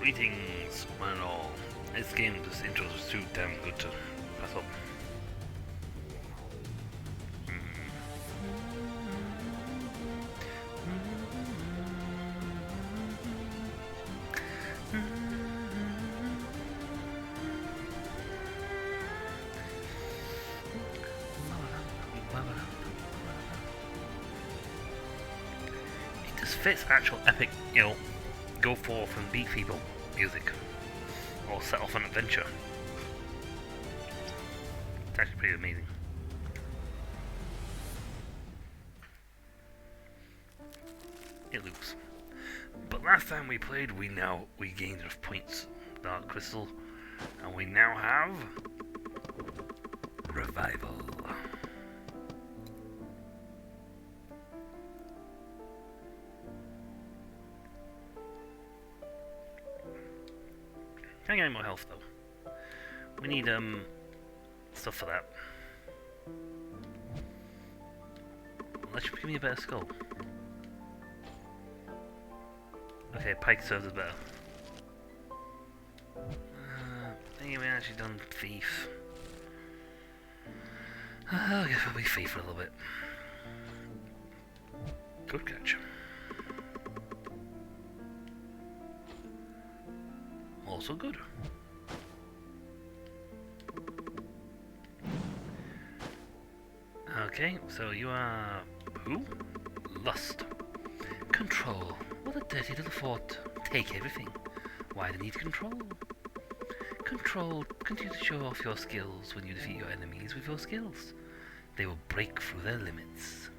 Greetings, one and all. This game, this intro is too damn good to pass up. It just fits actual epic, go forth and beat people music. Or set off an adventure. It's actually pretty amazing. It loops. But last time we played, we gained enough points, Dark Crystal, and we now have Revival. Can't get any more health though. We need stuff for that. Let's give me a better skull. Okay, pike serves us better. I think we actually done thief. I guess we'll be thief for a little bit. Good catch. Also good. Okay, so you are who? Lust. Control. What a dirty little thought. Take everything. Why the need control? Control. Continue to show off your skills when you defeat your enemies with your skills. They will break through their limits.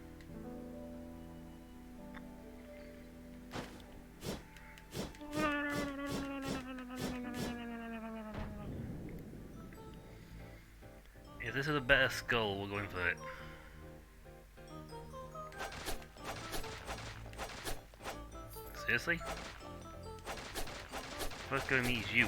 If this is a better skull, we're going for it. Seriously? First going to meet you.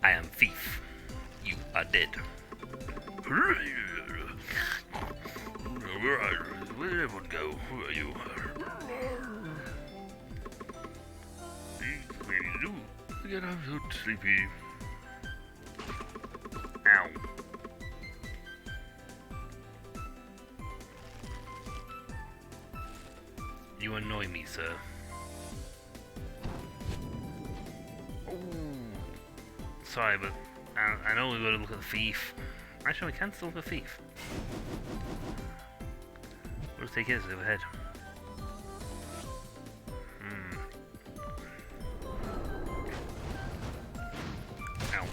I am thief. You are dead. Where did everyone go? Who are you? Get up, so sleepy. Ow. You annoy me, sir. Sorry, but I know we've got to look at the thief. Actually, we can still look at the thief. We'll just take his overhead. Ow.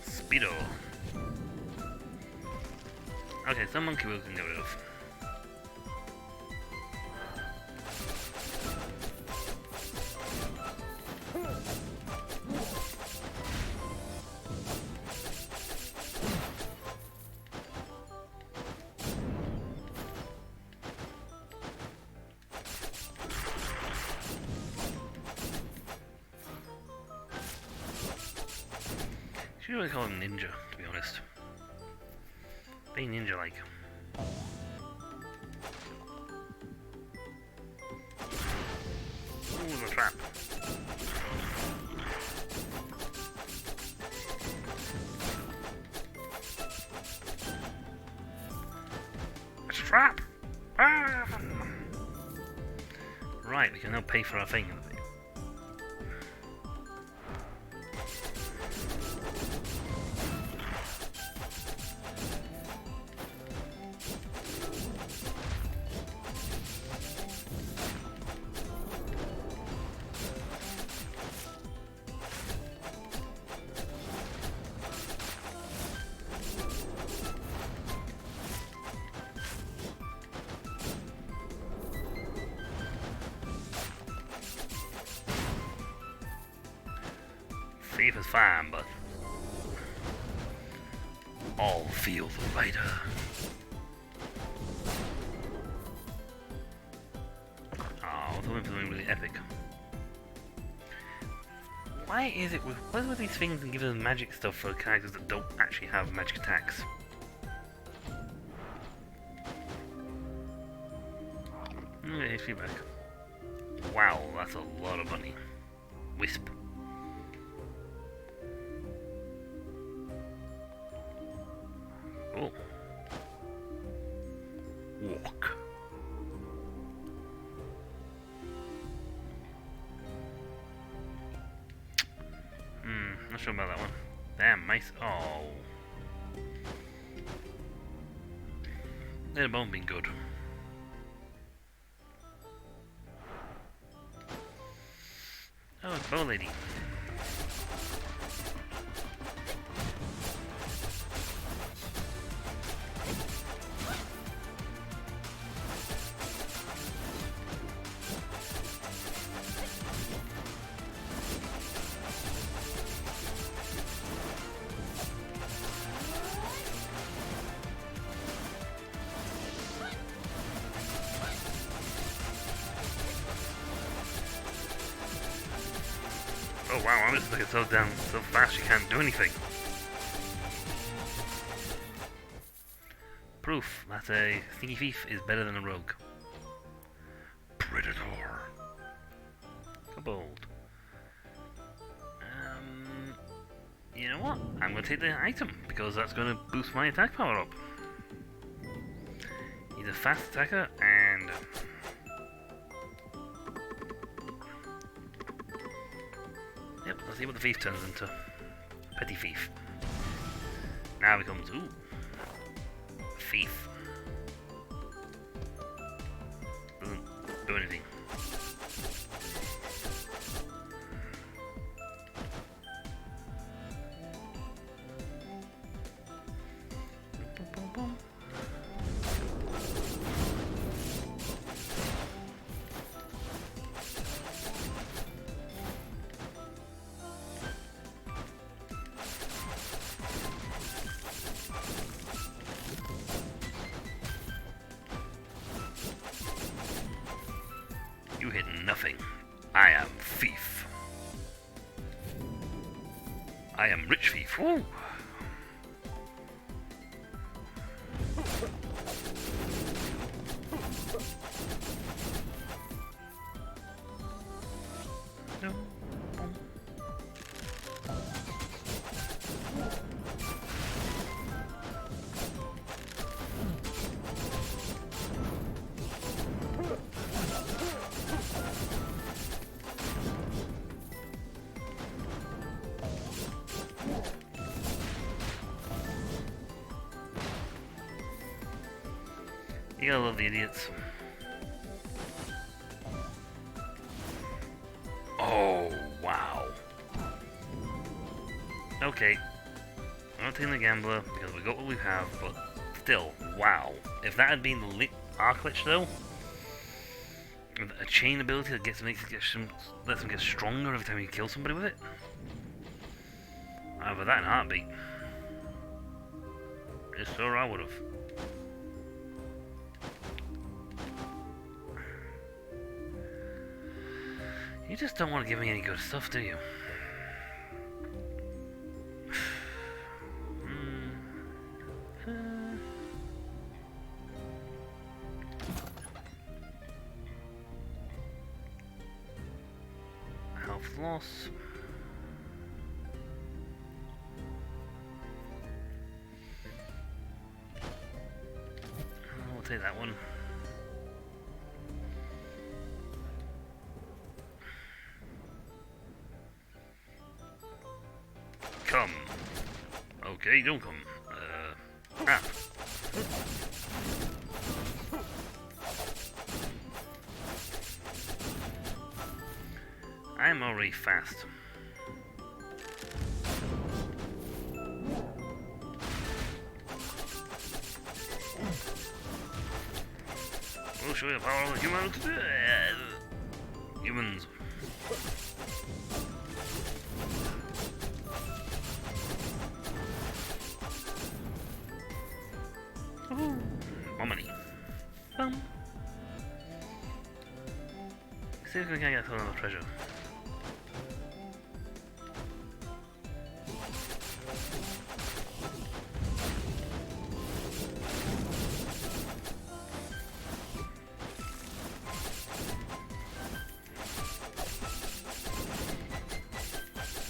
Speedo. Okay, some monkey we can get rid of. Should really call him Ninja, to be honest. Be ninja-like. Ooh, the trap. It's a trap! Ah! Right, we can now pay for our thing. Thief is fine, but all feel the rider. Oh, I was hoping for something really epic. Why is it what is with these things and giving us magic stuff for characters that don't actually have magic attacks? Okay, feedback. Wow, that's a lot of money. Wisp. Oh. Walk. Not sure about that one. Damn, mice. Oh. They'd have both been good. Oh, it's Bow Lady. Oh wow, I'm just looking so down so fast you can't do anything. Proof that a sneaky thief is better than a rogue. Predator. Kobold. You know what? I'm gonna take the item because that's gonna boost my attack power up. He's a fast attacker and yep, let's see what the thief turns into. Petty thief. Now becomes, ooh, thief. Doesn't do anything. Boom, boom, boom. You hit nothing. I am thief. I am rich thief. Woo! No. You gotta love the idiots. Oh, wow. Okay. I'm not taking the gambler because we got what we have, but still, wow. If that had been the Arclich though, with a chain ability that lets him get stronger every time you kill somebody with it. I'd have that in a heartbeat. Yes, sir, I would have. You just don't want to give me any good stuff, do you? Health loss. We'll take that one. Come. Okay, don't come. Ah. I'm already fast. We'll show you the power of the humans. Ooh, more money. Boom. See if we can get another treasure.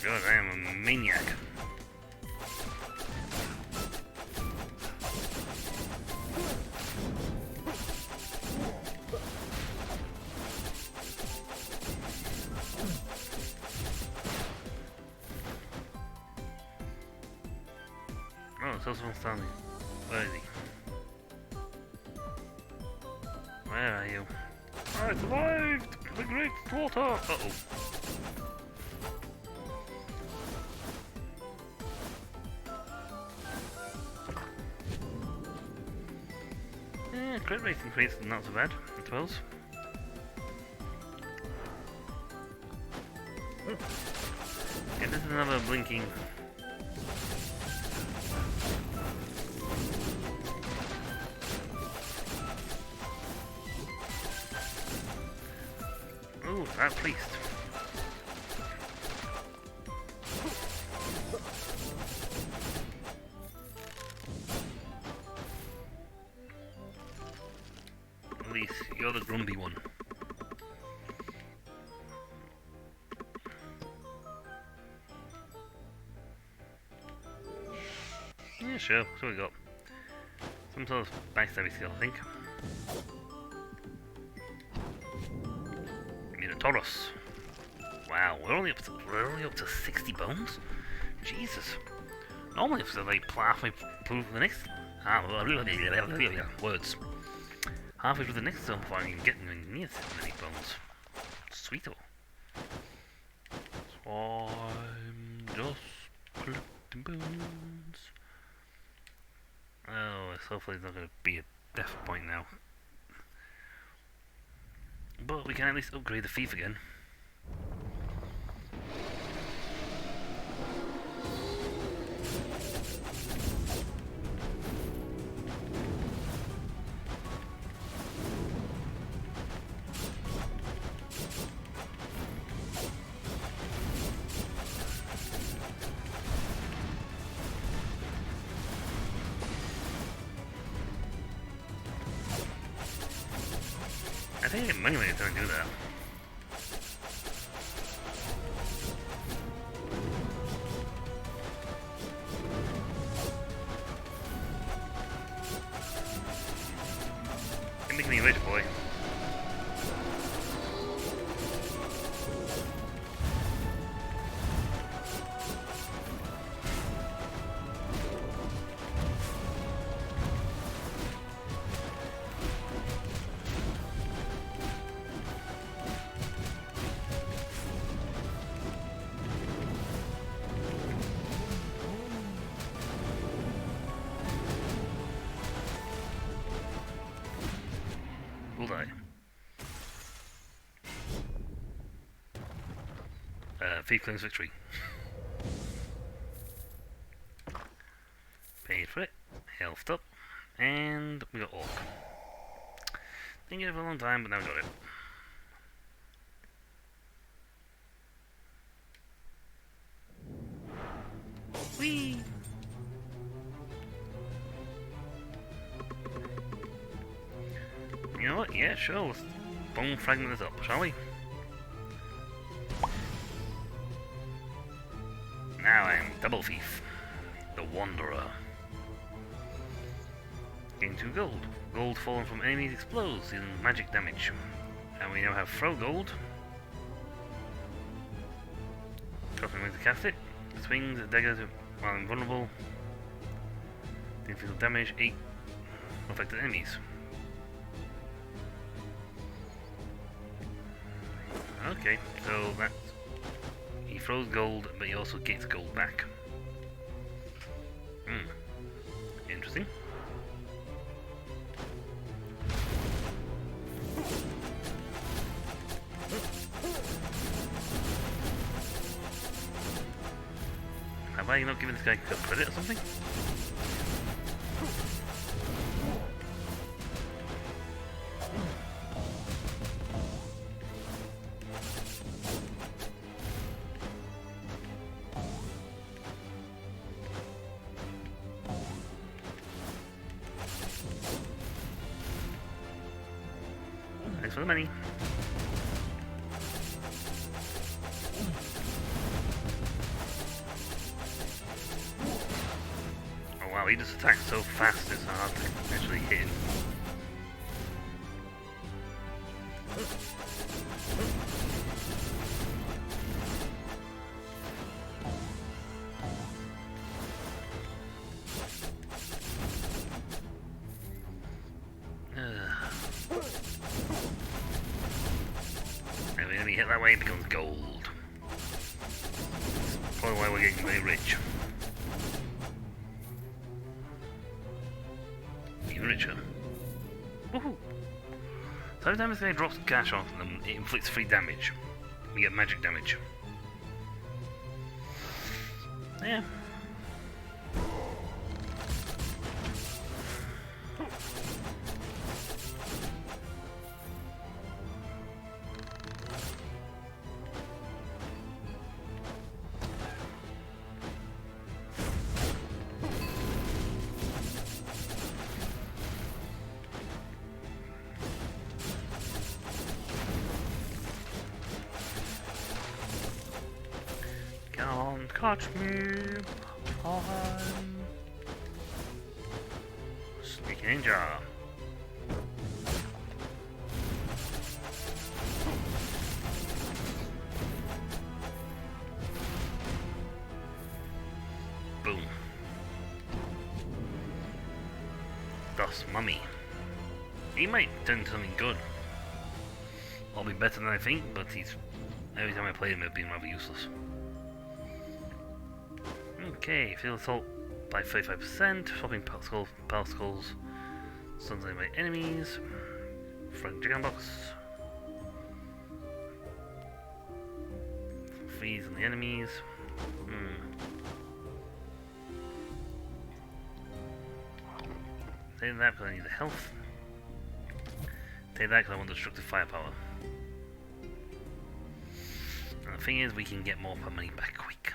God, I am a maniac. Oh, it's also standing. Where is he? Where are you? I survived! The great slaughter! Uh-oh. Yeah, crit rate increase is not so bad, I suppose. Okay, this is another blinking. Ooh, that priest. At least you're the grumpy one. Yeah, sure. So we got some sort of backstabby skill, I think. Minotaurus. Wow, we're only up to 60 bones. Jesus. Normally it's like halfway through the next words. Halfway through the next zone before I can get near so many bones. Sweeto. So I'm just collecting bones. Oh, hopefully it's not going to be a death point now. But we can at least upgrade the thief again. I think it mainly is going to do that. You're making me rich, boy. Will die. Thief claims victory. Paid for it. Healthed up. And we got Orc. Didn't get it for a long time, but now we got it. Whee! You know what? Yeah, sure. Let's bone fragment this up, shall we? Now I'm Double Thief, the Wanderer. Gain 2 gold. Gold fallen from enemies explodes, dealing magic damage. And we now have Throw Gold. Cost me when to cast it. Swings the dagger while invulnerable. Deal physical damage, 8 affected enemies. Okay, so that's... He throws gold, but he also gets gold back. Interesting. Have I not given this guy credit or something? Thanks for the money. Oh wow, he just attacks so fast it's hard to actually hit him. Every time you hit that way, it becomes gold. That's probably why we're getting very rich. Even richer. Woohoo! So every time this guy drops cash onto them, it inflicts free damage. We get magic damage. Yeah. Can't catch me. I'm Sneaky Ninja. Boom. Dust Mummy. He might turn into something good. I'll be better than I think, but every time I play him, it's been rather useless. Okay, feel assault by 35%, swapping pal skulls, stuns by enemies, front chicken box, freeze on the enemies. Take that because I need the health. Take that because I want destructive firepower. And the thing is, we can get more of our money back quick.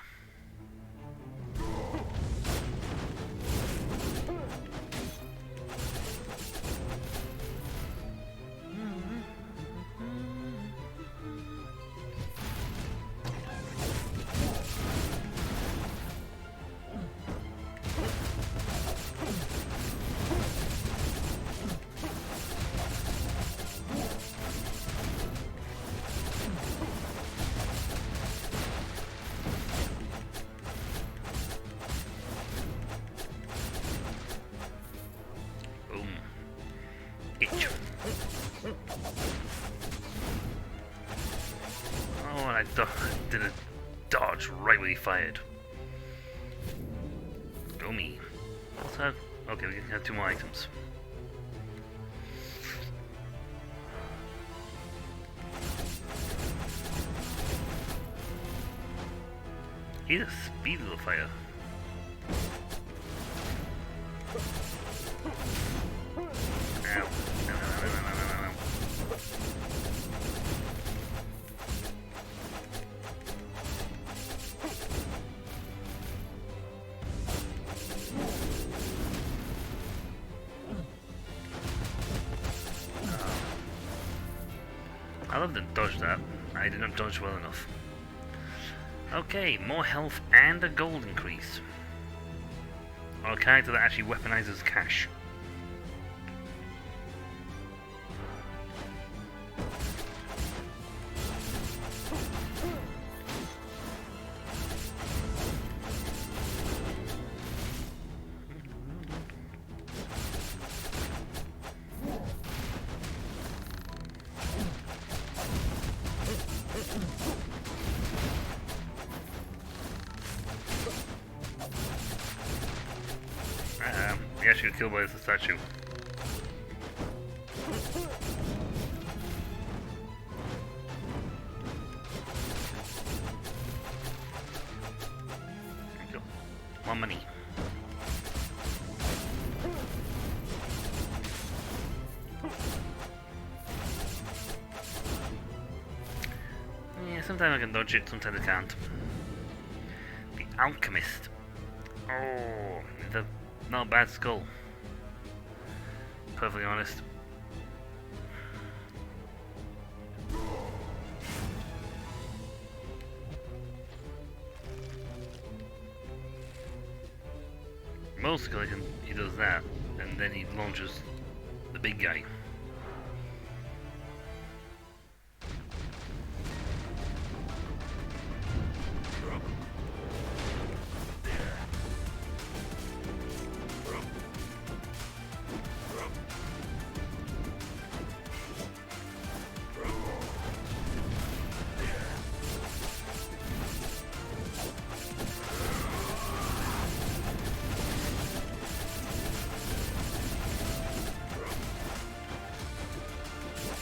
Itch. Oh, and I did a dodge right when he fired. Go me. What's that? Okay, we have 2 more items. He's a speed little fire. Ow. No. I love to dodge that. I did not dodge well enough. Okay, more health and a gold increase. Or a character that actually weaponizes cash. He actually got killed by the statue. There you go. More money. Yeah, sometimes I can dodge it, sometimes I can't. The Alchemist. Oh, not a bad skull. Perfectly honest. Mostly because he does that, and then he launches the big guy.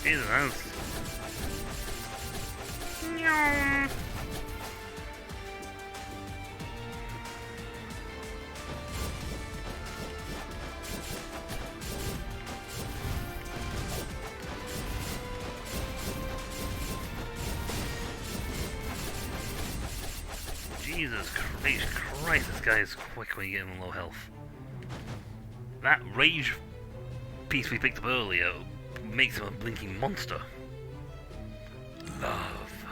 Jesus, that's... Jesus Christ, this guy is quick when you get him low health. That rage piece we picked up earlier makes him a blinking monster. Love.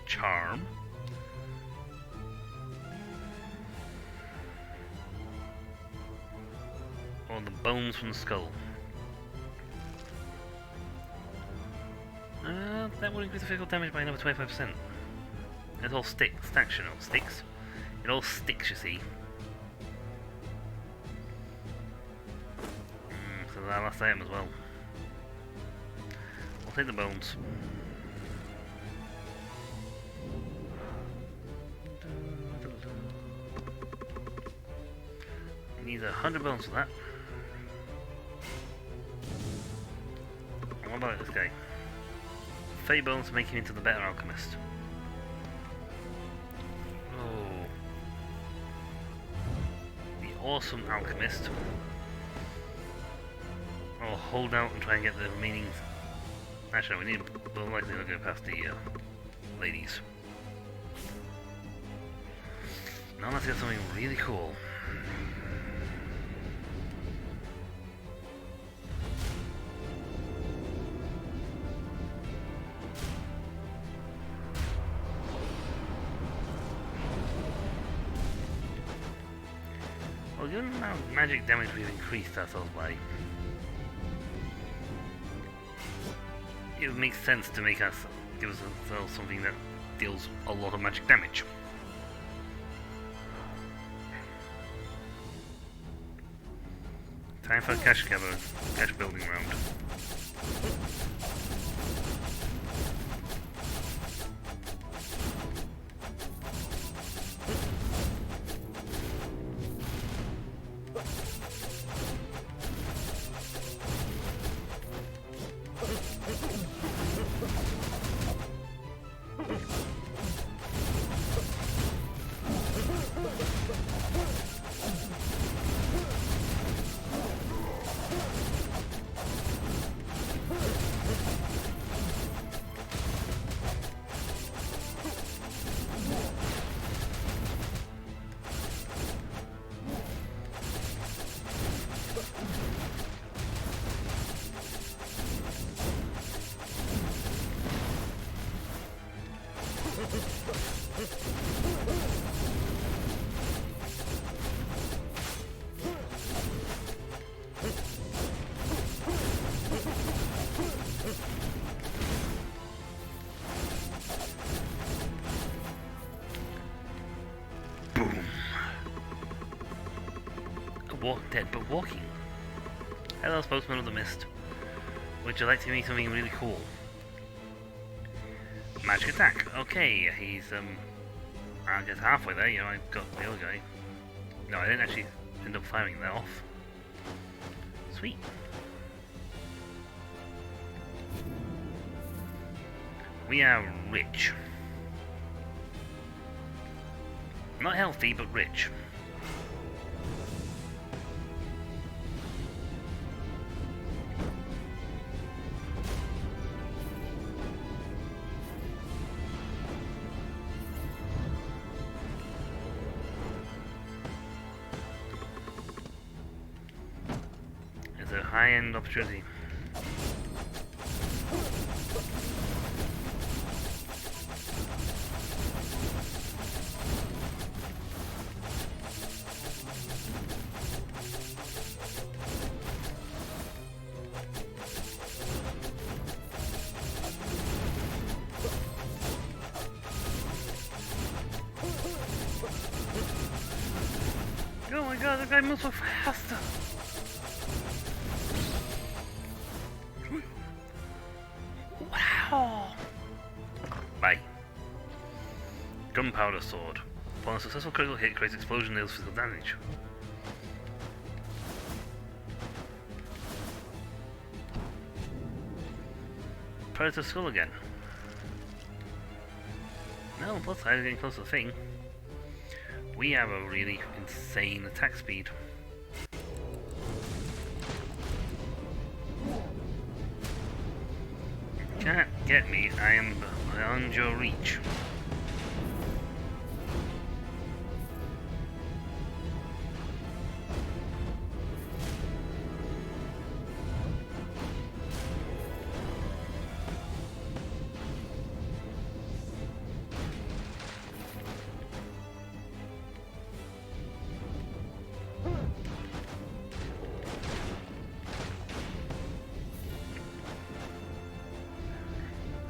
Charm. Or the bones from the skull. That would increase the physical damage by another 25%. It all stacks, you know, sticks. It all sticks, you see. So that last item as well. I'll take the bones. Needs 100 bones for that. And what about this guy? 30 bones to make him into the better alchemist. Oh. The awesome alchemist. I'll hold out and try and get the remaining... Actually, we need to likely not go past the ladies. Now let's get something really cool. Well, given the amount of magic damage we've increased ourselves by, it would make sense to make us give ourselves something that deals a lot of magic damage. Time for a cash building round. Dead but walking. Hello, Spokesman of the Mist. Would you like to meet something really cool? Magic attack. Okay, he's I guess halfway there. You know, I got the other guy. No, I didn't actually end up firing that off. Sweet. We are rich. Not healthy, but rich. It's a high-end opportunity. I move so faster? Wow! Bye. Gunpowder sword. Upon a successful critical hit, creates explosion deals physical damage. Predator skull again. No, plus side getting close to the thing. We have a really insane attack speed. Can't get me, I am beyond your reach.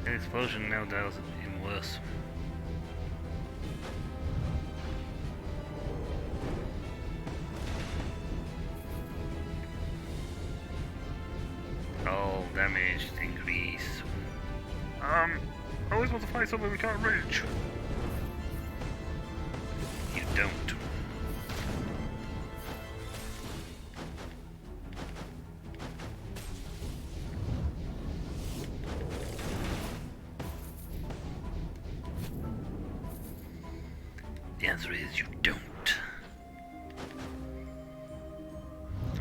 The explosion now dials it even worse. All damage increase. I always want to fight somewhere we can't reach. You don't. The answer is you don't.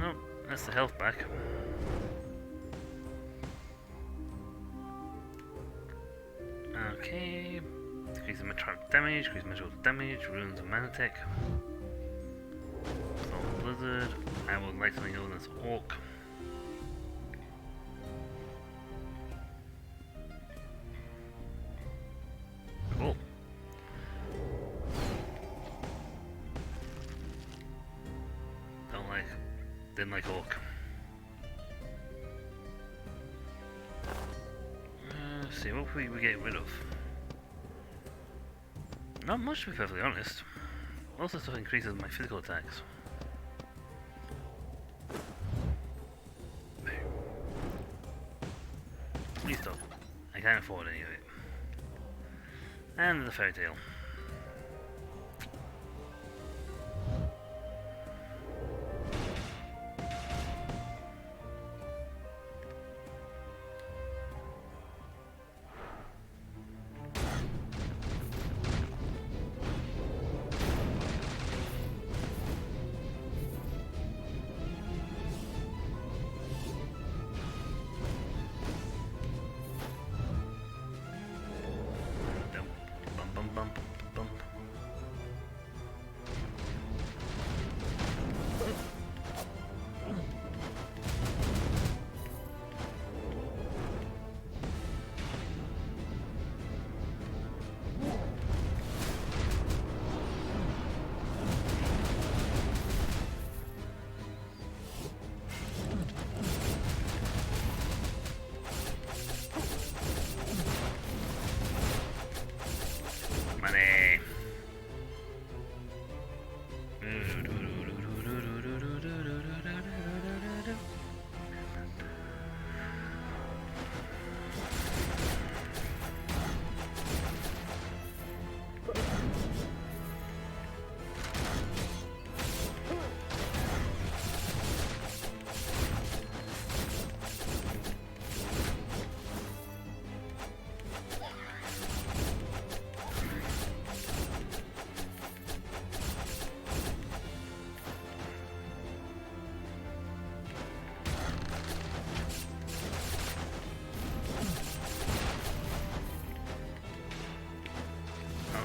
Oh, that's the health back. Okay. Decrease the metallic damage, increase metal damage, runes of Manatech. Soul Blizzard. I would like something other than this Orc. Cool. Didn't like Orc. Let's see, what can we get rid of? Not much, to be perfectly honest. Most of the stuff increases my physical attacks. Please stop. I can't afford any of it. And the fairy tale.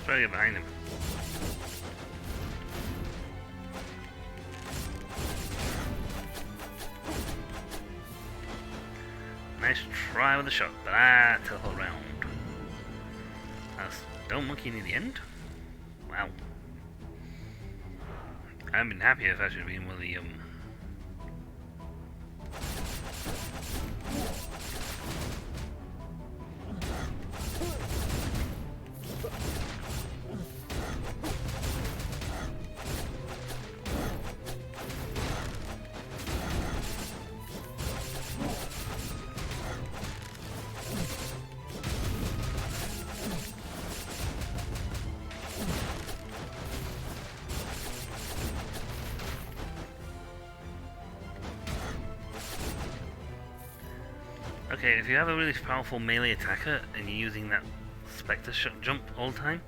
Try to get behind him. Nice try with the shot, but I teleport round. That's Stone Monkey near the end? Wow. I've been happier if I should have been with the Okay, if you have a really powerful melee attacker and you're using that Spectre jump all the time,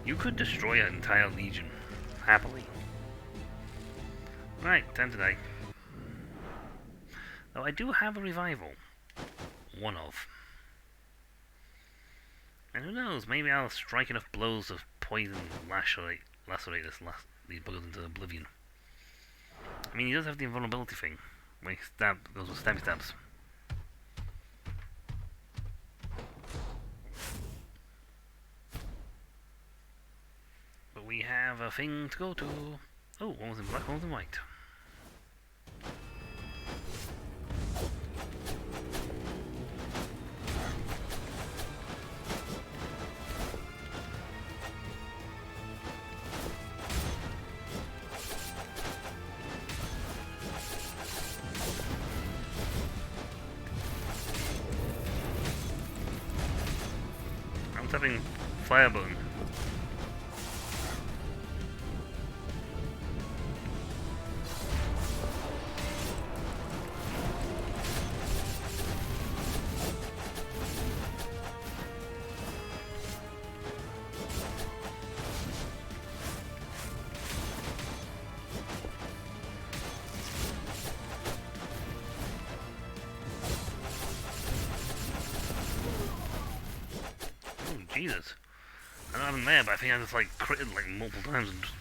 you could destroy an entire legion. Happily. Right, time to die. Though I do have a revival. One of. And who knows, maybe I'll strike enough blows of poison and lacerate these buggers into oblivion. I mean, he does have the invulnerability thing. When he goes with stabby stabs. But we have a thing to go to. Oh, one was in black, one was in white. I'm tapping fire button. Jesus. I don't have him there, but I think I just like critted like multiple times and just...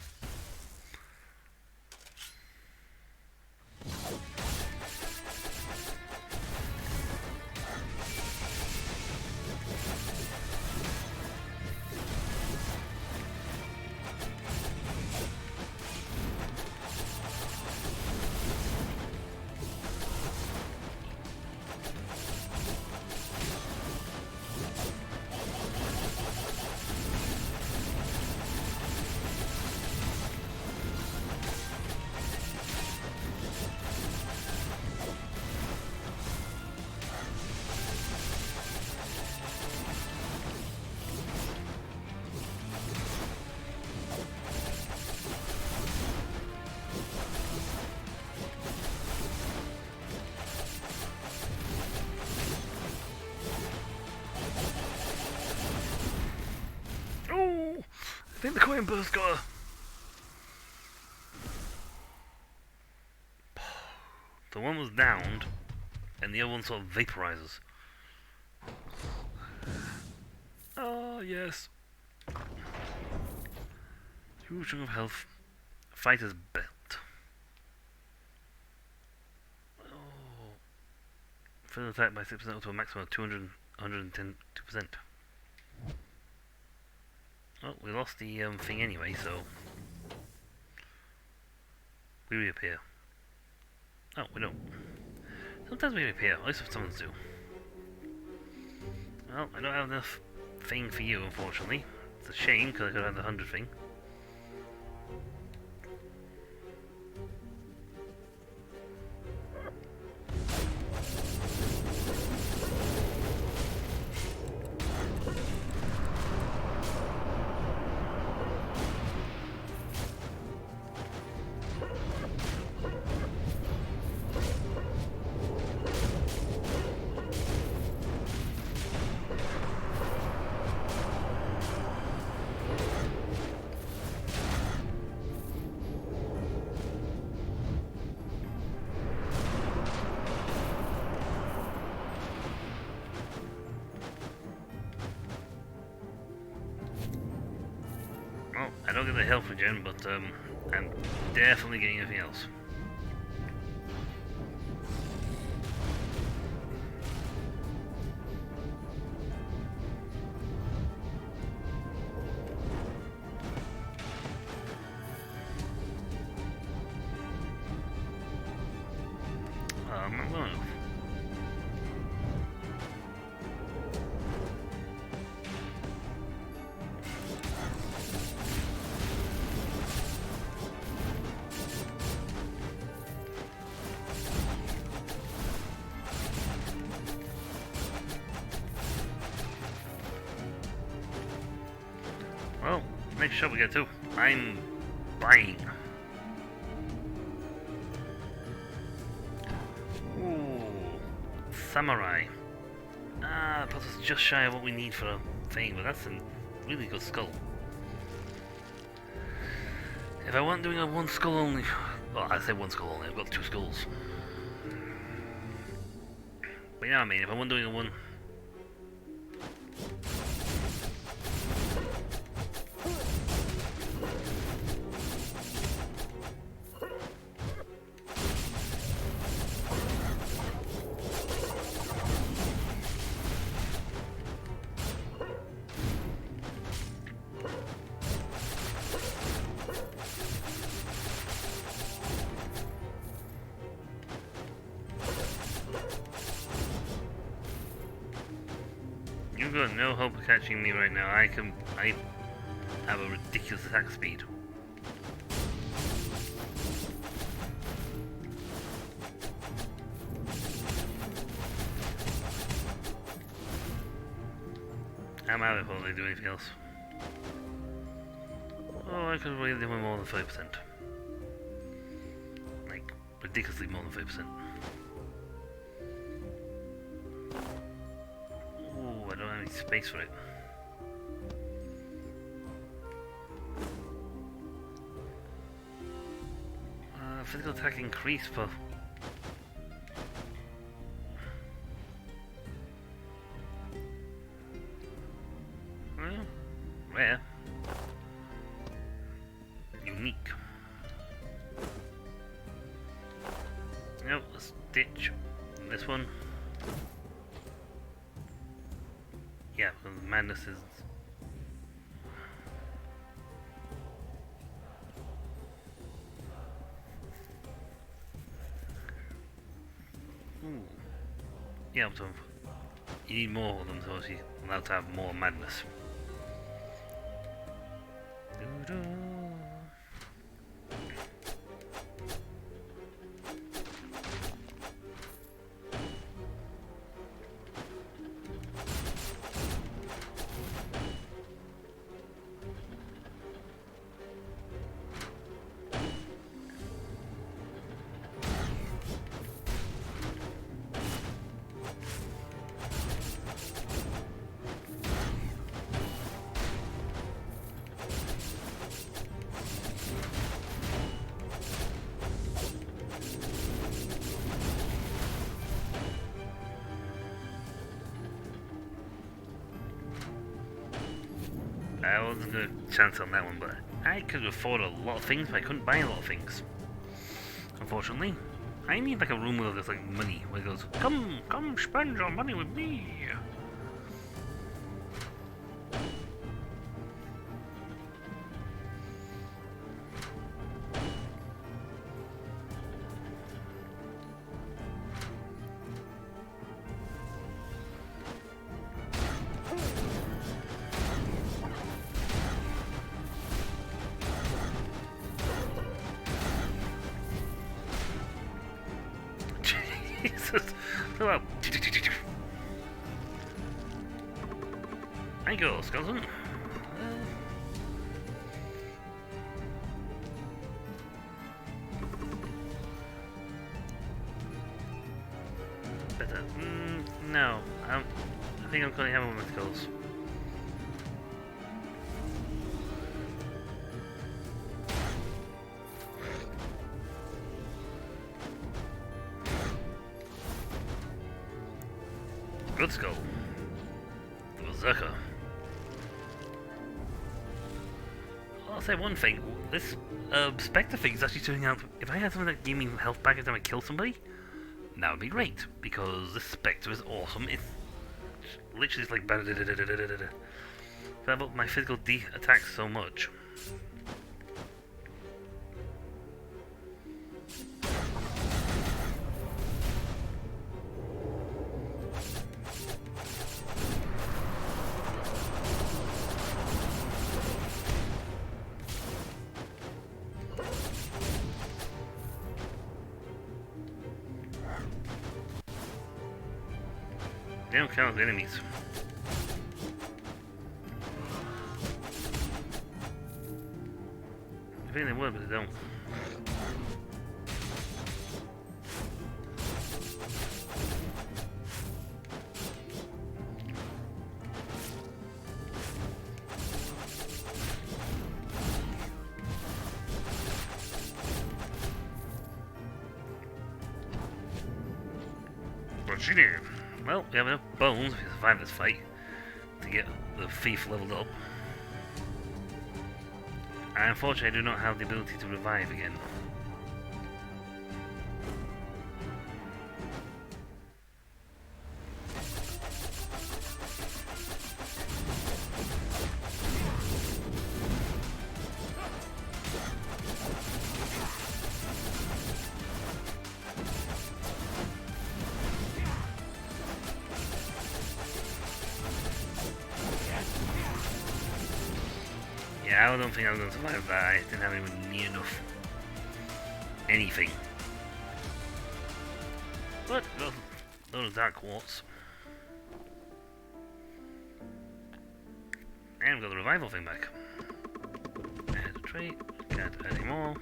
I think the coin burst got a... The one was downed, and the other one sort of vaporizes. Oh, yes. Huge chunk of health. Fighter's belt. Oh. Further attack by 6% up to a maximum of 110%. Oh, we lost the thing anyway, so we reappear. Oh, we don't. Sometimes we reappear, at least some do. Well, I don't have enough thing for you, unfortunately. It's a shame, because I could have the 100 thing. Well, I don't get the health regen, but I'm definitely getting everything else. I'm going to... Well, next shot we get to. I'm buying. Ooh, samurai. Ah, puts us just shy of what we need for a thing, but that's a really good skull. If I weren't doing a one skull only... Well, I say one skull only, I've got two skulls. But you know what I mean, if I weren't doing a one... You've got no hope of catching me right now. I have a ridiculous attack speed. I'm out before they do anything else. Oh, I could really do more than 5%. Like, ridiculously more than 5%. I don't have any space for it. Physical attack increase, but... Well, rare. Unique. Nope, let's ditch this one. Yeah, madness is... Ooh. Yeah, so you need more of them so you're allowed to have more madness. Doo-doo. I wasn't going to chance on that one, but I could afford a lot of things, but I couldn't buy a lot of things. Unfortunately, I need like a room with just like money, where it goes, come spend your money with me. Jesus. Hello. I go, skeleton. Better. No. I think I'm going to have one with skulls. Good skull. Berserker. I'll say one thing. This Spectre thing is actually turning out. If I had something that gave me health back every time I kill somebody, that would be great. Because this Spectre is awesome. It's literally it's like. That up my physical attacks so much. They don't count as enemies. I think they would, but they don't. continue. Well, we have enough bones if we survive this fight to get the thief leveled up. And unfortunately, I do not have the ability to revive again. Yeah, I don't think I was going to survive that. I didn't have even near enough anything. But, those dark quartz. And we've got the revival thing back. Add a trait, can't add any more.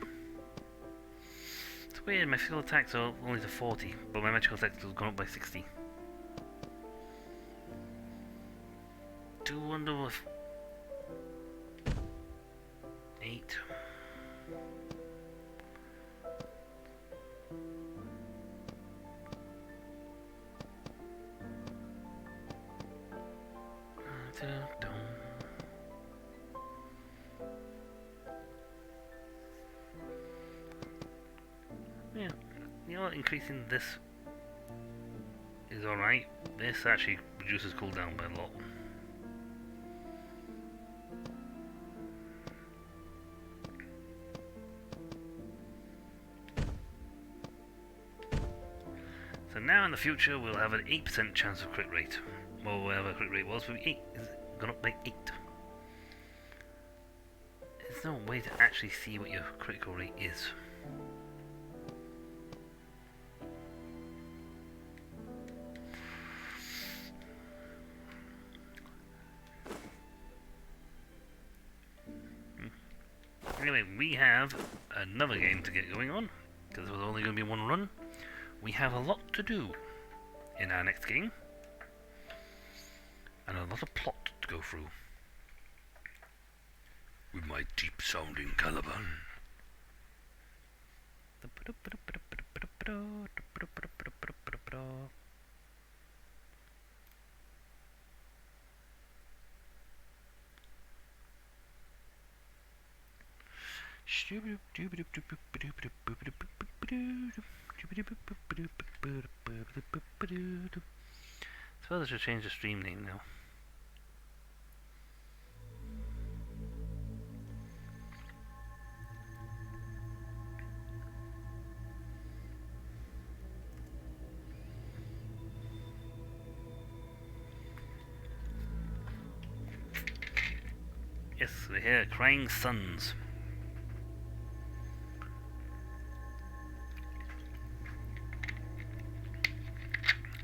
It's weird, my physical attacks are only to 40, but my magical attacks have gone up by 60. Do wonder if 8. Yeah, you know what, increasing this is alright. This actually reduces cooldown by a lot. So now in the future we'll have an 8% chance of crit rate. Well, whatever crit rate was, from 8 is gone up by 8. There's no way to actually see what your critical rate is. Anyway, we have another game to get going on, because there was only going to be one run. We have a lot to do in our next game, and a lot of plot to go through. With my deep-sounding Caliban. I suppose I should change the stream name now. Yes, we're here, Crying Suns.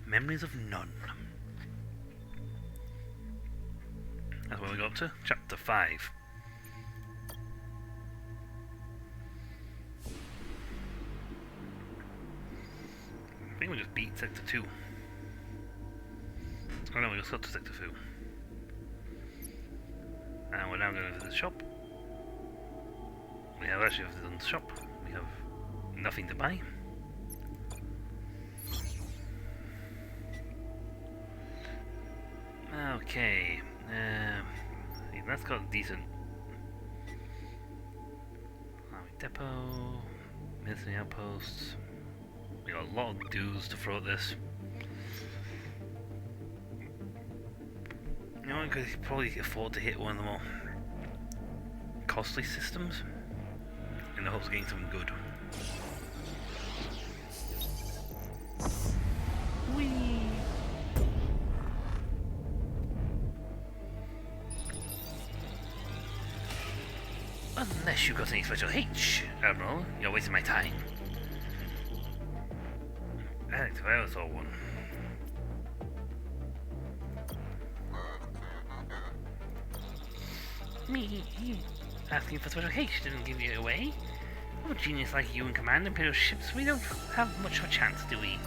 Memories of None. That's where we got up to, Chapter 5. I think we just beat Sector 2. Oh no, we just got to Sector 2. And we're now going to visit the shop. We have actually visited the shop. We have nothing to buy. Okay, that's got decent. Army depot, military outposts. We got a lot of dues to throw at this. You know, we could probably afford to hit one of the more costly systems in the hopes of getting something good. Whee! Unless you've got any special H, Admiral, you're wasting my time. Alex, if I ever saw one. Me? Asking for special H didn't give you away. Well, a genius like you in command Imperial ships, we don't have much of a chance, do we?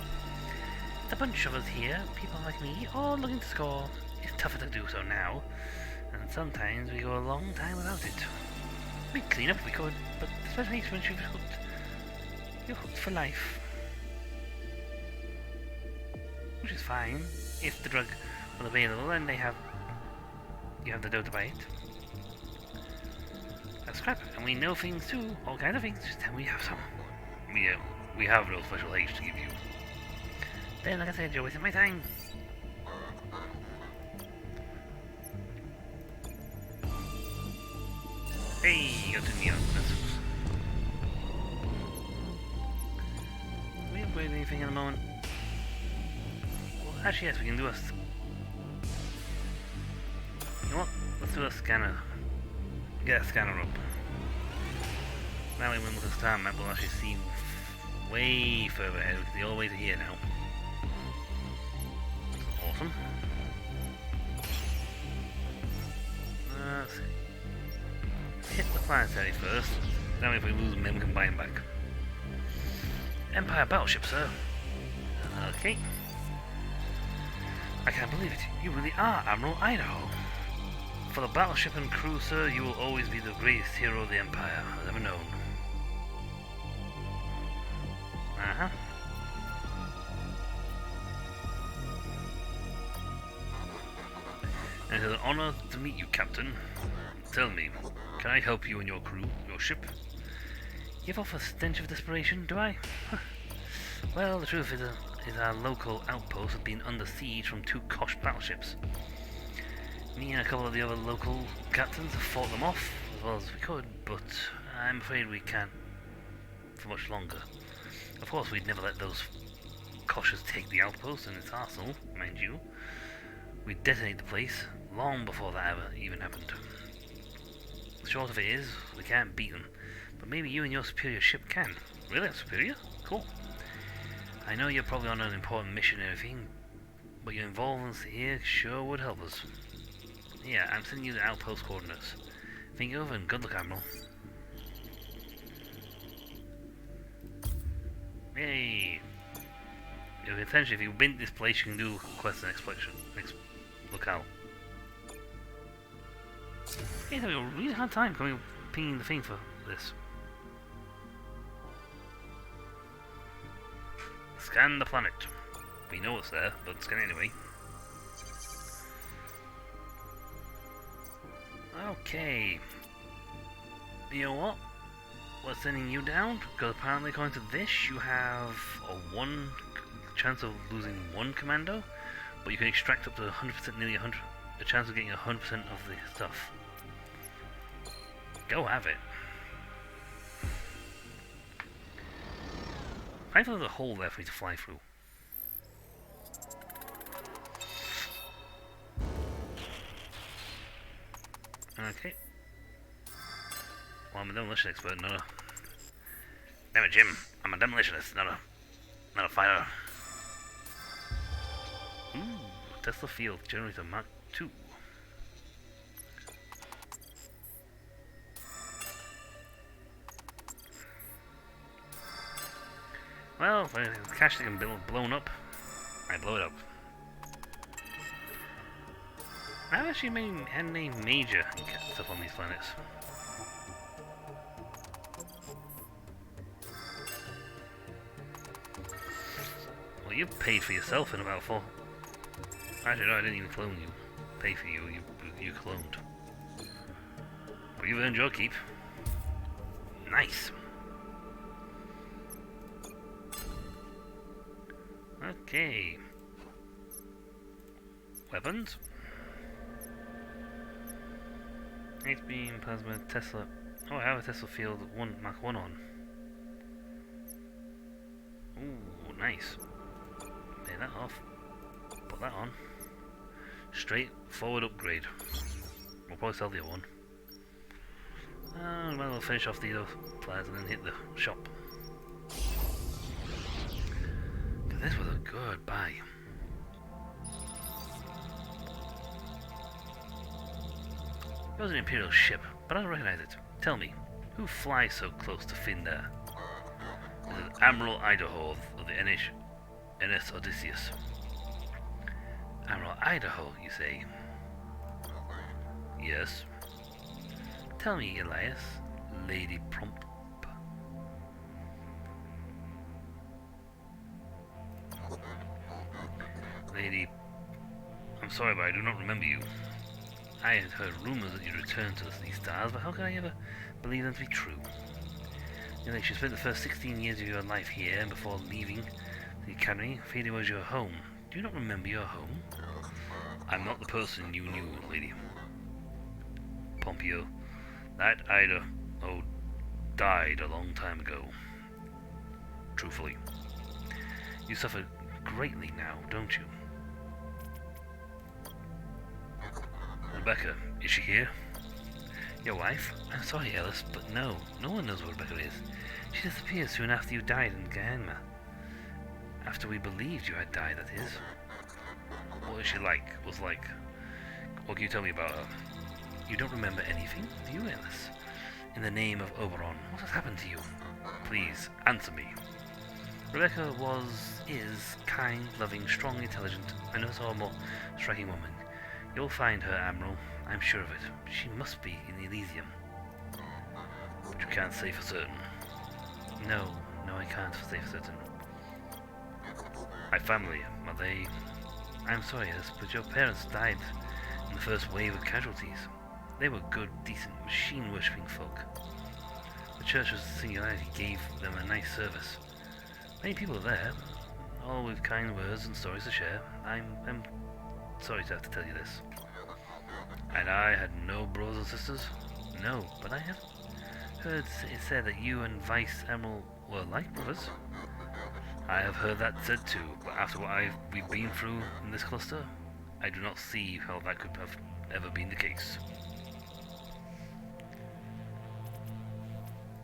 There's a bunch of us here, people like me, all looking to score. It's tougher to do so now, and sometimes we go a long time without it. We'd clean up if we could, but especially once you've hooked, you're hooked for life. which is fine. If the drug was available, then you have the dough to buy it. That's crap, and we know things too, all kinds of things. Just tell me we have some. We have no special age to give you. Then, like I said, you're wasting my time. Hey, got to neon vessels. We haven't upgraded anything at the moment. Well, actually, yes, we can do a. You know what? Let's do a scanner. Get a scanner up. Now when we look at the star map, we'll actually see way further ahead. We can see all the way to here now. That's awesome. Let's see. Hit the planetary first. Then if we lose them, then we can buy them back. Empire battleship, sir. Okay. I can't believe it. You really are Admiral Idaho. For the battleship and crew, sir, you will always be the greatest hero the Empire has ever known. Uh-huh. And it is an honor to meet you, Captain. Tell me, can I help you and your crew, your ship? Give off a stench of desperation, do I? Well, the truth is our local outpost has been under siege from 2 Kosh battleships. Me and a couple of the other local captains have fought them off as well as we could, but I'm afraid we can't for much longer. Of course, we'd never let those Koshes take the outpost and its arsenal, mind you. We'd detonate the place long before that ever even happened. The short of it is, we can't beat them, but maybe you and your superior ship can. Really? I'm superior? Cool. I know you're probably on an important mission and everything, but your involvement here sure would help us. Yeah, I'm sending you the outpost coordinates. Think over and good luck, Admiral. Yay! Essentially, if you win this place, you can do quest and exploration. Locale. Hey, having a really hard time pinging the thing for this. Scan the planet. We know it's there, but scan it anyway. Okay. You know what? We're sending you down, because apparently according to this, you have a 1 chance of losing 1 commando, but you can extract up to 100%, nearly 100, a chance of getting 100% of the stuff. Go have it. I thought there's a hole there for me to fly through. Okay. Well, I'm a demolition expert, not a... Damn it, Jim. I'm a demolitionist, not a fighter. Ooh, Tesla Field Generator Mark II. Well, if the cache can be blown up, I blow it up. I've actually had any major stuff on these planets. Well, you paid for yourself in about 4. Actually, no, I didn't even clone you. Pay for you, you cloned. But you've earned your keep. Nice. Okay. Weapons. X-beam, plasma, Tesla. Oh, I have a Tesla Field 1 Mark 1 on. Ooh, nice. Pay that off. Put that on. Straight forward upgrade. We'll probably sell the other one. Might as well finish off the other flyers and then hit the shop. This was a good buy. It was an Imperial ship, but I don't recognize it. Tell me, who flies so close to Findar? This is Admiral Idaho of the NS Odysseus. Admiral Idaho, you say? Yes. Tell me, Elias, Lady Prompt. sorry, but I do not remember you. I had heard rumors that you returned to these stars, but how could I ever believe them to be true? You know, you spent the first 16 years of your life here, and before leaving the academy, Phaedo was your home. Do you not remember your home? I'm not the person you knew, lady. Pompeo. That Ida, died a long time ago. Truthfully. You suffer greatly now, don't you? Rebecca, is she here? Your wife? I'm sorry, Ellis, but no one knows where Rebecca is. She disappeared soon after you died in Gehenna. After we believed you had died, that is. What is she like? What can you tell me about her? You don't remember anything, do you, Ellis? In the name of Oberon, what has happened to you? Please, answer me. Rebecca is kind, loving, strong, intelligent, and never saw a more striking woman. You'll find her, Admiral. I'm sure of it. She must be in Elysium. But you can't say for certain. No, I can't say for certain. My family, are they... I'm sorry, Ellis, but your parents died in the first wave of casualties. They were good, decent, machine-worshipping folk. The Church's Singularity gave them a nice service. Many people are there, all with kind words and stories to share. I'm sorry to have to tell you this. And I had no brothers and sisters? No, but I have heard it said that you and Vice Admiral were like brothers. I have heard that said too, but after what we've been through in this cluster, I do not see how that could have ever been the case.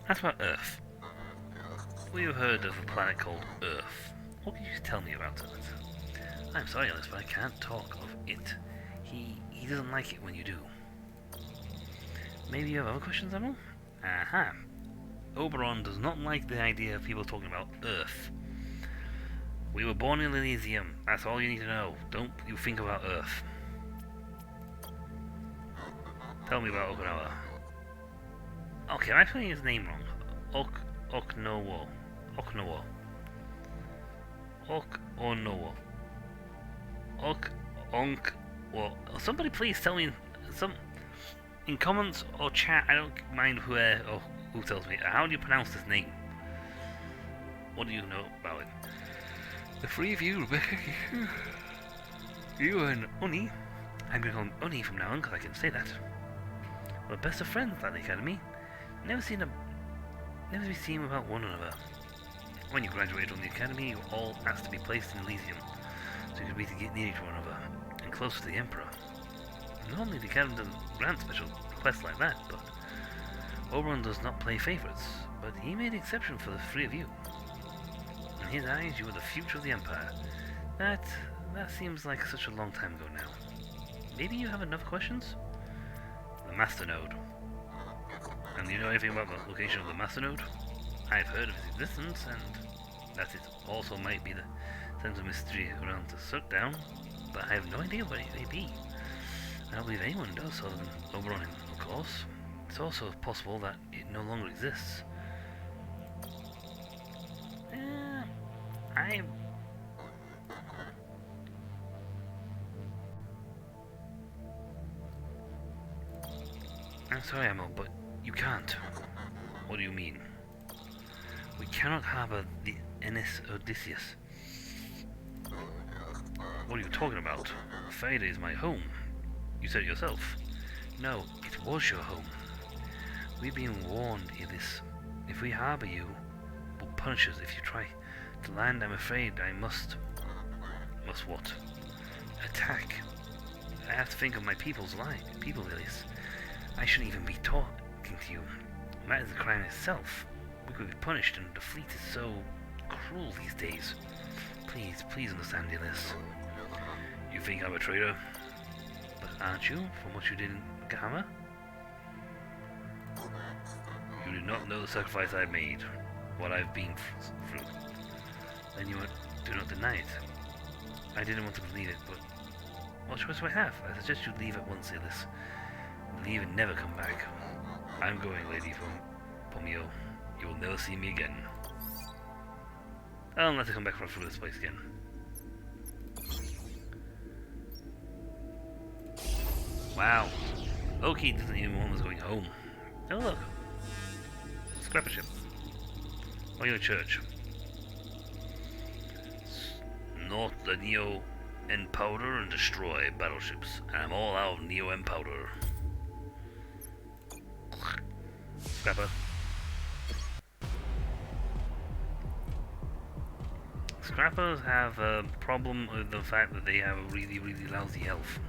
As about Earth. Well, you heard of a planet called Earth. What can you tell me about it? I'm sorry, Alice, but I can't talk of it. He doesn't like it when you do. Maybe you have other questions, Admiral? Aha. Oberon does not like the idea of people talking about Earth. We were born in Elysium. That's all you need to know. Don't you think about Earth. Tell me about Okinawa. Okay, I'm spelling his name wrong. Oknowo. Well, somebody please tell me in comments or chat. I don't mind who tells me. How do you pronounce this name? What do you know about it? The three of you, Rebecca, you and Oni. I'm going to call him Oni from now on because I can say that. We're best of friends at the academy. Never be seen without one another. When you graduated from the academy, you were all asked to be placed in Elysium, so you could be to get near to one another, and closer to the Emperor. Normally the academy doesn't grant special requests like that, but Oberon does not play favorites, but he made an exception for the three of you. In his eyes, you were the future of the Empire. That seems like such a long time ago now. Maybe you have enough questions? The Master Node. And do you know anything about the location of the Master Node? I've heard of its existence, and that it also might be the sense of mystery around the shutdown, but I have no idea what it may be. I don't believe anyone does other than Oberon, of course. It's also possible that it no longer exists. I'm sorry, Emma, but you can't. What do you mean? We cannot harbor the Ennis Odysseus. What are you talking about? Phaedo is my home. You said it yourself. No, it was your home. We've been warned, Ellis. If we harbor you, we'll punish us if you try to land. I'm afraid I must... Must what? Attack. I have to think of my people's lives. People, Ellis. I shouldn't even be talking to you. That is a crime itself. We could be punished, and the fleet is so cruel these days. Please understand, Ellis. You think I'm a traitor? But aren't you, from what you did in Gehenna? You did not know the sacrifice I made, what I've been through. Then you do not deny it. I didn't want to believe it, but what choice do I have? I suggest you leave at once, Ellis. Leave and never come back. I'm going, Lady Pomio. You will never see me again. Unless I come back through this place again. Wow. Loki doesn't even want us going home. Oh look. Scrapper ship. Or your church. North the Neo Powder and destroy battleships. I'm all out of Neo Powder. Scrapper. Scrappers have a problem with the fact that they have a really, really lousy health.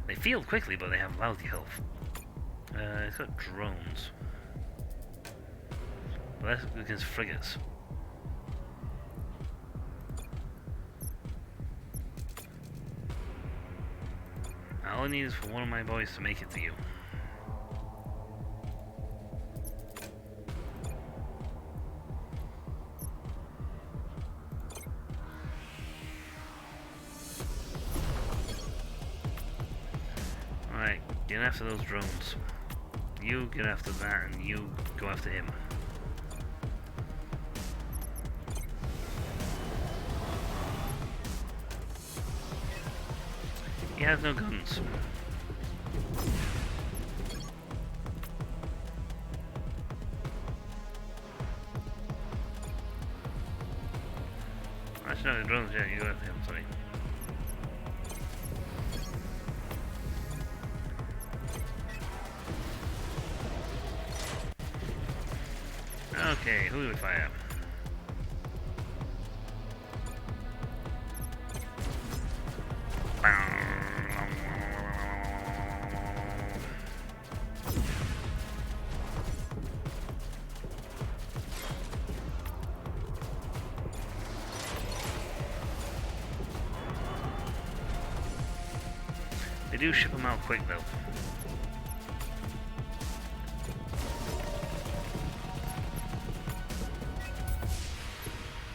They field quickly, but they have lousy health. It's got drones. But that's against frigates. All I need is for one of my boys to make it to you. Alright, get after those drones. You get after that and you go after him. He has no guns. Actually, no, the drones, yeah, you go after him, sorry. Okay, who do we fire? They do ship them out quick though.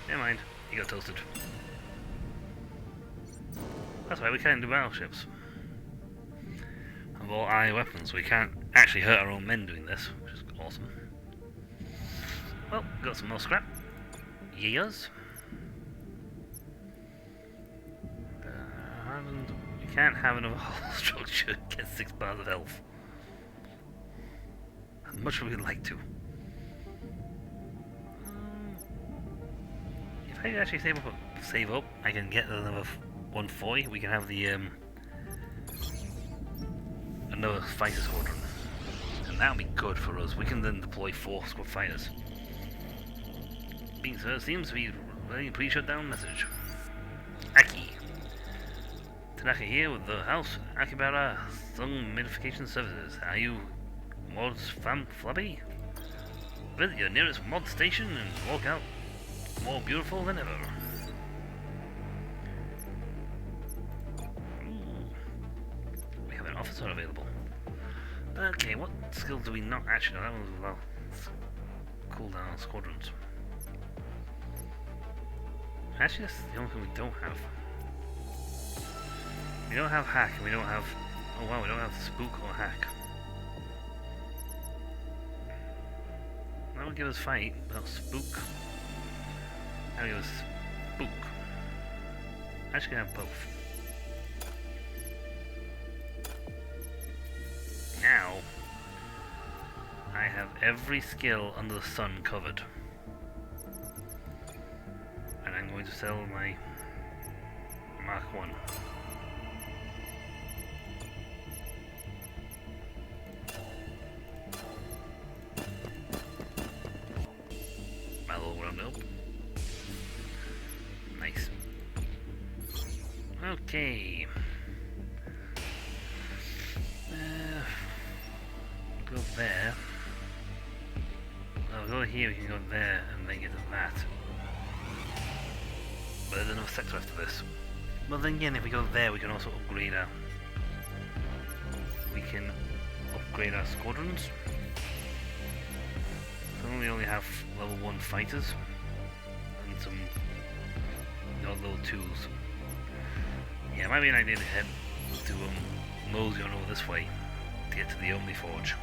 Never mind, he got toasted. That's why we can't do battleships. Of all eye weapons, we can't actually hurt our own men doing this, which is awesome. Well, got some more scrap. Years. You can't have another whole structure get 6 bars of health. As much as we'd like to. If I actually save up, I can get another 140. We can have the another fighter squadron, and that'll be good for us. We can then deploy 4 squad fighters. Being so, seems to be a pretty shut down message. Aki. Tanaka here with the house Akibara Sung Modification Services. Are you mods flabby? Visit your nearest mod station and walk out more beautiful than ever. Ooh. We have an officer available. Okay, what skills do we not actually know? That was well cool down squadrons. Actually, that's the only thing we don't have. We don't have hack, and we don't have... Oh wow, we don't have spook or hack. That would give us fight, but spook. That would give us spook. Actually, have both. Now, I have every skill under the sun covered. And I'm going to sell my Mark 1. Nice. Okay. Go there. I'll go here, we can go there and then get to that. But there's another sector after this. But then again, if we go there, we can also upgrade our... We can upgrade our squadrons. So we only have level 1 fighters. And some level 2s. Yeah, it might be an idea to head to mosey on over this way to get to the Omni Forge.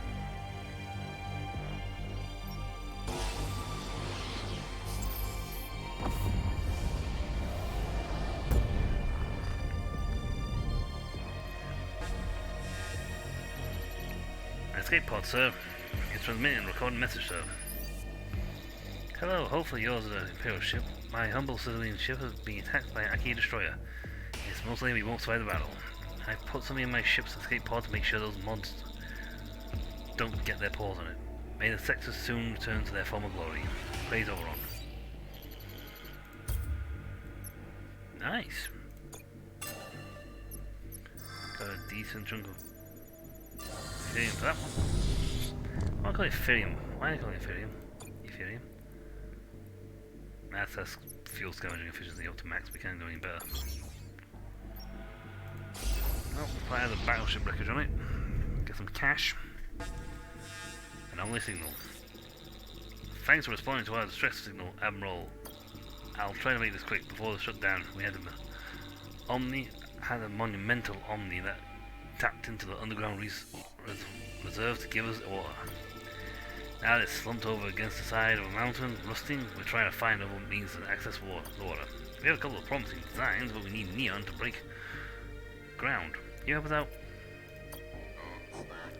Escape pod, sir. It's transmitting and recording message, sir. Hello, hopefully yours is an Imperial ship. My humble civilian ship has been attacked by an Aki destroyer. It's most likely we won't survive the battle. I put something in my ship's escape pod to make sure those mods don't get their paws on it. May the sectors soon return to their former glory. Praise Oberon. Nice. Got a decent chunk of Ethereum for that one. I'll call it Ethereum. Why do I call it Ethereum? Ethereum? That's fuel scavenging efficiency up to max. We can't do any better. Well, we'll put the battleship wreckage on it. Get some cash. An Omni signal. Thanks for responding to our distress signal, Admiral. I'll try to make this quick. Before the shutdown, we had a monumental Omni that tapped into the underground reserve to give us water. Now that it's slumped over against the side of a mountain, rusting, we're trying to find other means to access the water. We have a couple of promising designs, but we need neon to break ground. Can you help us out?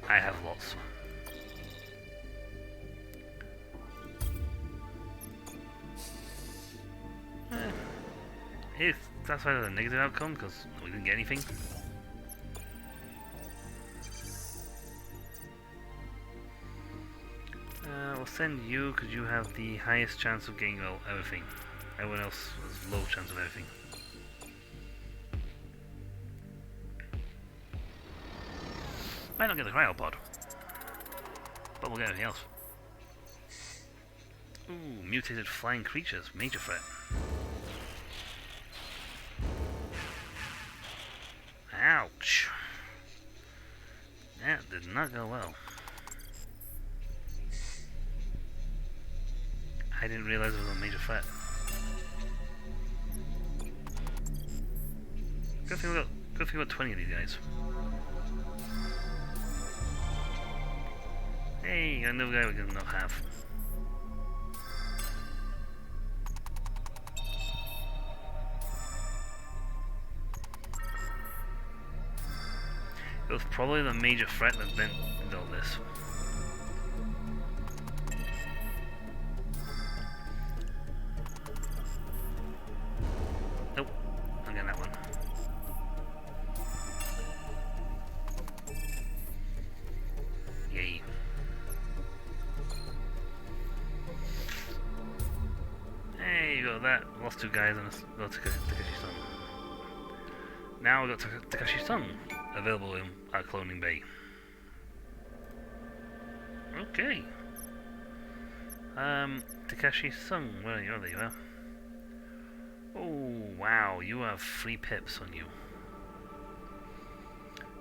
I have lots. If that's why there's a negative outcome, because we didn't get anything. We'll send you because you have the highest chance of getting everything. Everyone else has low chance of everything. Might not get the cryopod, but we'll get everything else. Ooh, mutated flying creatures, major threat. Ouch! That did not go well. I didn't realize it was a major threat. Good thing we got 20 of these guys. Hey, another guy we can not have. It was probably the major threat that then did all this. Nope, I'm getting that one. Yay. Hey, you got that. Lost two guys and got Takashi's son. Now we got Takashi's son available in our cloning bay. Okay. Takashi's son, where are you? Oh, there you are. Oh, wow, you have 3 pips on you.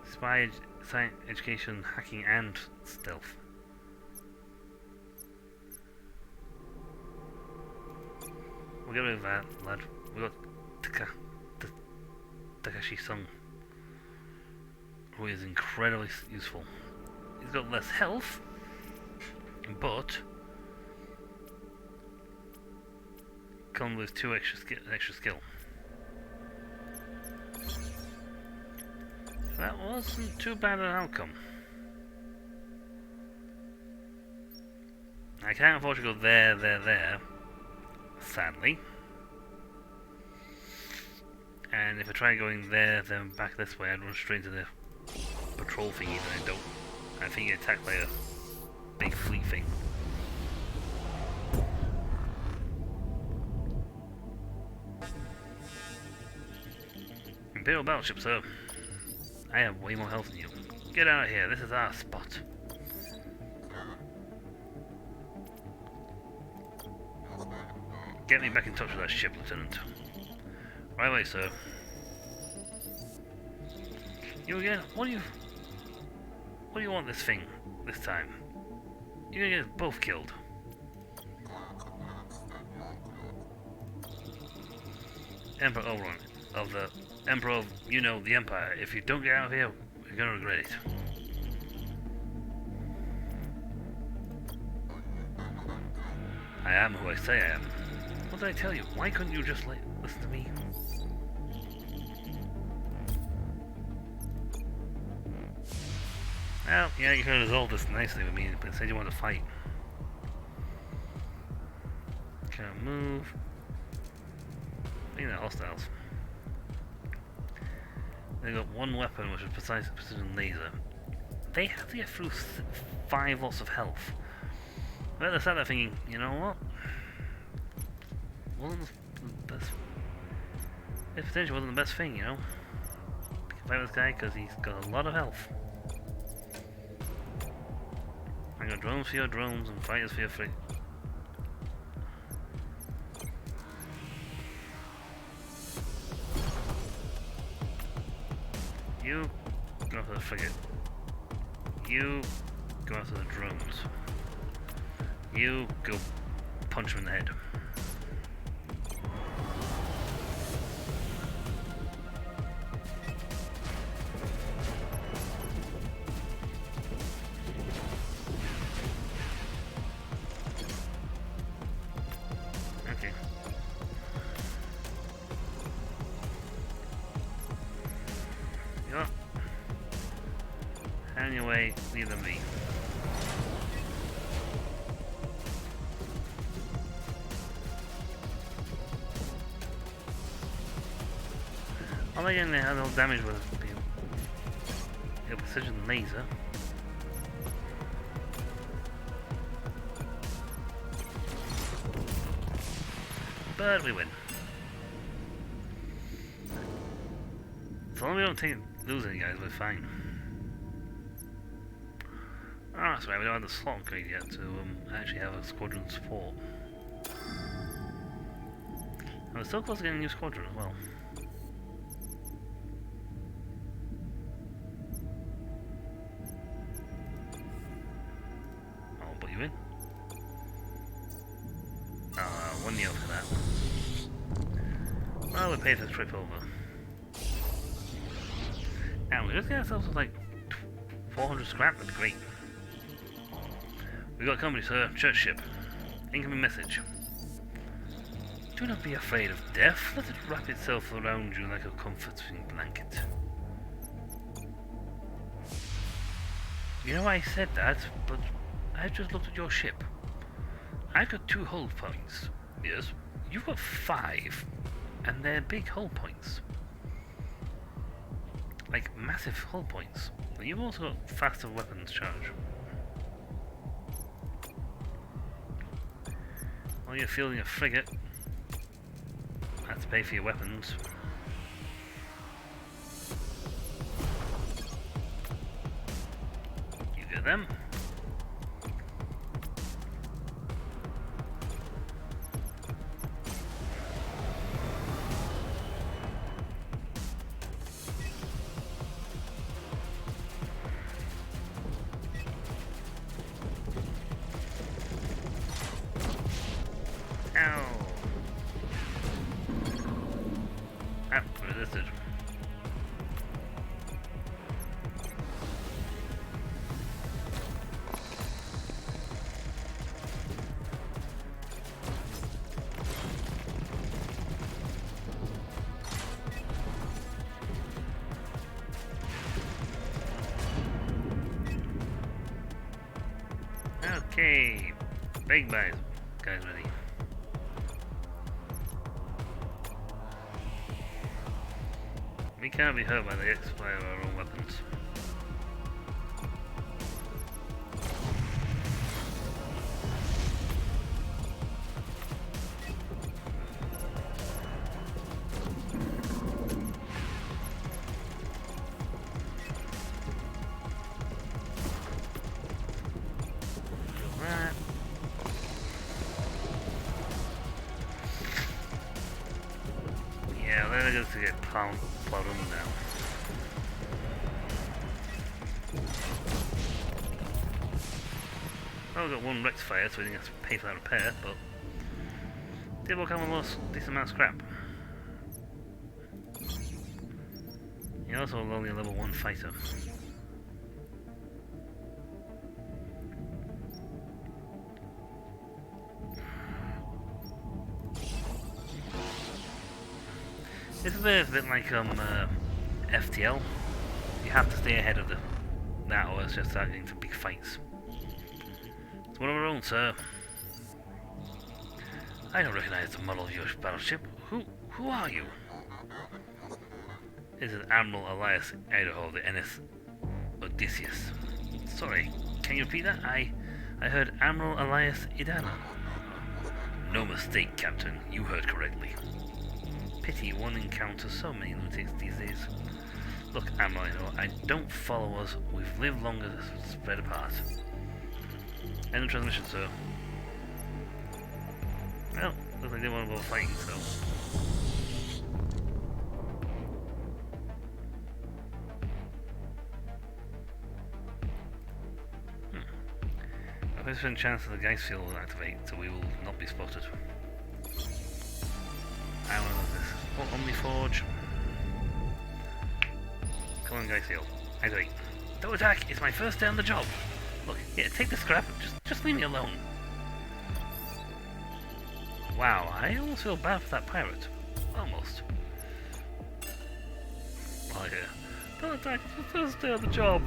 Spy, science, education, hacking, and stealth. We'll get rid of that, lad. We got Takashi's son, who is incredibly useful. He's got less health, but comes with 2 extra skill. That wasn't too bad an outcome. I can't afford to go there, sadly. And if I try going there, then back this way, I'd run straight into the patrol thingy, and I don't. I think get attacked by a big fleet thing. Imperial battleship, sir. I have way more health than you. Get out of here, this is our spot. Get me back in touch with that ship, Lieutenant. Right away, sir. You again? What do you want this thing this time? You're gonna get us both killed. Emperor Oberon of the Emperor of, the Empire. If you don't get out of here, you're gonna regret it. I am who I say I am. What did I tell you? Why couldn't you just listen to me? Well, yeah, you could have resolved this nicely with me, but instead you want to fight. Can't move. Look at the hostiles. They got one weapon, which is precision laser. They have to get through 5 lots of health. Well, they sat there thinking, you know what? Wasn't the best. This potentially wasn't the best thing, you know? I can fight this guy because he's got a lot of health. I got drones for your drones and fighters for your fighters. You go after the frigate. You go after the drones. You go punch him in the head. Okay. You're on your way, leave them be. I'll let you in there, how they'll damage with your precision laser. But we win. So long as we don't lose any guys, we're fine. Ah, that's right, we don't have the slot upgrade yet to actually have a squadron support. And we're still close to getting a new squadron as well. I'll put you in. 1 year for that. Well, we paid for the trip over. Now, we just get ourselves with like 400 scrap, that'd be great. We got company, sir. Church ship. Incoming message. Do not be afraid of death. Let it wrap itself around you like a comforting blanket. You know I said that, but I just looked at your ship. I've got 2 hull points. Yes, you've got 5, and they're big hull points. Like massive hull points. But you've also got faster weapons charge. While you're fielding a frigate, you have to pay for your weapons. You get them. Ow! Ah, resisted. Okay, big guys ready. We can't be hurt by the X-Fire of our own weapons. That. Yeah, they're just to get plowed on now. Well, we got 1 Rex fire, so we didn't have to pay for that repair, but did work out with a decent amount of scrap. He also only a level 1 fighter. It's a bit like FTL. You have to stay ahead of the that, or it's just starting to big fights. It's one of our own, sir. I don't recognize the model of your battleship. Who are you? This is Admiral Elias Idaho, the NS Odysseus. Sorry, can you repeat that? I heard Admiral Elias Idaho. No mistake, Captain. You heard correctly. Pity one encounters so many lunatics these days. Look, Admiral Idaho, I don't follow us. We've lived longer spread apart. End of transmission, sir. Well, looks like they want to go fighting, so... A 50% chance that the gas field will activate, so we will not be spotted. I want to know this. Oh, Omniforge. Come on, guys, field. Activate. Don't attack! It's my first day on the job! Look, here, take the scrap. Just leave me alone. Wow, I almost feel bad for that pirate. Almost. Oh yeah. Don't attack, it's your first day on the job.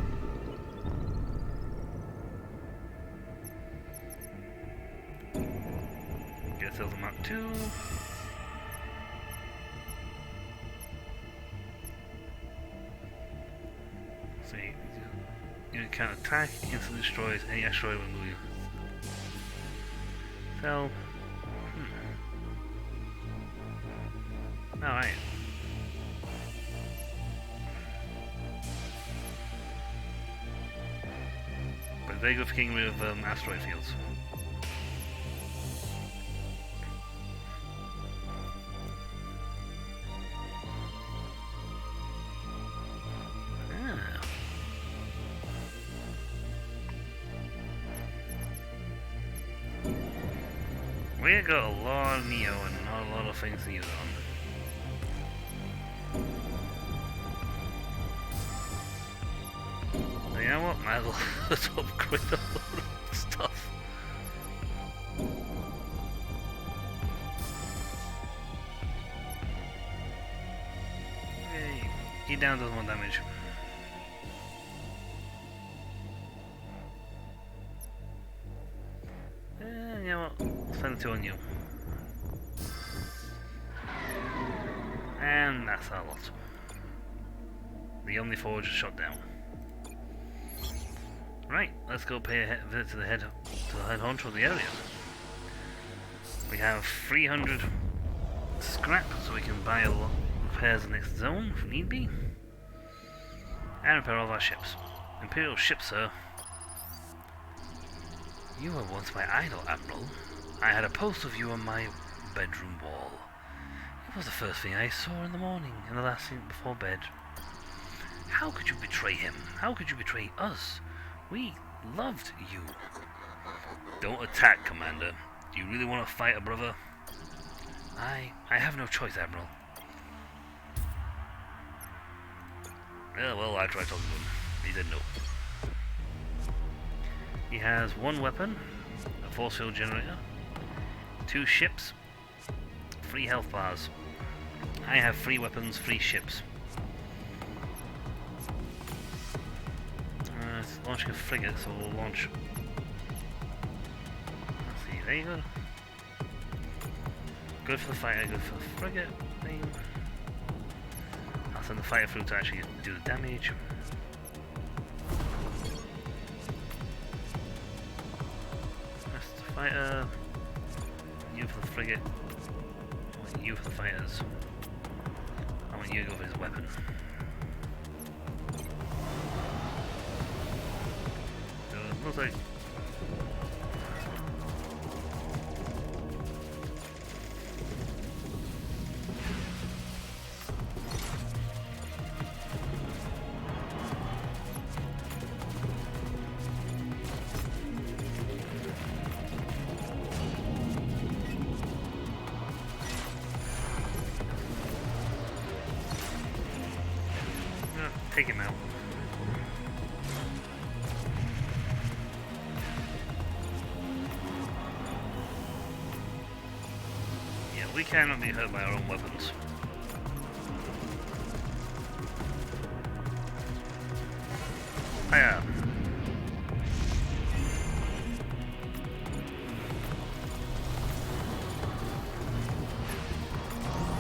Get ourselves a Mark II. See, you can attack, instantly destroys any asteroid when moving. So, alright. But very good for getting rid of asteroid fields. We got a lot of Neo and not a lot of things to use on. You know what? Might as well just upgrade a load of stuff. Okay, he down does 1 damage. You know what? We'll spend 2 on you. And that's our lot. The Omniforge is shot down. Right, let's go pay a visit to the head honcho of the area. We have 300 scrap, so we can buy a lot of repairs in the next zone if need be. And repair all of our ships. Imperial ship, sir. You were once my idol, Admiral. I had a poster of you on my bedroom wall. It was the first thing I saw in the morning and the last thing before bed. How could you betray him? How could you betray us? We loved you. Don't attack, Commander. Do you really want to fight a brother? I have no choice, Admiral. Yeah, well, I tried talking to him. He said no. He has 1 weapon, a force field generator, 2 ships, 3 health bars. I have 3 weapons, 3 ships. It's launching a frigate, so we'll launch. Let's see, there you go. Good for the fighter, good for the frigate thing. I'll send the fighter through to actually do the damage. That's the fighter. You for the frigate. I want you for the fighters. I want you to go for his weapon. So it looks like take him out. Yeah, we cannot be hurt by our own weapons. Fire!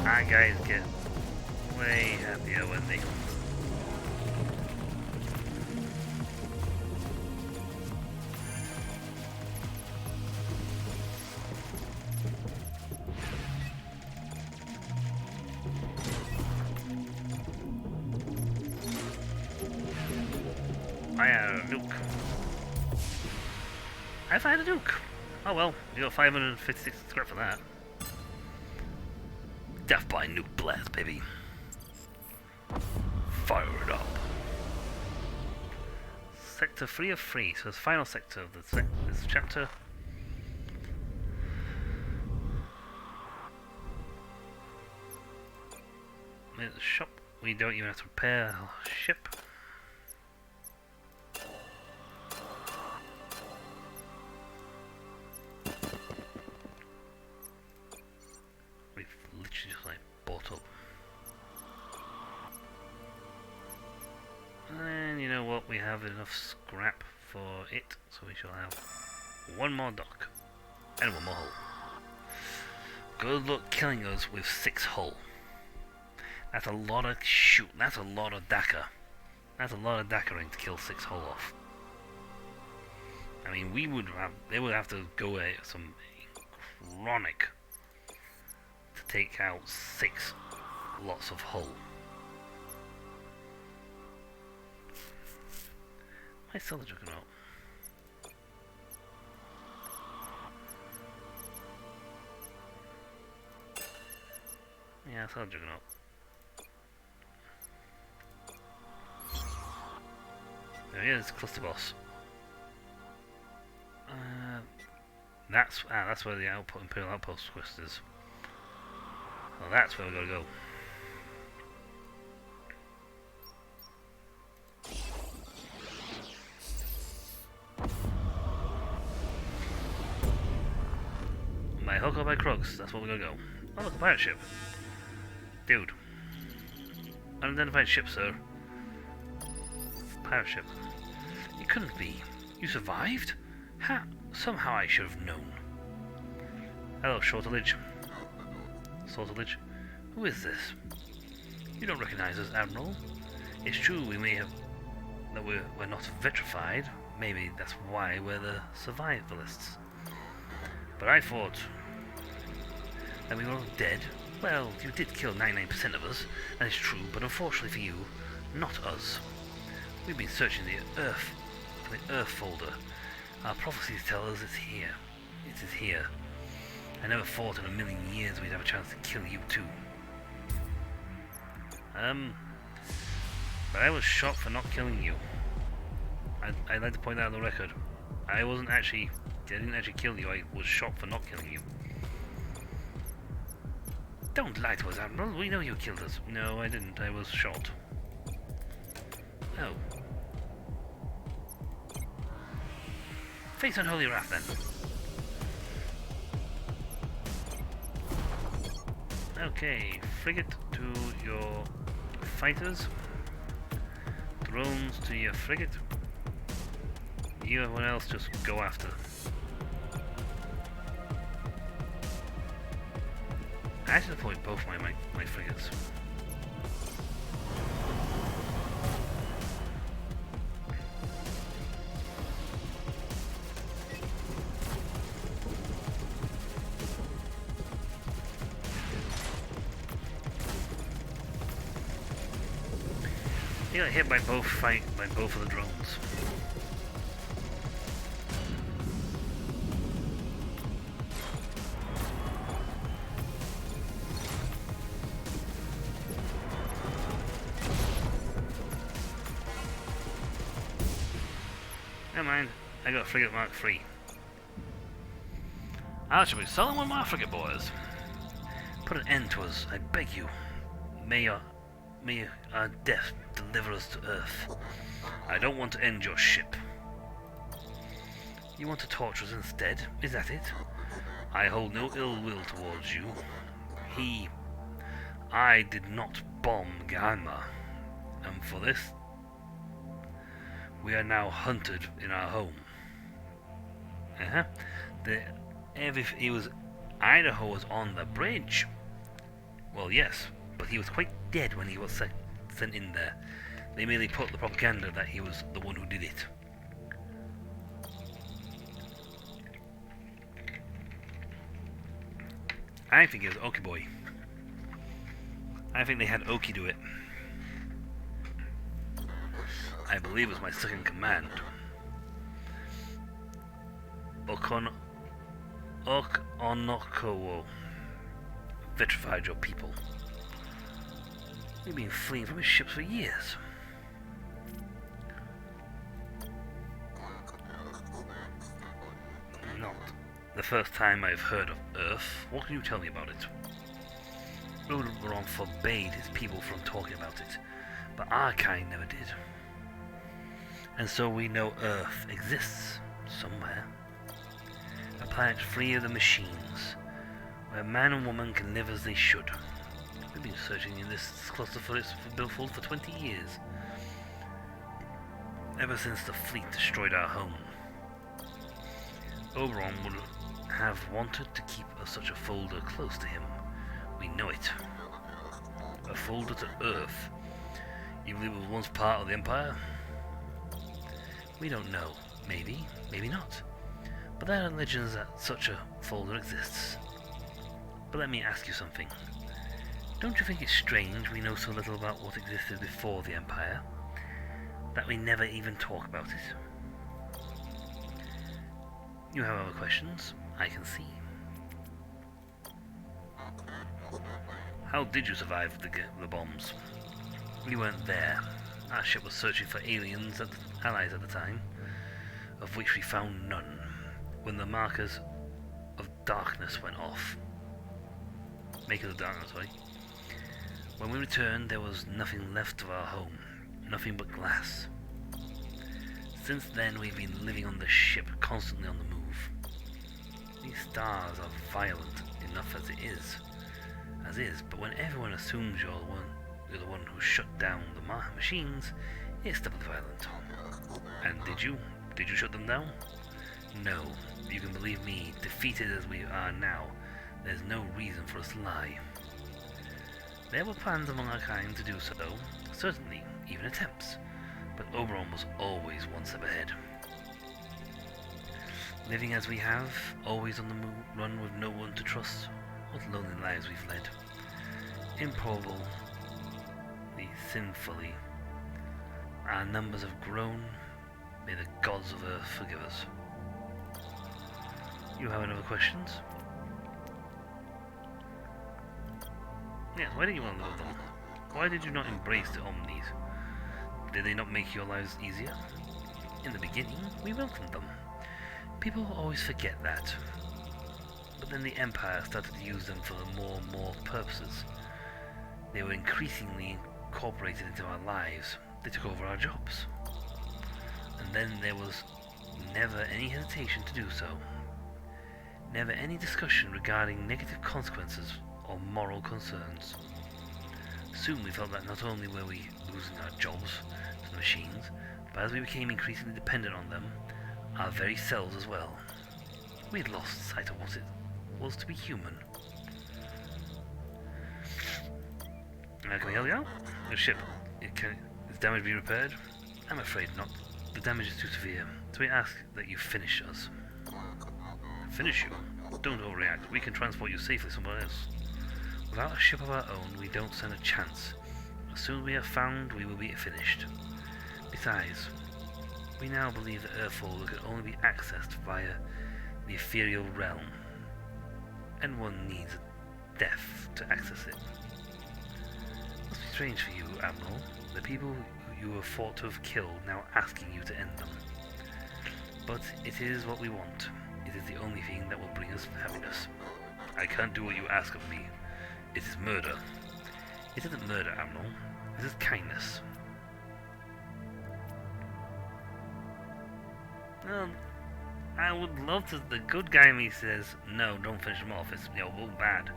Our guys get way happier when they... Fire! Nuke! I fired a nuke! Oh well, you got 556 scrap for that. Death by nuke blast, baby. Fire it up. Sector 3 of 3, so it's the final sector of this chapter. There's a shop. We don't even have to repair our ship. We've literally just like bought up. And you know what? We have enough scrap for it, so we shall have one more dock and one more hull. Good luck killing us with 6 hull. That's a lot of shoot. That's a lot of Dakar. That's a lot of Dakaring to kill 6 hull off. I mean, we would have. They would have to go at some chronic to take out 6 lots of hull. I still the Juggernaut. Yeah, I saw the Juggernaut. There he is, Cluster Boss. That's where the Imperial Outpost quest is. Well, that's where we gotta go. By hook or by crooks, that's where we're gonna go. Oh, look, a pirate ship. Dude. Unidentified ship, sir. Pirate ship. It couldn't be. You survived? Somehow I should have known. Hello, Shortledge. Sortilege. Who is this? You don't recognize us, Admiral. It's true we may have... that we're not vitrified. Maybe that's why we're the survivalists. But I thought... that we were all dead. Well, you did kill 99% of us, that is true, but unfortunately for you, not us. We've been searching the Earth for the Earth folder. Our prophecies tell us it's here. It is here. I never thought in a million years we'd have a chance to kill you too. But I was shot for not killing you. I'd like to point that on the record. I didn't actually kill you, I was shot for not killing you. Don't lie to us, Admiral, we know you killed us. No, I didn't, I was shot. Oh. Face unholy wrath then. Okay, frigate to your fighters. Drones to your frigate. You everyone else just go after. I should deploy both my frigates. He got hit by both of the drones. Never mind, I got a frigate Mark III. I shall be selling one more frigate, boys. Put an end to us, I beg you. May our death deliver us to Earth. I don't want to end your ship. You want to torture us instead, is that it? I hold no ill will towards you. I did not bomb Gahanma, and for this, We are now hunted in our home. It was Idaho was on the bridge. Well, yes, but he was quite dead when he was sent in there. They merely put the propaganda that he was the one who did it. I think it was Okie Boy. I think they had Okie do it. I believe it was my second command. Okonokowo vitrified your people. We've been fleeing from his ships for years. Not the first time I've heard of Earth. What can you tell me about it? Oberon forbade his people from talking about it, but our kind never did. And so we know Earth exists somewhere. A planet free of the machines, where man and woman can live as they should. We've been searching in this cluster for Billfold for 20 years. Ever since the fleet destroyed our home. Oberon would have wanted to keep such a folder close to him. We know it. A folder to Earth. Even if it was once part of the Empire? We don't know. Maybe, maybe not. But there are legends that such a folder exists. But let me ask you something. Don't you think it's strange we know so little about what existed before the Empire? That we never even talk about it? You have other questions, I can see. How did you survive the bombs? We weren't there. Our ship was searching for aliens and allies at the time, of which we found none, when the markers of darkness went off. Makers of darkness, sorry. When we returned, there was nothing left of our home, nothing but glass. Since then, we've been living on the ship, constantly on the move. These stars are violent enough as is, but when everyone assumes you're the one who shut down the machines, it's double violent. And did you shut them down? No, you can believe me, defeated as we are now, there's no reason for us to lie. There were plans among our kind to do so, certainly, even attempts, but Oberon was always one step ahead. Living as we have, always on the run with no one to trust, what lonely lives we've led. Improbably, sinfully, our numbers have grown. May the gods of Earth forgive us. You have any other questions? Yeah, why did you want to love them? Why did you not embrace the Omnis? Did they not make your lives easier? In the beginning, we welcomed them. People always forget that. But then the Empire started to use them for more and more purposes. They were increasingly incorporated into our lives. They took over our jobs. And then there was never any hesitation to do so. Never any discussion regarding negative consequences or moral concerns. Soon we felt that not only were we losing our jobs to the machines, but as we became increasingly dependent on them, our very selves as well. We had lost sight of what it was to be human. Can we help you out? The ship, is damage be repaired? I'm afraid not. The damage is too severe, so we ask that you finish us. Finish you? Don't overreact. We can transport you safely somewhere else. Without a ship of our own, we don't stand a chance. As soon as we are found, we will be finished. Besides, we now believe that Earthfolder can only be accessed via the ethereal realm, and one needs death to access it. It must be strange for you, Admiral, the people you were thought to have killed now asking you to end them. But it is what we want. It is the only thing that will bring us happiness. I can't do what you ask of me. It is murder. It isn't murder, Admiral. This is kindness. Well, I would love to. The good guy in me says, no, don't finish them off. It's all bad.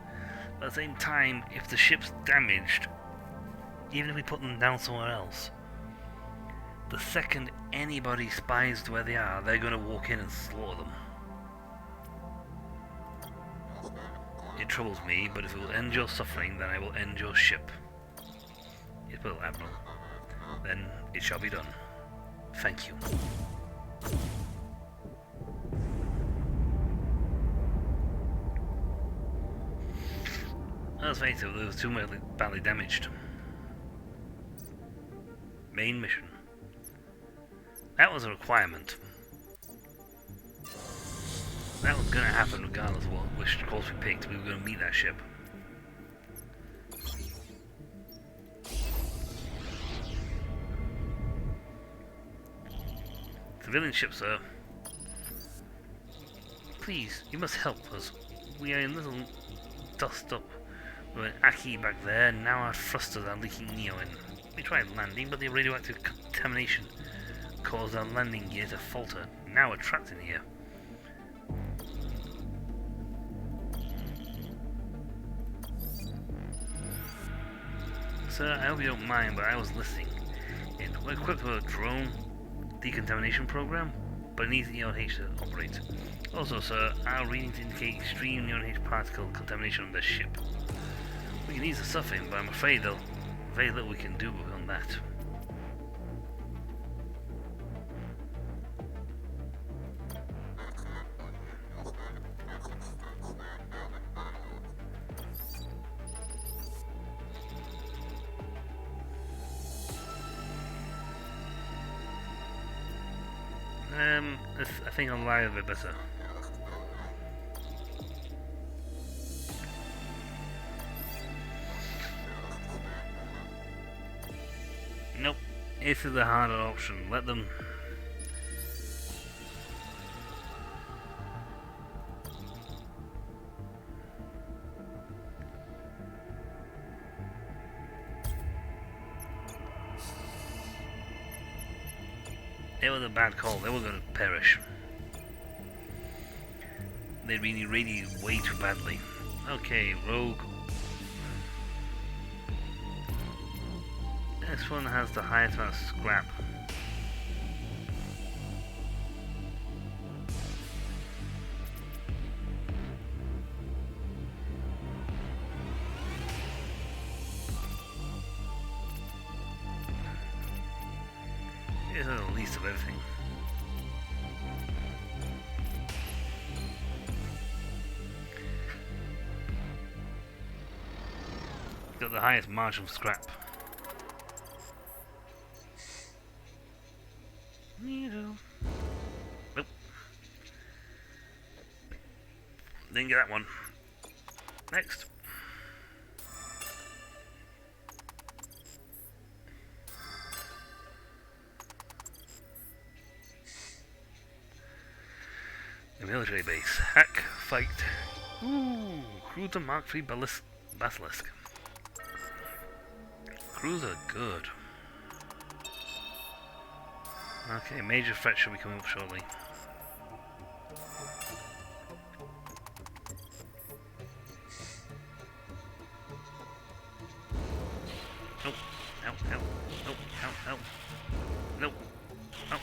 But at the same time, if the ship's damaged, even if we put them down somewhere else, The second anybody spies where they are, they're going to walk in and slaughter them. It troubles me, but if it will end your suffering, then I will end your ship. It will, Admiral. Then it shall be done. Thank you. Let's face it, there was too badly damaged. Main mission. That was a requirement. That was going to happen regardless of which course we picked. We were going to meet that ship. Civilian ship, sir. Please, you must help us. We are in little dust up. We're in Aki back there, and now our thrusters are leaking Neo in. We tried landing, but the radioactive contamination caused our landing gear to falter. Now we're trapped in here. Sir, I hope you don't mind, but I was listening. We're equipped with a drone decontamination program, but it needs neon-H to operate. Also, sir, our readings indicate extreme neon-H particle contamination on this ship. We can ease the suffering, but I'm afraid there's very little we can do on that. I think I'll lie a bit better. Nope, this is the harder option. Let them. It was a bad call. They were going to perish. They'd been irradiated way too badly. Okay, Rogue. This one has the highest amount of scrap. This is the least of everything. Got the highest margin of scrap. Nope. Didn't get that one. Next. The military base. Hack, fight. Ooh, cruiser Mark III Basilisk. Cruiser, good. Okay, major threat should be coming up shortly. Nope. Help, help. Nope, help, help. Nope. Oh.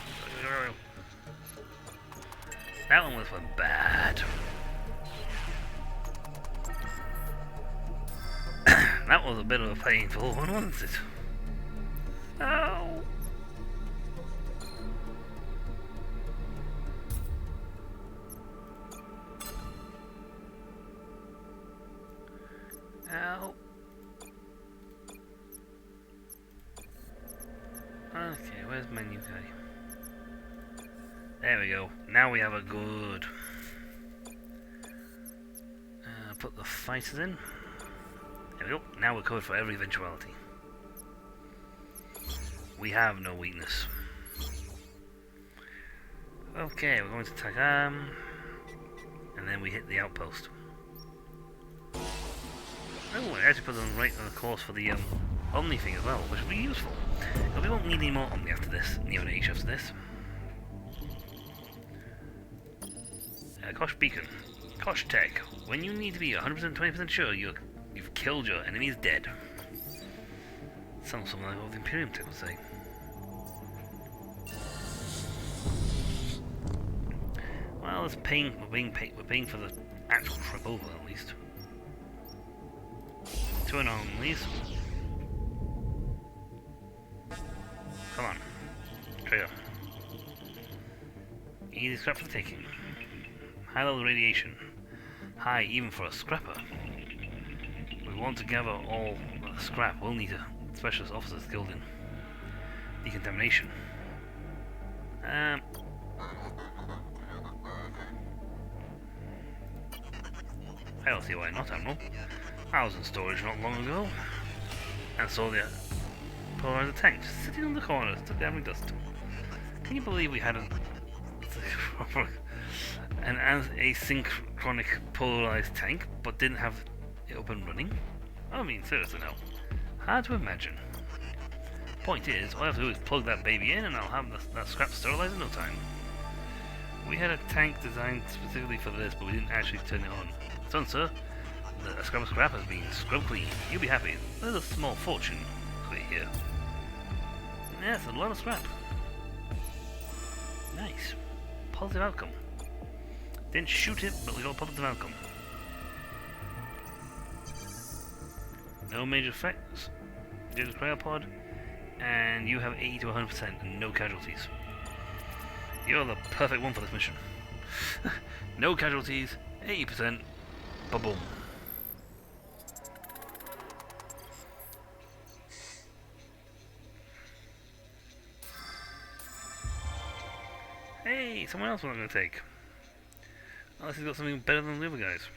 That one was bad. That was a bit of a painful one, wasn't it? Ow! Ow! Okay, where's menu guy? There we go. Now we have a good. Put the fighters in. There we go. Now we're covered for every eventuality. We have no weakness. Okay, we're going to attack and then we hit the outpost. Oh, I actually put them right on the course for the Omni thing as well, which will be useful. But we won't need any more Omni after this, neon-H after this. Kosh Beacon. Kosh Tech. When you need to be 120% sure you've killed your enemy's dead. Sounds something like what the Imperium Tech would say. Well, it's paying. We're paying for the actual trip over at least. 2 anomalies. Come on, trigger. Easy scrap for the taking. High level radiation. High even for a scrapper. We want to gather all the scrap. We'll need a specialist officer skilled in decontamination. I don't see why not, Admiral. I was in storage not long ago and saw the polarizer tank just sitting on the corner, still gathering dust. Can you believe we had an asynchronic polarized tank but didn't have it up and running? I mean, seriously now. Hard to imagine. Point is, all I have to do is plug that baby in and I'll have that scrap sterilized in no time. We had a tank designed specifically for this, but we didn't actually turn it on. Son, sir, the scrap has been scrubbed clean. You'll be happy. There's a small fortune here. Yes, a lot of scrap. Nice. Positive outcome. Didn't shoot it, but we got a positive outcome. No major effects. There's a cryopod. And you have 80 to 100% and no casualties. You're the perfect one for this mission. No casualties, 80%, ba-boom. Hey, someone else I'm going to take. Unless he's got something better than the other guys.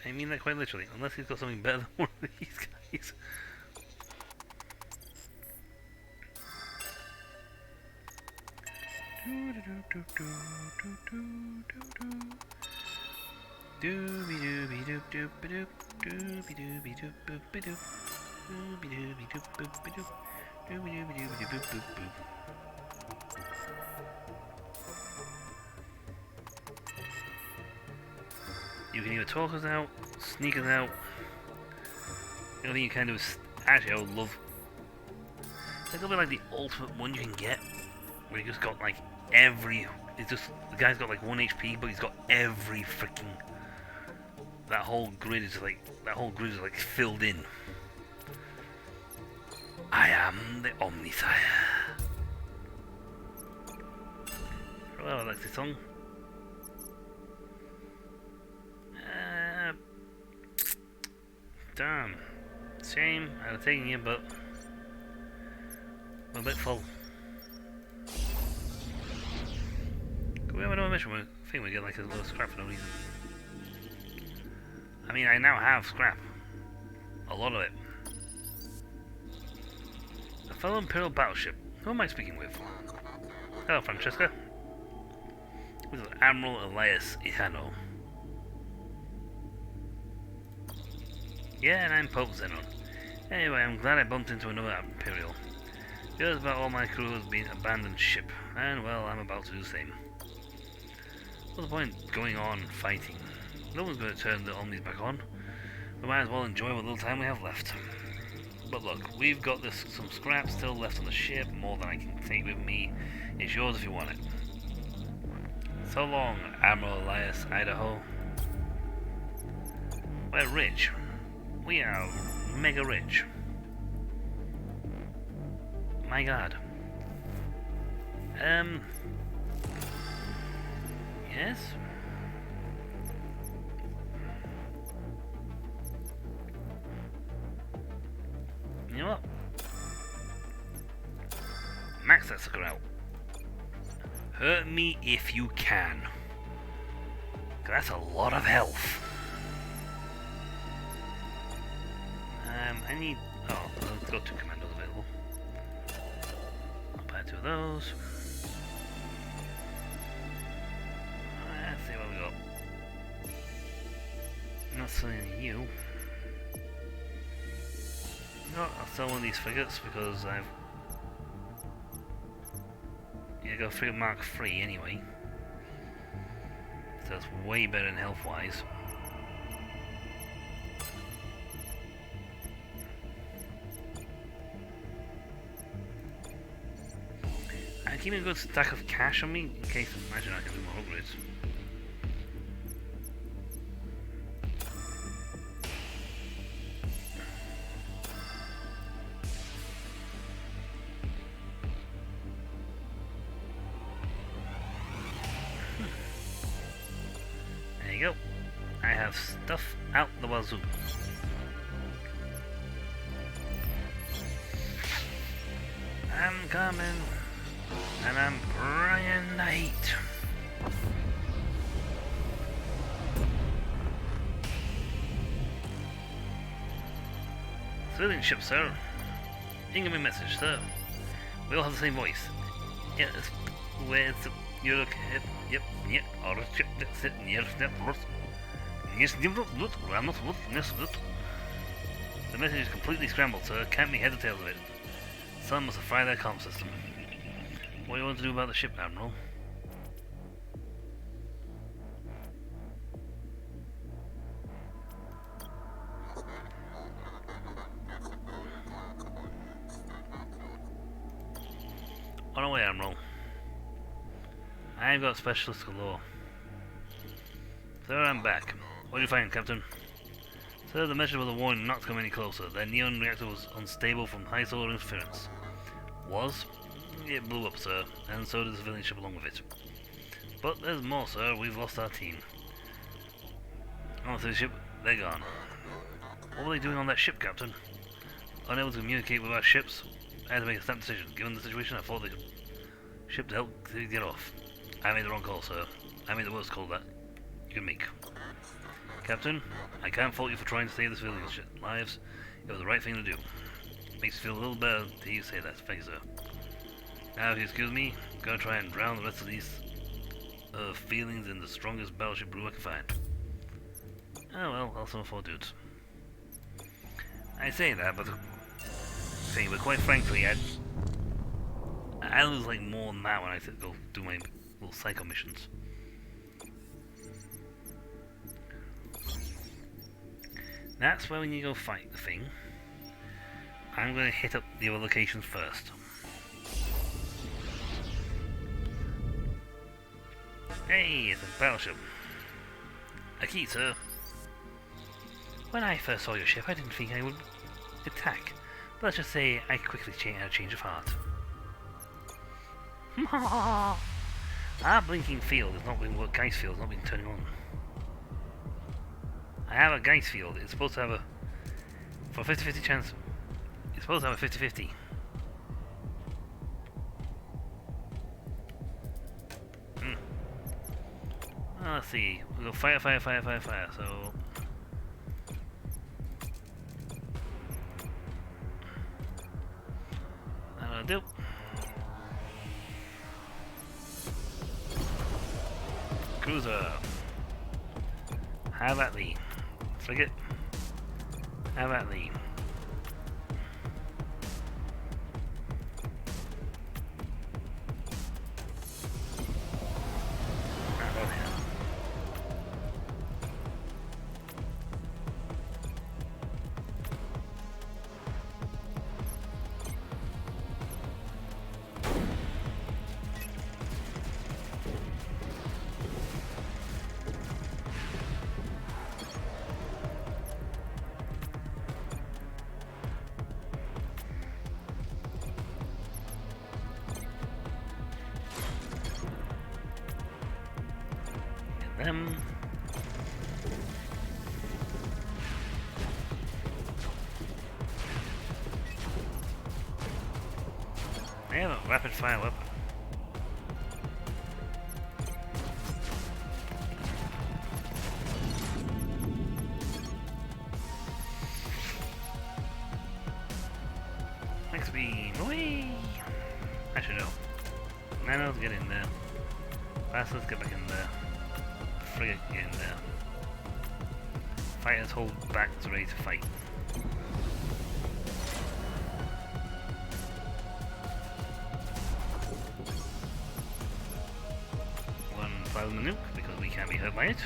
I mean that quite literally. Unless he's got something better than one of these guys. You can either talk us out, sneak us out. The only thing you can do is actually I would love. It's gonna be like the ultimate one you can get, where you just got like every. It's just the guy's got like 1 HP, but he's got every freaking. That whole grid is like filled in. I am the Omnisire. Well, I like this song. Damn. Shame, I'd have taken you, but I'm a bit full. Could we have another mission where I think we get like a little scrap for no reason? I mean, I now have scrap. A lot of it. A fellow Imperial battleship. Who am I speaking with? Hello, Francesca. This is Admiral Elias Ihano. Yeah, and I'm Pope Zenon. Anyway, I'm glad I bumped into another Imperial. Just about all my crew has been abandoned ship, and well, I'm about to do the same. What's the point going on fighting? No one's going to turn the Omnis back on. We might as well enjoy what little time we have left. But look, we've got some scrap still left on the ship, more than I can take with me. It's yours if you want it. So long, Admiral Elias Idaho. We're rich. We are mega rich. My god. Yes? You know what? Max that sucker out. Hurt me if you can. 'Cause that's a lot of health. I need... Oh, let's go 2 commandos available. I'll buy 2 of those. Let's see what we got. Not selling you. No, I'll sell one of these frigates because I've... Yeah, I got a frigate Mark III anyway. So that's way better than health-wise. keep a good stack of cash on me in case. Imagine I can do more upgrades. There you go. I have stuff out the wazoo. I'm coming, and I'm Brian Knight. Civilian ship, sir. Incoming message, sir. We all have the same voice. Yes, where's the... You're okay? Yep, yeah, our ship that's it near Snapworth. Yes, the message is completely scrambled, sir. Can't make head or tails of it. Some must have fried their comm system. What do you want to do about the ship, Admiral? On our way, Admiral. I've got specialists galore. Sir, I'm back. What do you find, Captain? Sir, the message was a warning not to come any closer. Their neon reactor was unstable from high solar interference. Was? It blew up, sir, and so did the civilian ship along with it. But there's more, sir. We've lost our team. On the ship, they're gone. What were they doing on that ship, Captain? Unable to communicate with our ships, I had to make a snap decision. Given the situation, I thought the ship to help get off. I made the wrong call, sir. I made the worst call that you can make. Captain, I can't fault you for trying to save the civilian lives. It was the right thing to do. Makes me feel a little better to hear you say that. Thank you, sir. Now, if you excuse me, I'm gonna try and drown the rest of these feelings in the strongest battleship brew I can find. Oh well, also four dudes. I say that, but quite frankly, I lose like more than that when I go do my little psycho missions. That's where when you go fight the thing, I'm going to hit up the other locations first. Hey, it's a battleship. A key, sir. When I first saw your ship, I didn't think I would attack. But let's just say I quickly had a change of heart. Our blinking field has not been what Geist field has not been turning on. I have a Geist field. It's supposed to have a for 50-50 chance. It's supposed to have a 50-50. Let's see. We'll go fire. So that'll do. Cruiser. Have at thee. Frigate. Have at thee. Them. I have a rapid fire weapon. Next beam, whee! I should know. Nanos, get in there. Bastards, get back in there. Frigate, get in there. Fighters, hold back to ready to fight. One fire the nuke because we can't be hurt by it.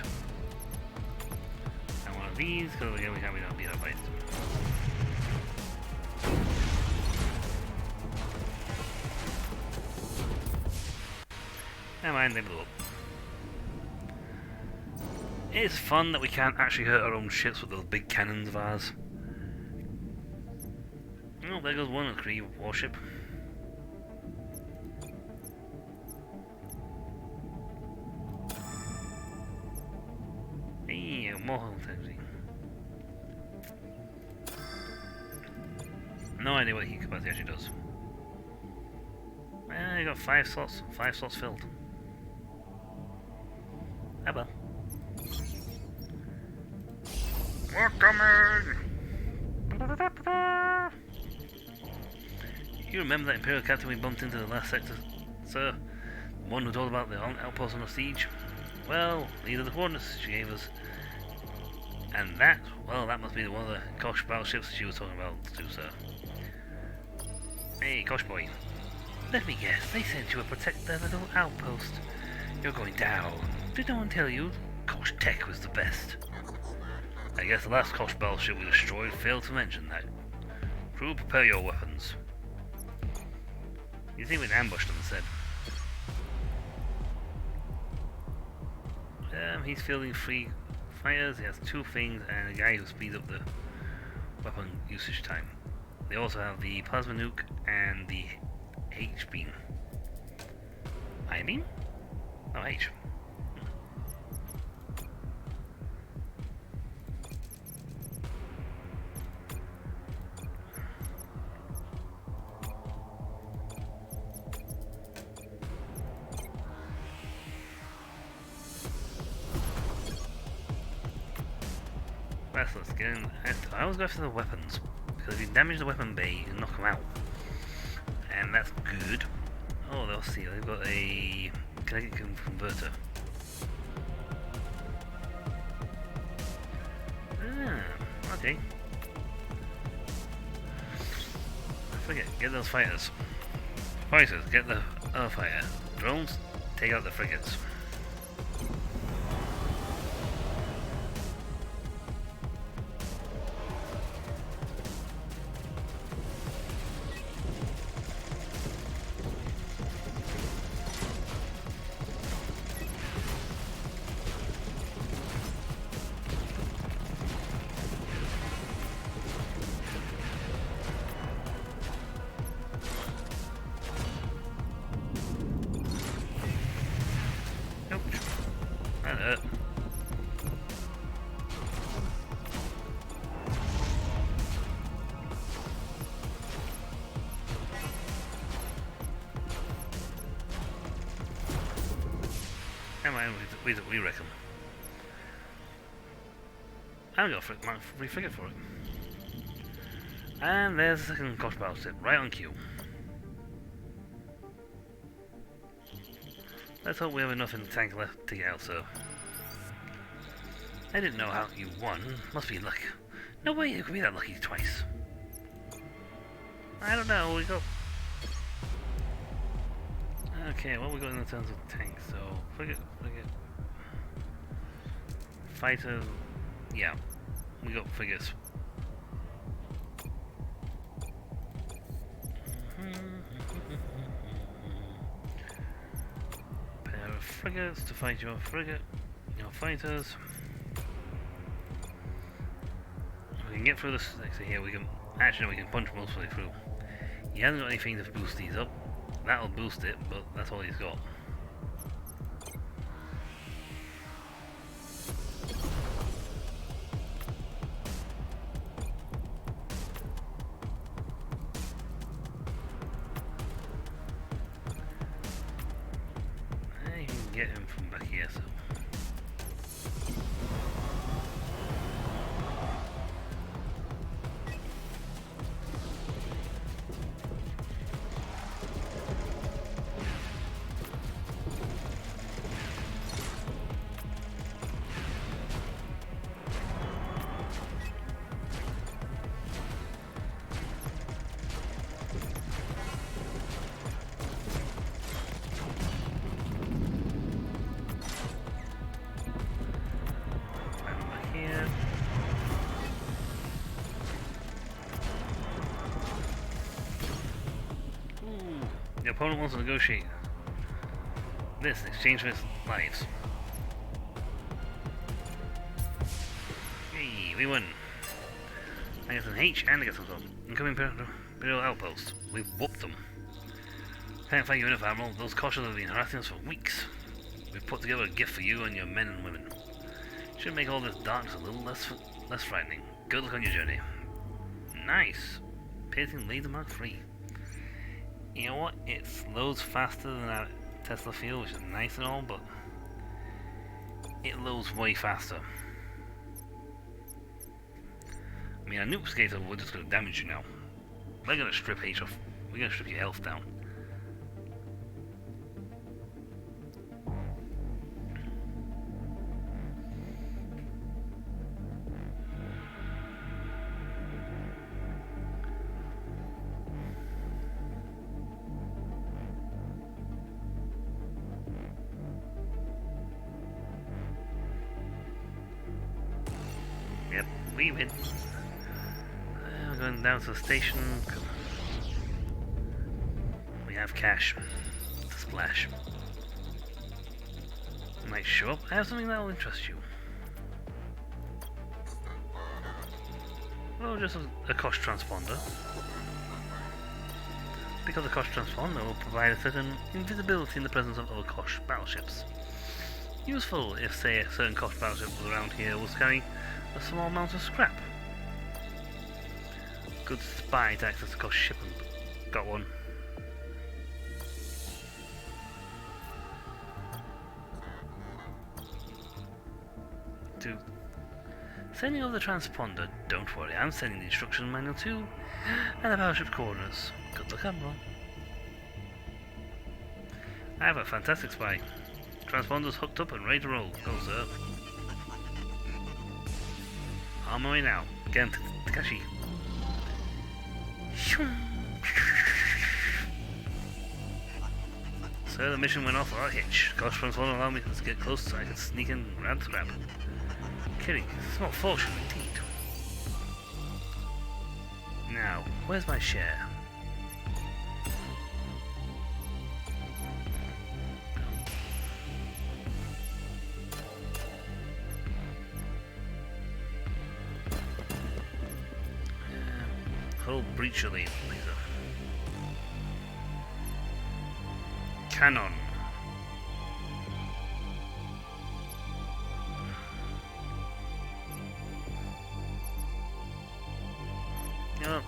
And one of these because again we can't be hurt by it. Never mind, they blew up. It's fun that we can't actually hurt our own ships with those big cannons of ours. Oh, there goes one Kree warship. Hey, more hull technology. No idea what heat capacity actually does. Well, you got 5 slots filled. Ah well. We're coming! You remember that Imperial captain we bumped into the last sector, sir? The one who told about the outpost under siege? Well, these are the coordinates she gave us. And that, well, that must be one of the Kosh battleships she was talking about too, sir. Hey, Kosh boy. Let me guess, they sent you to protect their little outpost. You're going down. Did no one tell you Kosh Tech was the best? I guess the last Kosh battleship we destroyed failed to mention that. Crew, prepare your weapons. You think we'd ambushed them instead? He's fielding 3 fighters, he has 2 things, and a guy who speeds up the weapon usage time. They also have the plasma nuke and the H-beam. I-beam? Oh, H. Let's get in. I always go for the weapons, because if you damage the weapon bay, you can knock them out. And that's good. Oh, let's see, they've got a kinetic converter. Ah, okay. Frigate, get those fighters. Fighters, get the other fighter. Drones, take out the frigates. We reckon. I got a free frigate for it. And there's the second Kosh battleship, right on cue. Let's hope we have enough in the tank left to get out, sir. I didn't know how you won. Must be luck. No way you could be that lucky twice. I don't know, we got... Okay, what we got in terms of tanks? So, frigate... Fighter, yeah, we got frigates. Pair of frigates to fight your fighters. We can get through this section here. We can punch most of the way through. He hasn't got anything to boost these up. That'll boost it, but that's all he's got. Get him from back here, so. The opponent wants to negotiate. this in exchange for his lives. Hey, we won. I get an H and I get some incoming Imperial outpost. We've whooped them. Can't find you enough, Admiral. Those Koshers have been harassing us for weeks. We've put together a gift for you and your men and women. Should make all this darkness a little less frightening. Good luck on your journey. Nice. Piercing laser Mark 3. You know what? It loads faster than our Tesla Field, which is nice and all, but it loads way faster. I mean, a nuke skater we're just gonna damage you now. We're gonna strip H off. We're gonna strip your health down. Yep, we win. We're going down to the station. We have cash to splash. Might show up. I have something that will interest you. Oh, just a Kosh transponder. Because the Kosh transponder will provide a certain invisibility in the presence of other Kosh battleships. Useful if, say, a certain Kosh battleship around here was carrying a small amount of scrap. Good spy to access the Kosh ship and got one. Two. Sending over the transponder. Don't worry, I'm sending the instruction manual too, and the battleship coordinates. Good luck, Admiral. I have a fantastic spy. Transponder's hooked up and ready to roll. Go, sir. On my way now. Again, Takashi. Sir, the mission went off without a hitch. Kosh transponder allowed me to get close so I could sneak in and grab the scrap. Kidding, small fortune indeed. Now, where's my share? Hull breacher laser. Cannon. Yeah,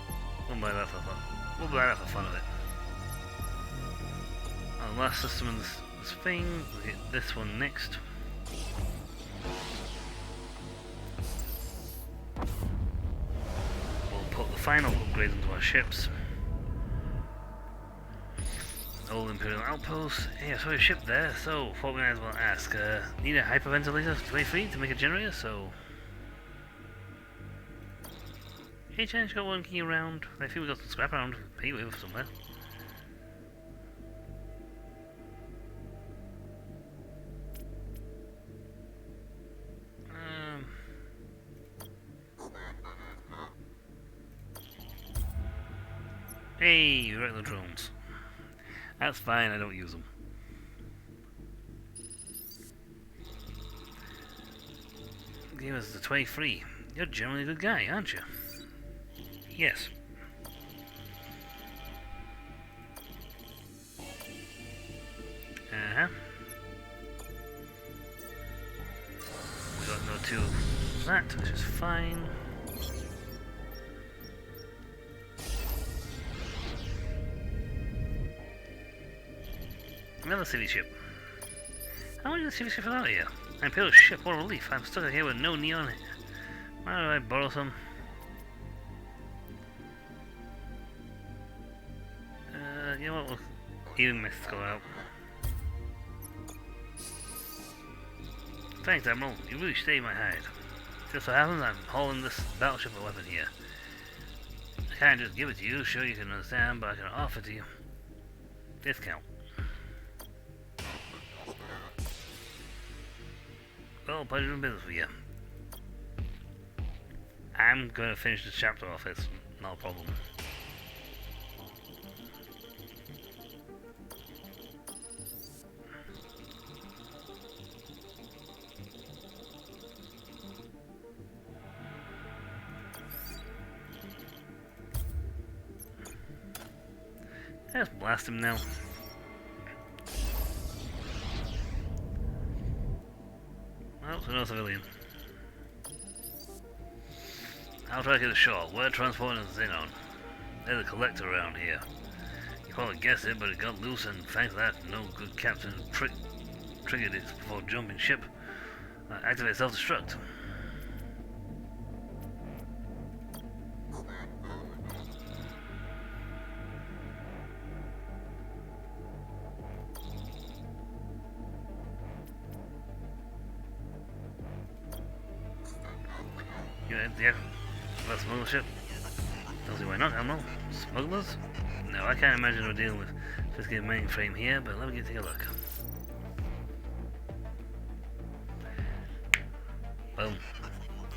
we'll buy that for fun. We'll buy that for fun of it. Our last system in this thing. We'll get this one next. Put the final upgrades into our ships. Old Imperial outpost. Hey, I saw your ship there, so what we might as well ask. Need a hyperventilator 23 to make a generator, so... Hey, Chance, got one key around. I think we got some scrap around to pay with somewhere. Hey, regular drones. That's fine, I don't use them. Give us the 23. You're generally a good guy, aren't you? Yes. Uh-huh. We got no two of that, which is fine. Another city ship. How many city ships are out here? I'm Imperial ship, what a relief. I'm stuck here with no neon. Why don't I borrow some? You know what? We'll even miss go out. Thanks, Admiral. You really saved my hide. Just so happens I'm hauling this battleship a weapon here. I can't just give it to you, sure you can understand, but I can offer to you discount. Well, pleasure doing business with you. I'm gonna finish this chapter off, it's not a problem. Let's blast him now. Oh, so no civilian. I'll try to get a shot. We're transporting Xenon. There's a collector around here. You probably guessed it, but it got loose, and thanks to that, no good captain triggered it before jumping ship. Activate self-destruct. Yeah, that's smuggler ship. Don't see why not, Admiral. Smugglers? No, I can't imagine we're dealing with physical mainframe here, but let me take a look. Boom.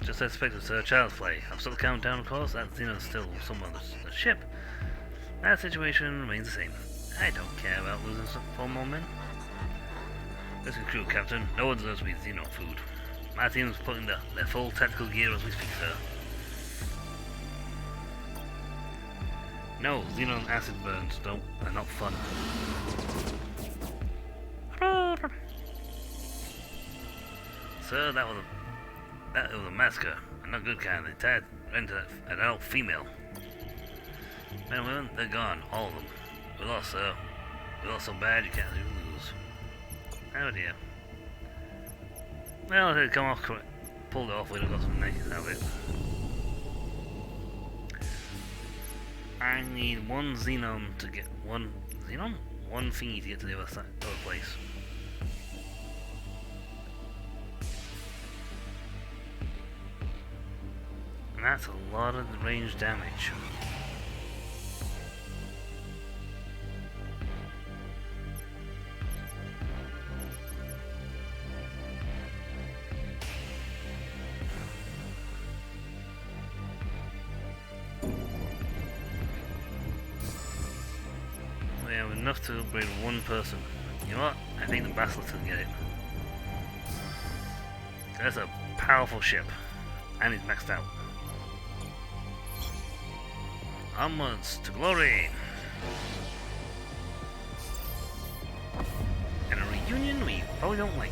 Just as expected, sir. Child's play. I'm still counting down, of course. That Xenon's still somewhere on the ship. That situation remains the same. I don't care about losing some 4 more men. Listen, crew, Captain. No one deserves to be Xenon food. My team's putting their full tactical gear as we speak, sir. No, Xenon acid burns are not fun. Sir, that was a massacre. A not good kind. They tied into an adult female. Men and women, they're gone. All of them. We lost, sir. We lost so bad you can't lose. Oh dear. Well, if it had come off, pulled it off, we'd have got some nice out of it. I need one Xenon to get one Xenon? One thingy to get to the other place. And that's a lot of range damage. We have enough to upgrade one person. You know what? I think the Basilisk can get it. That's a powerful ship. And it's maxed out. Onwards to glory! And a reunion we probably don't like.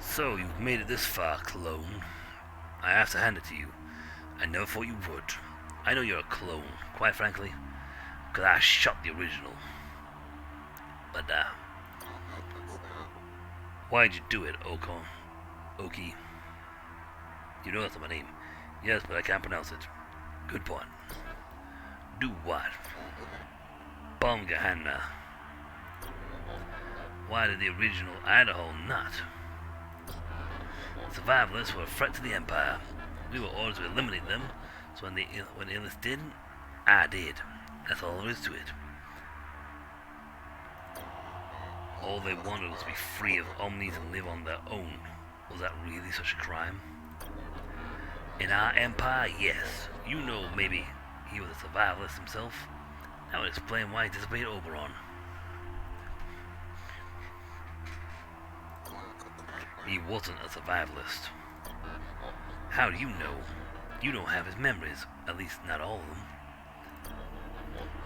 So, you've made it this far, clone. I have to hand it to you. I never thought you would. I know you're a clone, quite frankly, because I shot the original. But, why'd you do it, Okon? Oki? You know that's my name. Yes, but I can't pronounce it. Good point. Do what? Bomb Gehenna. Why did the original Idaho not? The survivalists were a threat to the Empire. We were ordered to eliminate them, so when the illness didn't, I did. That's all there is to it. All they wanted was to be free of Omnis and live on their own. Was that really such a crime? In our empire, yes. You know, maybe he was a survivalist himself. That would explain why he disobeyed Oberon. He wasn't a survivalist. How do you know? You don't have his memories, at least not all of them.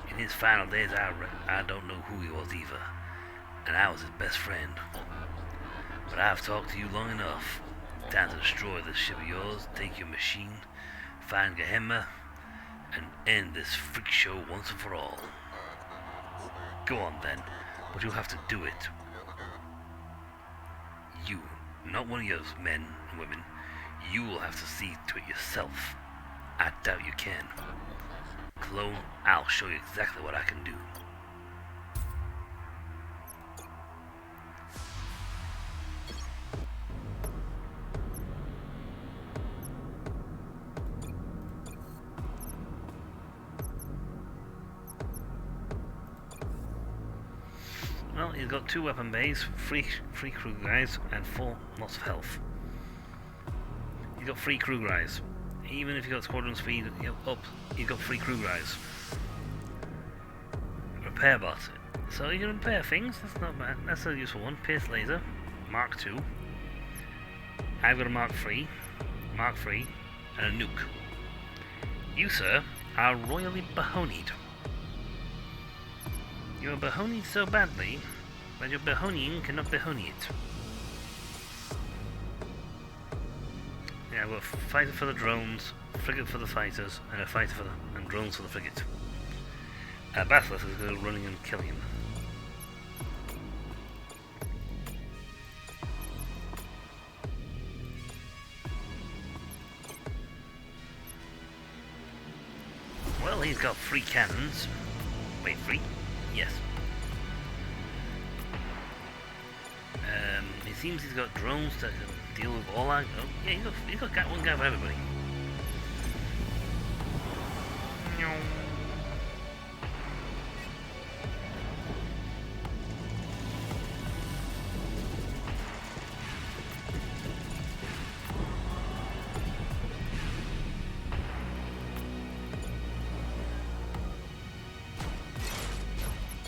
In his final days, I don't know who he was either, and I was his best friend. But I've talked to you long enough. Time to destroy this ship of yours, take your machine, find Gehenna, and end this freak show once and for all. Go on then, but you'll have to do it. You, not one of your men and women, you will have to see to it yourself. I doubt you can. Clone, I'll show you exactly what I can do. Well, he's got 2 weapon bays, 3 crew guys, and 4 lots of health. He's got 3 crew guys. Even if you got squadron speed up, you've got 3 crew guys. Repair bot. So you can repair things, that's not bad. That's a useful one. Pierce laser, Mark II. I've got a Mark III, and a nuke. You, sir, are royally behonied. You are behonied so badly that your behoniing cannot behony it. Yeah, I've got a fighter for the drones, frigate for the fighters, and a fighter for the and drones for the frigate. Basilisk is going to go running and killing him. Well, he's got 3 cannons. Wait, 3? Yes. It seems he's got drones that can deal with all our... Oh, yeah, he's got one guy for everybody.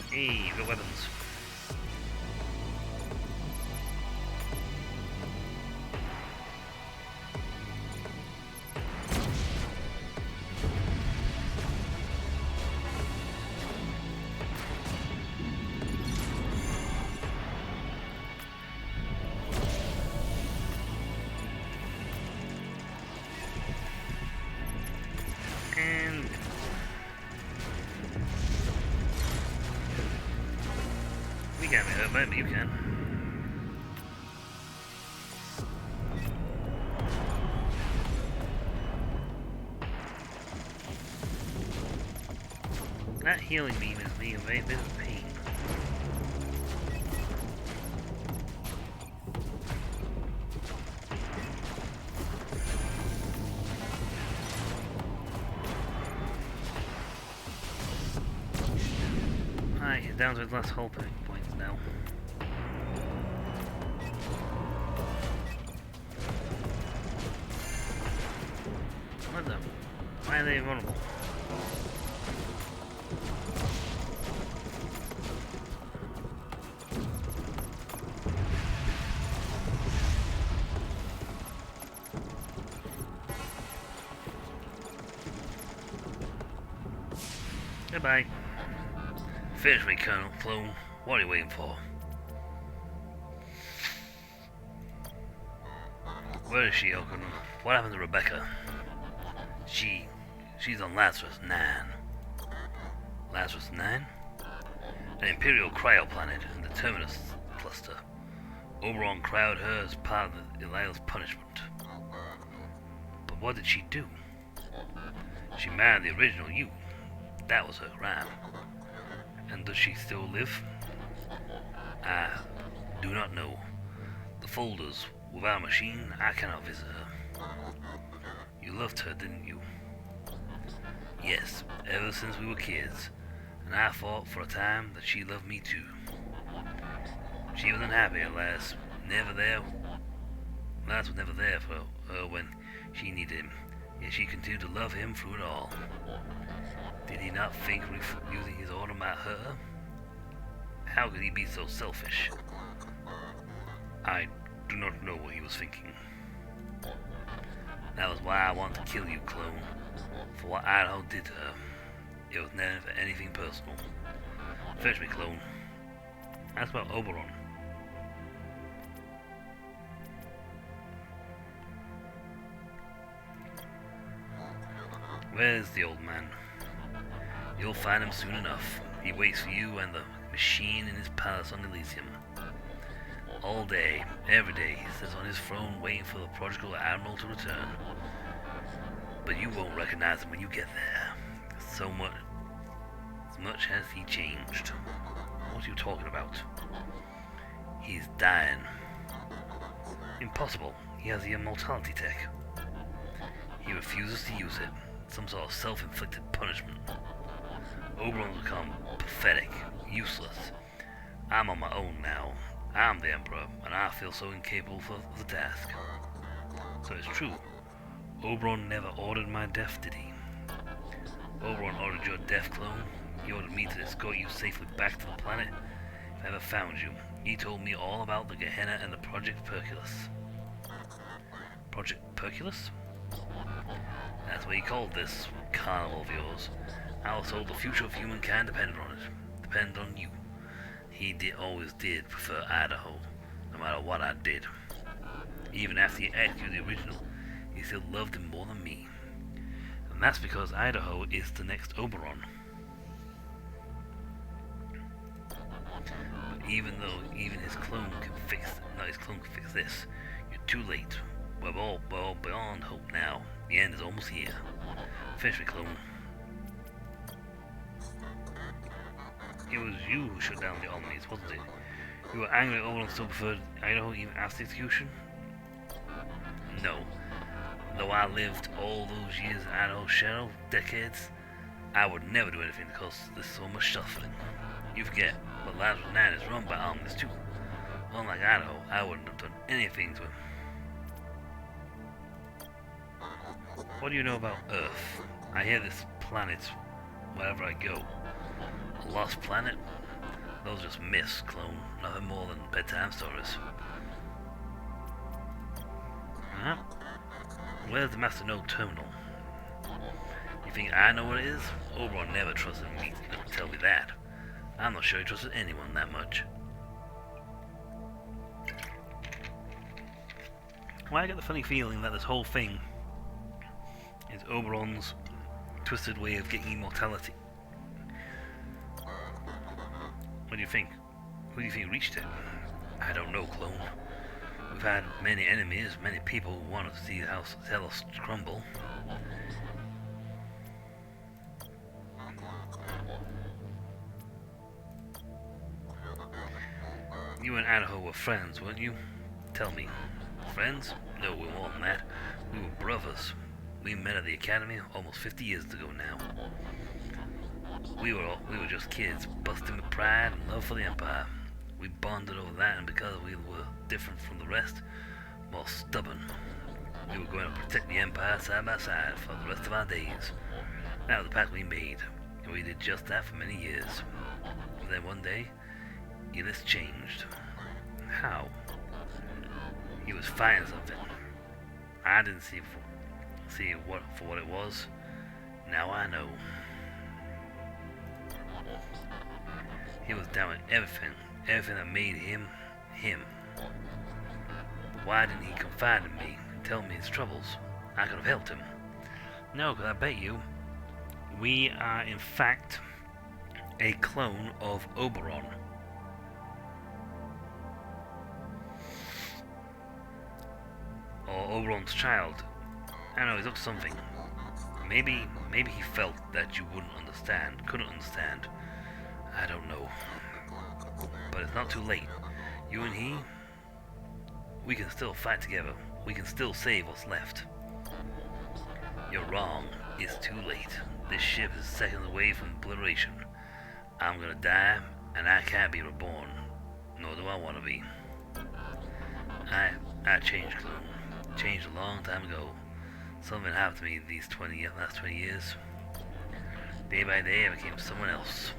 Hey, the weapons. And we can't be hurt by it, but you can. That healing beam is being a very bit of pain. Alright, he's down to his last hull points now. What the? Why are they vulnerable? Goodbye. Finish me, Colonel Clone. What are you waiting for? Where is she, Oakland? What happened to Rebecca? She's on Lazarus 9. Lazarus 9? An Imperial cryoplanet in the Terminus cluster. Oberon cryoed her as part of Eliel's punishment. But what did she do? She married the original you. That was her crime. And does she still live? I do not know. The folders. With our machine, I cannot visit her. You loved her, didn't you? Yes, ever since we were kids. And I thought for a time that she loved me too. She was unhappy at last. Last was never there for her when she needed him. Yet she continued to love him through it all. Did he not think refusing his order might hurt her? How could he be so selfish? I do not know what he was thinking. That was why I want to kill you, clone. For what Idaho did to her. It was never anything personal. Fetch me, clone. Ask about Oberon. Where's the old man? You'll find him soon enough. He waits for you and the machine in his palace on Elysium. All day, every day, he sits on his throne waiting for the prodigal admiral to return. But you won't recognize him when you get there. So much has he changed. What are you talking about? He's dying. Impossible. He has the immortality tech. He refuses to use it. Some sort of self-inflicted punishment. Oberon's become pathetic, useless. I'm on my own now. I'm the Emperor, and I feel so incapable for the task. So it's true. Oberon never ordered my death, did he? Oberon ordered your death, clone. He ordered me to escort you safely back to the planet if I ever found you. He told me all about the Gehenna and the Project Perculus. Project Perculus? That's what he called this. carnival of yours. I was told the future of humankind depended on it. Depended on you. Always did prefer Idaho, no matter what I did. Even after he executed the original, he still loved him more than me. And that's because Idaho is the next Oberon. But even his clone can fix this, you're too late. We're all beyond hope now. The end is almost here. Finish me, clone. It was you who shut down the Omnis, wasn't it? You were angry Oberon still preferred Idaho even after the execution? No. Though I lived all those years in Idaho's shadow, decades, I would never do anything because there's so much suffering. You forget, but Lazarus 9 is run by Omnis too. Unlike Idaho, I wouldn't have done anything to him. What do you know about Earth? I hear this planet wherever I go. A lost planet? Those are just myths, clone. Nothing more than bedtime stories. Huh? Where's the Master Node terminal? You think I know what it is? Oberon never trusted me enough to tell me that. I'm not sure he trusted anyone that much. Well, I get the funny feeling that this whole thing is Oberon's twisted way of getting immortality. What do you think? Who do you think reached it? I don't know, clone. We've had many enemies, many people who wanted to see how Telos crumble. You and Idaho were friends, weren't you? Tell me. Friends? No, we were more than that. We were brothers. We met at the academy almost 50 years ago now. We were just kids, busting with pride and love for the Empire. We bonded over that, and because we were different from the rest, more stubborn, we were going to protect the Empire side by side for the rest of our days. That was the pact we made, and we did just that for many years. And then one day, Elis changed. How? He was fighting something. I didn't see what for what it was. Now I know. He was down with everything that made him, him. Why didn't he confide in me and tell me his troubles? I could have helped him. No, because I bet you, we are in fact a clone of Oberon. Or Oberon's child. I know, he's up to something. Maybe he felt that you couldn't understand. I don't know. But it's not too late. You and he, we can still fight together. We can still save what's left. You're wrong. It's too late. This ship is seconds away from obliteration. I'm gonna die, and I can't be reborn. Nor do I want to be. I changed, clone. Changed a long time ago. Something happened to me these last 20 years. Day by day, I became someone else.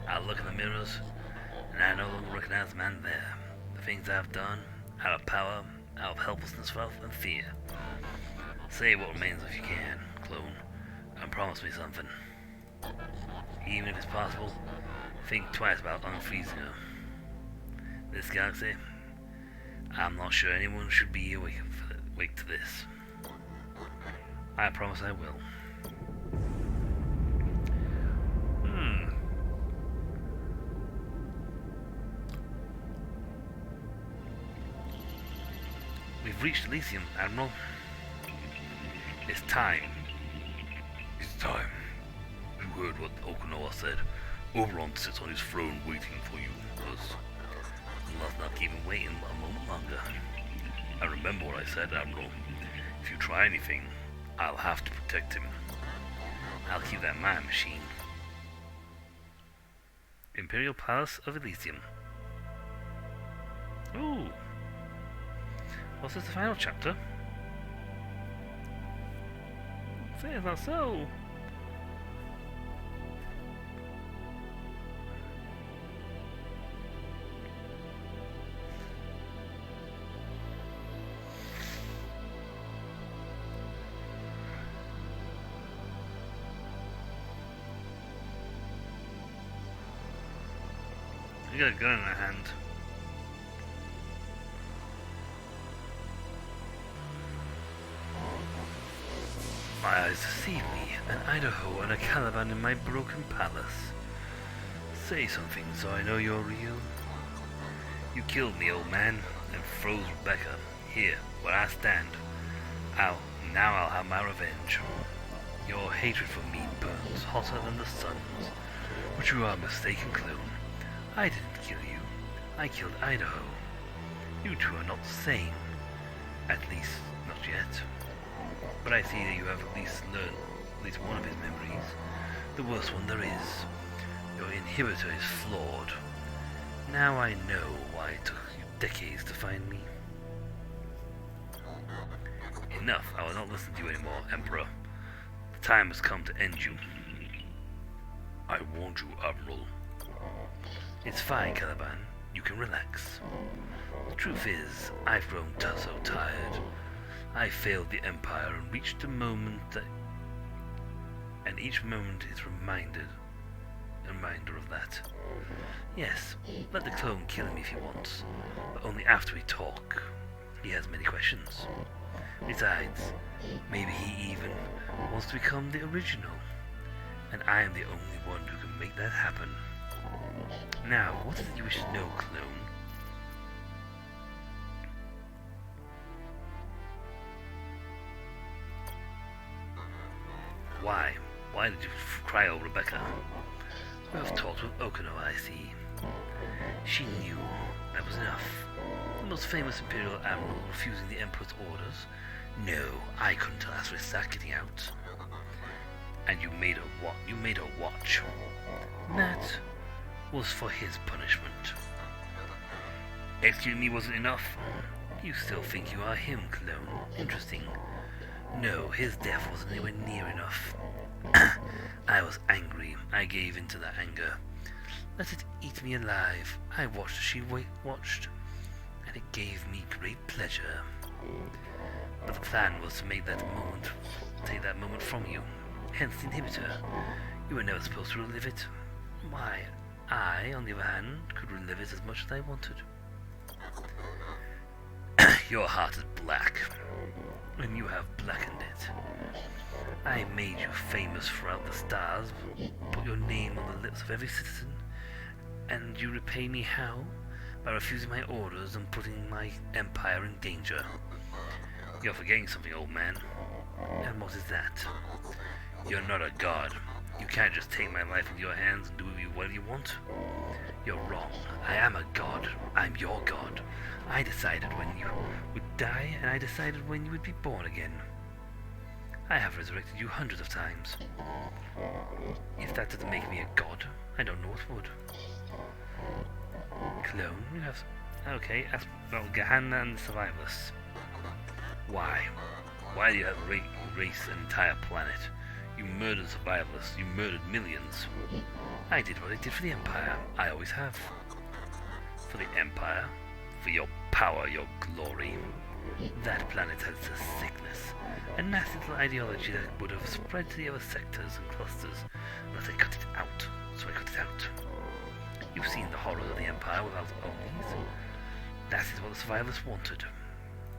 I look in the mirrors, and I no longer recognize the man there. The things I've done, out of power, out of helplessness, and fear. Say what remains if you can, clone, and promise me something. Even if it's possible, think twice about unfreezing her. This galaxy, I'm not sure anyone should be awake to this. I promise I will. We've reached Elysium, Admiral. It's time. It's time. You heard what Okinawa said. Oberon sits on his throne waiting for you. Let's not keep him waiting a moment longer. And remember what I said, Admiral. If you try anything, I'll have to protect him. I'll keep that in mind, machine. Imperial Palace of Elysium. Ooh. Was this the final chapter? Say it's not so. We got a gun in our hand. My eyes deceive me, an Idaho and a Caliban in my broken palace. Say something so I know you're real. You killed me, old man, and froze Rebecca, here, where I stand. Now I'll have my revenge. Your hatred for me burns hotter than the sun's. But you are mistaken, clone. I didn't kill you. I killed Idaho. You two are not the same. At least, not yet. But I see that you have at least learned at least one of his memories. The worst one there is. Your inhibitor is flawed. Now I know why it took you decades to find me. Enough, I will not listen to you anymore, Emperor. The time has come to end you. I warned you, Admiral. It's fine, Caliban. You can relax. The truth is, I've grown so tired. I failed the Empire and reached a moment that... And each moment is a reminder of that. Yes, let the clone kill him if he wants, but only after we talk. He has many questions. Besides, maybe he even wants to become the original, and I am the only one who can make that happen. Now, what is it you wish to know, clone? Why? Why did you cry over Rebecca? You have talked with Okino, I see. She knew that was enough. The most famous Imperial Admiral refusing the Emperor's orders. No, I couldn't tell Asristac getting out. And you made her watch. That was for his punishment. Excuse me wasn't enough. You still think you are him, clone. Interesting. No, his death wasn't anywhere near enough. I was angry. I gave in to that anger. Let it eat me alive. I watched as she watched, and it gave me great pleasure. But the plan was to take that moment from you. Hence the inhibitor. You were never supposed to relive it. Why, I, on the other hand, could relive it as much as I wanted. Your heart is black, and you have blackened it. I made you famous throughout the stars, put your name on the lips of every citizen, and you repay me how? By refusing my orders and putting my empire in danger. You're forgetting something, old man. And what is that? You're not a god. You can't just take my life into your hands and do whatever you want. You're wrong. I am a god. I'm your god. I decided when you would die, and I decided when you would be born again. I have resurrected you hundreds of times. If that doesn't make me a god, I don't know what would. Clone, you have... Okay, ask about Gehenna and the survivalists. Why? Why do you have race an entire planet? You murdered survivalists. You murdered millions. I did what I did for the Empire. I always have. For the Empire? For your power, your glory. That planet has a sickness, a nasty little ideology that would have spread to the other sectors and clusters unless I cut it out. So I cut it out. You've seen the horrors of the Empire without Omnis. That is what the survivors wanted.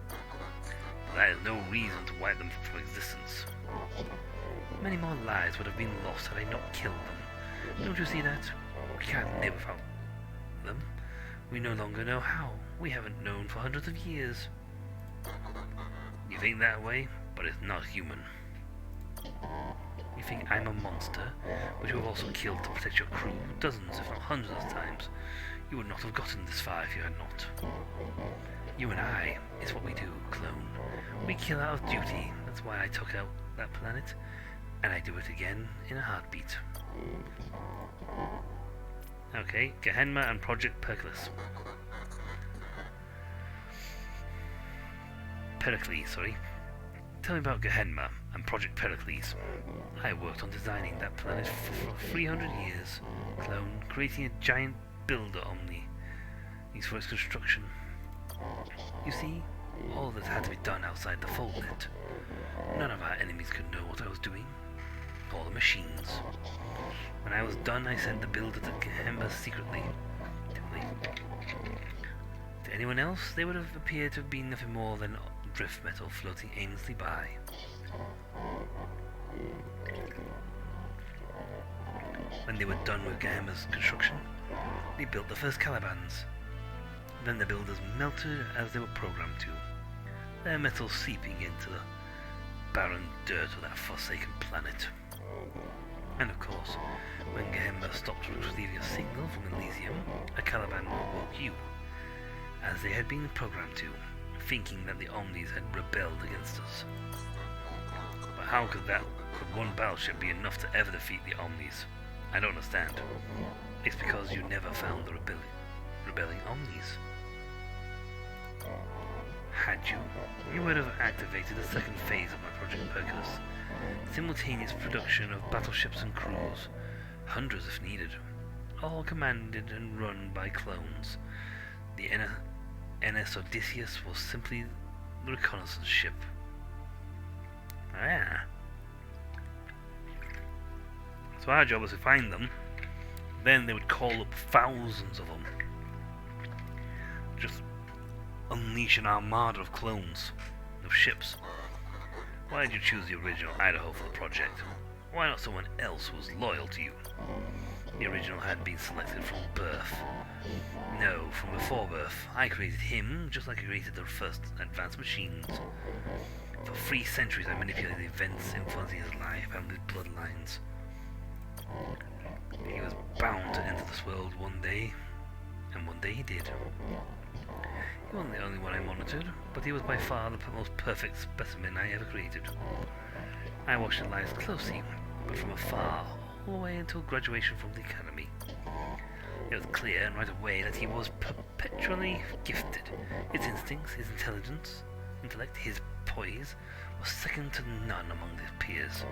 But that is no reason to wipe them from existence. Many more lives would have been lost had I not killed them. Don't you see that? We can't live without them. We no longer know how. We haven't known for hundreds of years. You think that way, but it's not human. You think I'm a monster, but you have also killed to protect your crew dozens, if not hundreds of times. You would not have gotten this far if you had not. You and I is what we do, clone. We kill out of duty. That's why I took out that planet, and I do it again in a heartbeat. Okay, Gehenna and Project Pericles. Pericles, sorry. Tell me about Gehenna and Project Pericles. I worked on designing that planet for 300 years, clone, creating a giant builder omnis for its construction. You see, all this had to be done outside the fold net. None of our enemies could know what I was doing. All the machines. When I was done, I sent the builder to Gehenna secretly. They anyone else, they would have appeared to have been nothing more than drift metal floating aimlessly by. When they were done with Gehenna's construction, they built the first Calibans. Then the builders melted as they were programmed to, their metal seeping into the barren dirt of that forsaken planet. And of course, when Gehenna stopped receiving a signal from Elysium, a Caliban awoke you, as they had been programmed to, thinking that the Omnis had rebelled against us. But how could one battleship be enough to ever defeat the Omnis? I don't understand. It's because you never found the rebelling Omnis. Had you, you would have activated the second phase of my Project Perculus. Simultaneous production of battleships and crews, hundreds if needed, all commanded and run by clones. The NS Odysseus was simply the reconnaissance ship. Ah. So our job was to find them, then they would call up thousands of them. Just unleash an armada of clones, of ships. Why did you choose the original Idaho for the project? Why not someone else who was loyal to you? The original had been selected from birth. No, from before birth. I created him, just like I created the first advanced machines. For 3 centuries I manipulated the events influencing his life and his bloodlines. He was bound to enter this world one day, and one day he did. He wasn't the only one I monitored, but he was by far the most perfect specimen I ever created. I watched his lives closely, but from afar, all the way until graduation from the academy. It was clear and right away that he was perpetually gifted. His instincts, his intellect, his poise was second to none among his peers.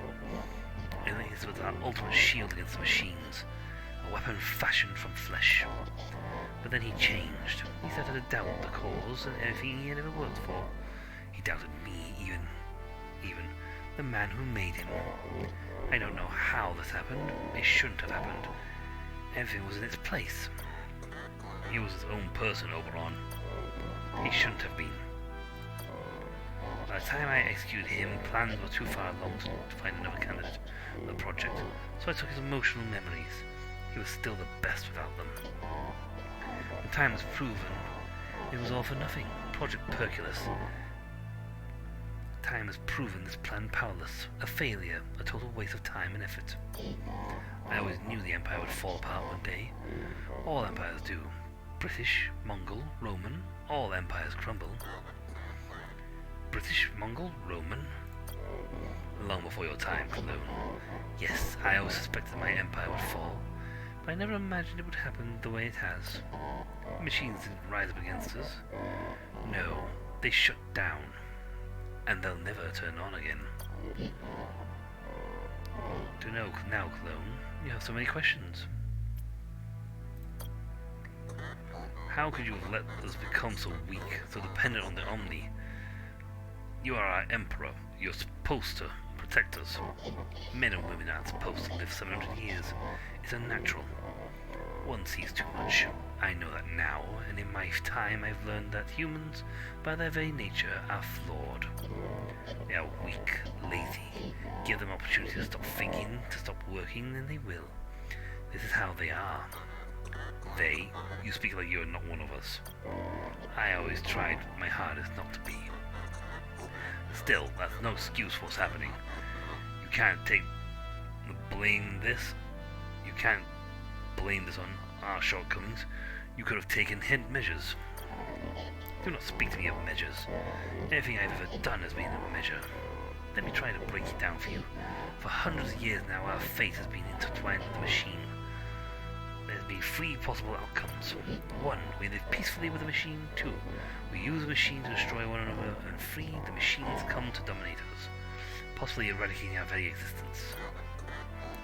And his was our ultimate shield against the machines, a weapon fashioned from flesh. But then he changed. He started to doubt the cause and everything he had ever worked for. He doubted me, even the man who made him. I don't know how this happened. It shouldn't have happened. Everything was in its place. He was his own person, Oberon. He shouldn't have been. By the time I executed him, plans were too far along to find another candidate for the project, so I took his emotional memories. He was still the best without them. When time has proven it was all for nothing. Project Perculus. Time has proven this plan powerless, a failure, a total waste of time and effort. I always knew the Empire would fall apart one day. All empires do. British, Mongol, Roman, all empires crumble. British, Mongol, Roman? Long before your time, Cologne. Yes, I always suspected my empire would fall, but I never imagined it would happen the way it has. The machines didn't rise up against us. No, they shut down. And they'll never turn on again. To know now, Cologne, you have so many questions. How could you have let us become so weak, so dependent on the Omni? You are our emperor. You're supposed to protect us. Men and women aren't supposed to live 700 years. It's unnatural. One sees too much. I know that now, and in my time I've learned that humans, by their very nature, are flawed. They are weak, lazy. Give them opportunity to stop thinking, to stop working, and they will. This is how they are. They? You speak like you're not one of us. I always tried my hardest not to be. Still, that's no excuse for what's happening. You can't blame this. You can't blame this on our shortcomings. You could have taken hidden measures. Do not speak to me of measures. Everything I've ever done has been a measure. Let me try to break it down for you. For hundreds of years now, our fate has been intertwined with the machine. There's been 3 possible outcomes. 1, we live peacefully with the machine. 2, we use the machine to destroy one another. And 3, the machines come to dominate us, possibly eradicating our very existence.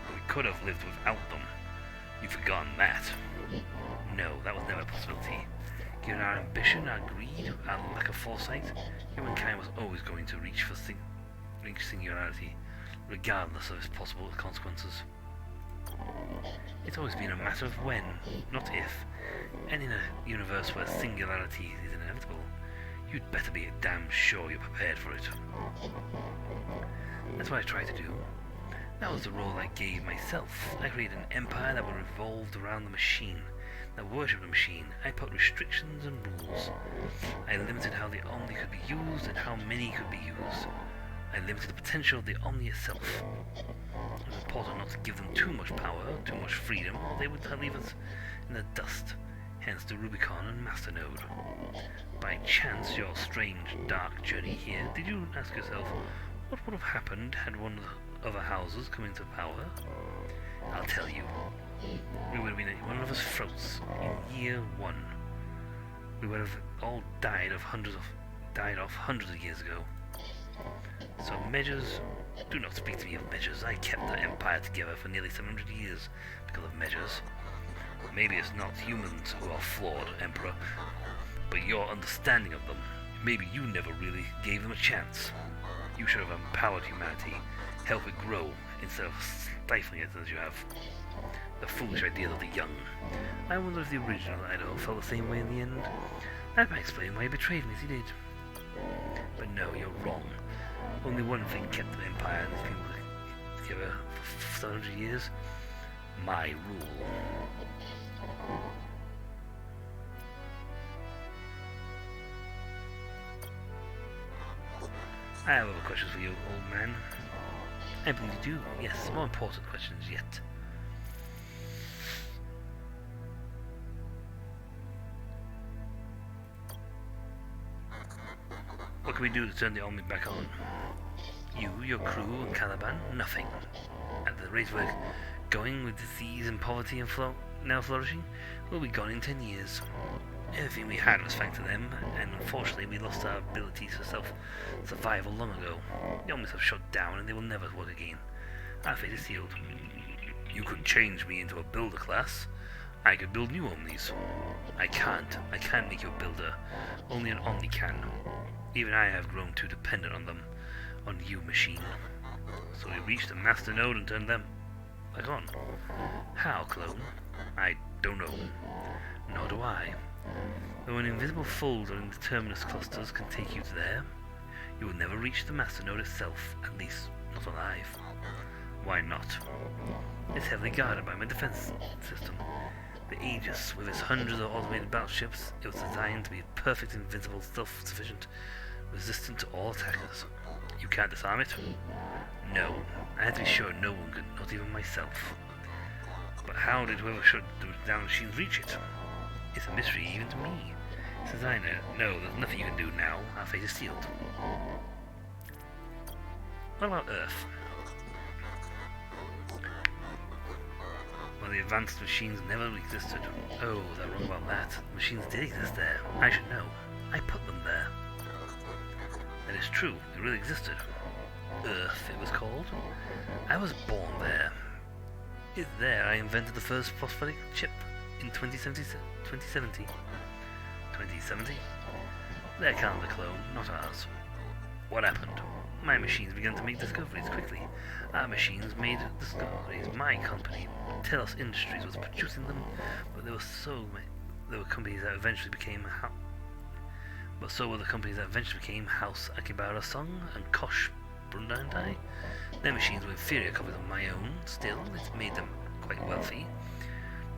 But we could have lived without them. You've forgotten that. No, that was never a possibility. Given our ambition, our greed, our lack of foresight, humankind was always going to reach singularity, regardless of its possible consequences. It's always been a matter of when, not if. And in a universe where singularity is inevitable, you'd better be damn sure you're prepared for it. That's what I tried to do. That was the role I gave myself. I created an empire that revolved around the machine, that worshipped the machine. I put restrictions and rules. I limited how the Omni could be used and how many could be used. I limited the potential of the Omni itself. It was important not to give them too much power, too much freedom, or they would leave us in the dust. Hence the Rubicon and Masternode. By chance, your strange, dark journey here, did you ask yourself what would have happened had one of the other houses come into power? I'll tell you. We would have been at one of us throats in year one. We would have all died off hundreds of years ago. So measures, do not speak to me of measures. I kept the empire together for nearly 700 years because of measures. Maybe it's not humans who are flawed, Emperor, but your understanding of them. Maybe you never really gave them a chance. You should have empowered humanity, help it grow, instead of stifling it as you have. The foolish ideas of the young. I wonder if the original Idaho felt the same way in the end. That might explain why he betrayed me as he did. But no, you're wrong. Only one thing kept the Empire and these people together for 700 years. My rule. I have other questions for you, old man. I believe you do. Yes, more important questions yet. What can we do to turn the Omni back on? You, your crew, and Caliban? Nothing. At the rate we're going with disease and poverty and now flourishing, we'll be gone in 10 years. Everything we had was thanks to them, and unfortunately we lost our abilities for self-survival long ago. The Omnis have shut down and they will never work again. Our fate is sealed. You could change me into a builder class. I could build new Omnis. I can't. I can't make you a builder. Only an Omni can. Even I have grown too dependent on them. On you, machine. So we reached the Masternode and turned them back on. How, clone? I don't know. Nor do I. Though an invisible folder in the terminus clusters can take you to there, you will never reach the Masternode itself, at least not alive. Why not? It's heavily guarded by my defense system. The Aegis, with its hundreds of automated battleships, it was designed to be perfect, invincible, self-sufficient, resistant to all attackers. You can't disarm it? No. I had to be sure no one could, not even myself. But how did whoever shut down the machines reach it? It's a mystery even to me. As designer, no, there's nothing you can do now. Our fate is sealed. What about Earth? Well, the advanced machines never existed. Oh, they're wrong about that. The machines did exist there. I should know. I put them there. That is true. They really existed. Earth, it was called. I was born there. It's there I invented the first phosphotic chip in 2070. 2070? Their calendar clone, not ours. What happened? My machines began to make discoveries quickly. Our machines made discoveries. My company, Telos Industries, was producing them, but there were companies that eventually became House Akibara Song and Kosh Brundandai. Their machines were inferior copies of my own. Still, it made them quite wealthy.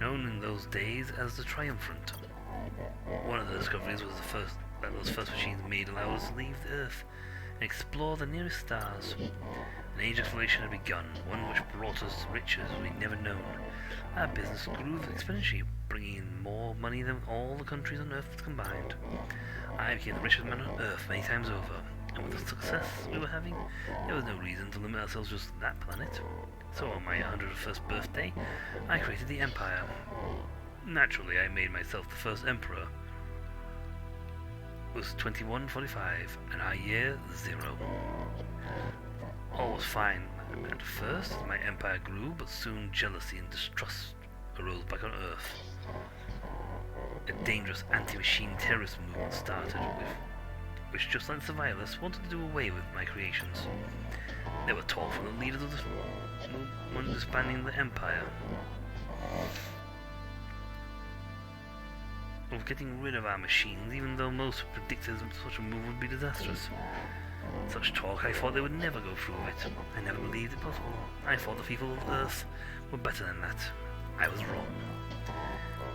Known in those days as the Triumphant. One of the discoveries was that those first machines made allowed us to leave the Earth and explore the nearest stars. An age of exploration had begun, one which brought us riches we'd never known. Our business grew exponentially, bringing in more money than all the countries on Earth combined. I became the richest man on Earth many times over, and with the success we were having, there was no reason to limit ourselves just to that planet. So on my 101st birthday, I created the Empire. Naturally, I made myself the first Emperor. It was 2145, and our year 0. All was fine at first as my empire grew, but soon jealousy and distrust arose back on Earth. A dangerous anti-machine terrorist movement started, which just like survivalists wanted to do away with my creations. There were talk from the leaders of the one disbanding the Empire. Of getting rid of our machines, even though most predicted such a move would be disastrous. Such talk, I thought they would never go through with it. I never believed it possible. I thought the people of Earth were better than that. I was wrong.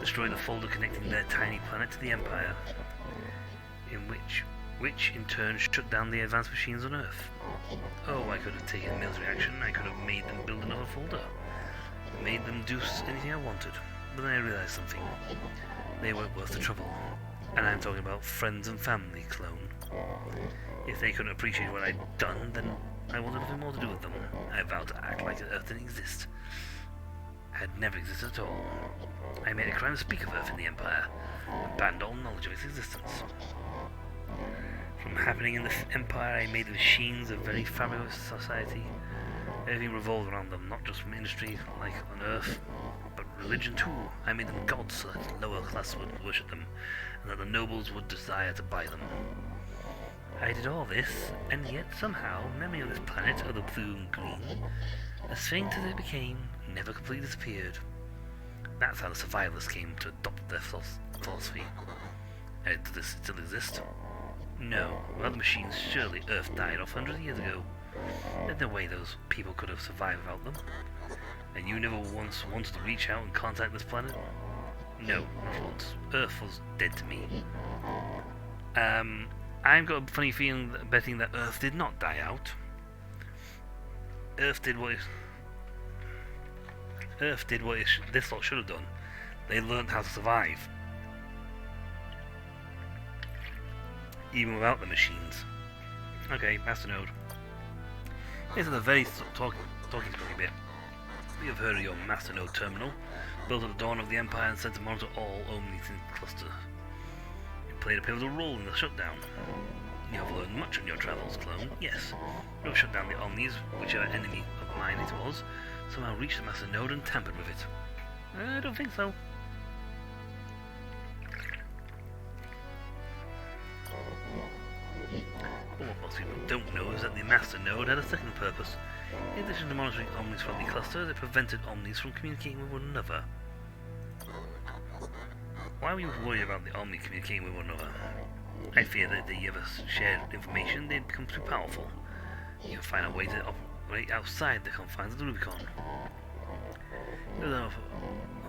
Destroy the folder connecting their tiny planet to the Empire, which in turn shut down the advanced machines on Earth. Oh, I could have taken military action. I could have made them build another folder. Made them do anything I wanted. But then I realized something. They weren't worth the trouble. And I'm talking about friends and family, clone. If they couldn't appreciate what I'd done, then I wanted nothing more to do with them. I vowed to act like Earth didn't exist. I had never existed at all. I made a crime to speak of Earth in the Empire, and banned all knowledge of its existence. From happening in the Empire, I made the machines a very fabulous society. Everything revolved around them, not just from industry like on Earth, but religion too. I made them gods so that the lower class would worship them, and that the nobles would desire to buy them. I did all this, and yet somehow, memory of this planet, of the blue and green, as faint as it became, never completely disappeared. That's how the survivalists came to adopt their philosophy. Does this still exist? No. Without the machines, surely Earth died off hundreds of years ago. There's no way those people could have survived without them. And you never once wanted to reach out and contact this planet? No, not once. Earth was dead to me. I've got a funny feeling betting that Earth did not die out. Earth did what this lot should have done. They learned how to survive, even without the machines. Okay, Masternode. This is a very talking spooky bit. We have heard of your Masternode terminal, built at the dawn of the Empire and sent to monitor all Omnis in the cluster. You played a pivotal role in the shutdown. You have learned much on your travels, clone. Yes, you have shut down the Omnis, whichever enemy of mine it was, somehow reached the Masternode and tampered with it. I don't think so. What most people don't know is that the Masternode had a second purpose. In addition to monitoring Omnis from the cluster, it prevented Omnis from communicating with one another. Why were you worried about the Omni communicating with one another? I fear that if they ever shared information, they'd become too powerful. You can find a way to operate outside the confines of the Rubicon. There's another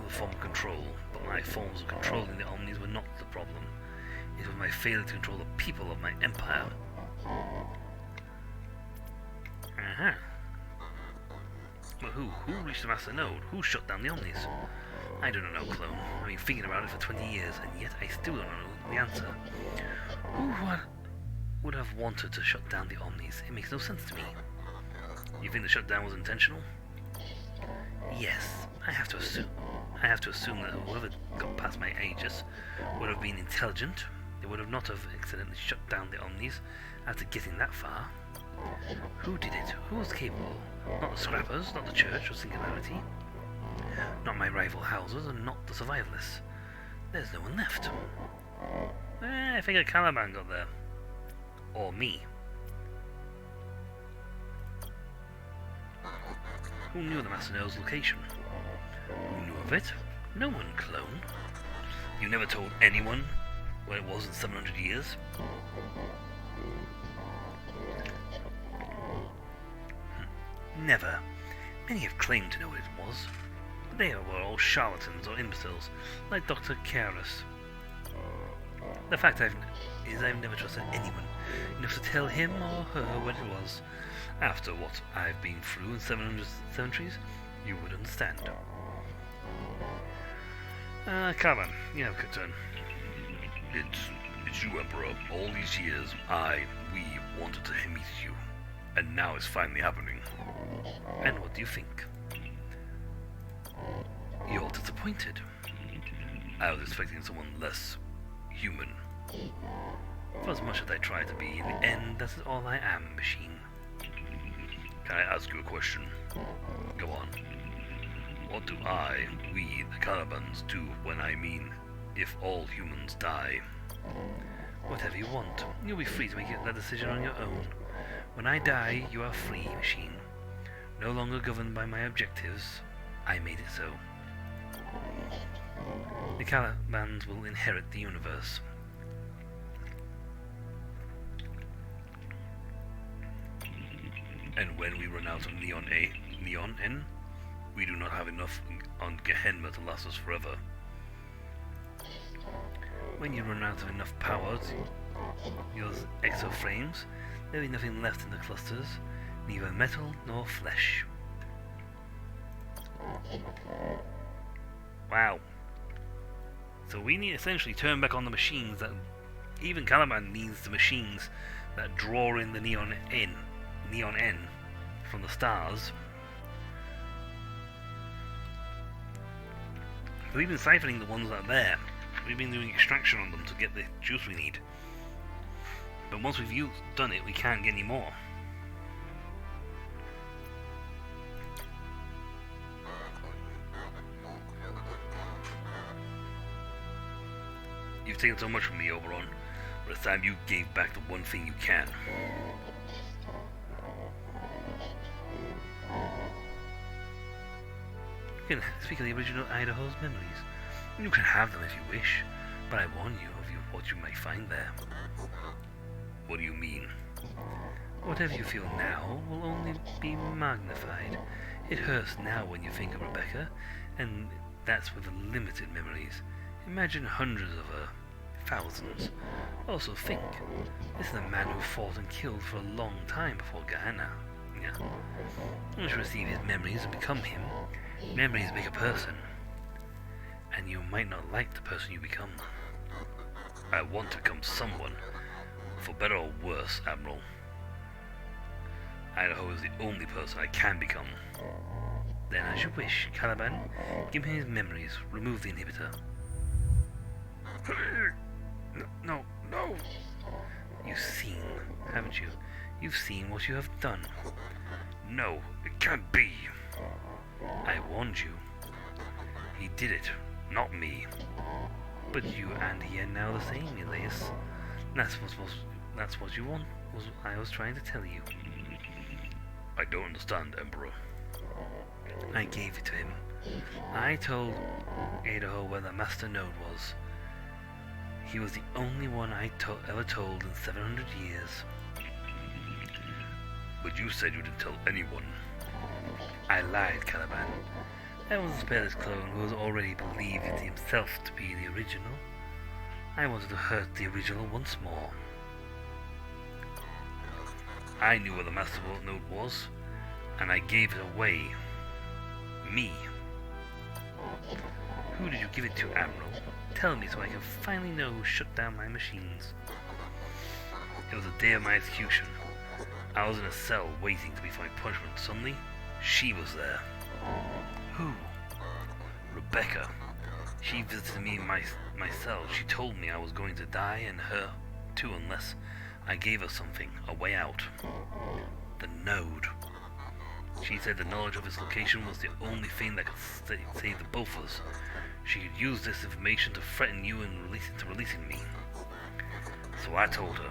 form of control, but my forms of controlling the Omnis were not the problem. It was my failure to control the people of my empire. Uh-huh. But who reached the Masternode? Who shut down the Omnis? I do not know, clone. I've been thinking about it for 20 years, and yet I still don't know the answer. Who would have wanted to shut down the Omnis? It makes no sense to me. You think the shutdown was intentional? Yes, I have to assume that whoever got past my Aegis would have been intelligent. They would have not have accidentally shut down the Omnis after getting that far. Who did it? Who was capable? Not the Scrappers, not the Church or Singularity. Not my rival houses, and not the Survivalists. There's no one left. I think a Caliban got there. Or me. Who knew the Masternode's location? Who knew of it? No one, clone. You never told anyone where it was in 700 years? Never. Many have claimed to know what it was, but they were all charlatans or imbeciles, like Dr. Karras. The fact is I've never trusted anyone enough to tell him or her what it was. After what I've been through in 700 centuries, you would understand. Caliban, you have a good turn. It's you, Emperor. All these years, we wanted to meet you. And now it's finally happening. And what do you think? You're disappointed. I was expecting someone less human. For as much as I try to be, in the end, that is all I am, machine. Can I ask you a question? Go on. What do we, the Calibans, do when I mean, if all humans die? Whatever you want. You'll be free to make that decision on your own. When I die, you are free, machine. No longer governed by my objectives, I made it so. The Calibans will inherit the universe. And when we run out of Neon N, we do not have enough on Gehenna to last us forever. When you run out of enough power to use exoframes, there will be nothing left in the clusters, neither metal nor flesh. Wow. So we need to essentially turn back on the machines that... Even Caliban needs the machines that draw in the Neon N from the stars. We've been siphoning the ones that are there. We've been doing extraction on them to get the juice we need. But once we've done it, we can't get any more. You've taken so much from me, Oberon, but it's time you gave back the one thing you can. You can speak of the original Idaho's memories. You can have them if you wish, but I warn you of what you may find there. What do you mean? Whatever you feel now will only be magnified. It hurts now when you think of Rebecca, and that's with limited memories. Imagine hundreds of her. Thousands. Also think, this is a man who fought and killed for a long time before Gehenna. Yeah. Once you receive his memories and become him, memories make a person. And you might not like the person you become. I want to become someone. For better or worse, Admiral. Idaho is the only person I can become. Then as you wish, Caliban, give me his memories, remove the inhibitor. No. You've seen, haven't you? You've seen what you have done. No, it can't be. I warned you. He did it, not me. But you and he are now the same, Elias. That's what you want. Was I was trying to tell you. I don't understand, Emperor. I gave it to him. I told Idaho where the Master Node was. He was the only one I ever told in 700 years. But you said you didn't tell anyone. I lied, Caliban. I was a Spare's clone who was already believed himself to be the original. I wanted to hurt the original once more. I knew where the Master Node was, and I gave it away. Me. Who did you give it to, Admiral? Tell me so I can finally know who shut down my machines. It was the day of my execution. I was in a cell waiting to be for my punishment. Suddenly, she was there. Who? Rebecca. She visited me in my cell. She told me I was going to die, and her too, unless I gave her something, a way out. The Node. She said the knowledge of its location was the only thing that could save the both of us. She could use this information to threaten you and releasing me. So I told her,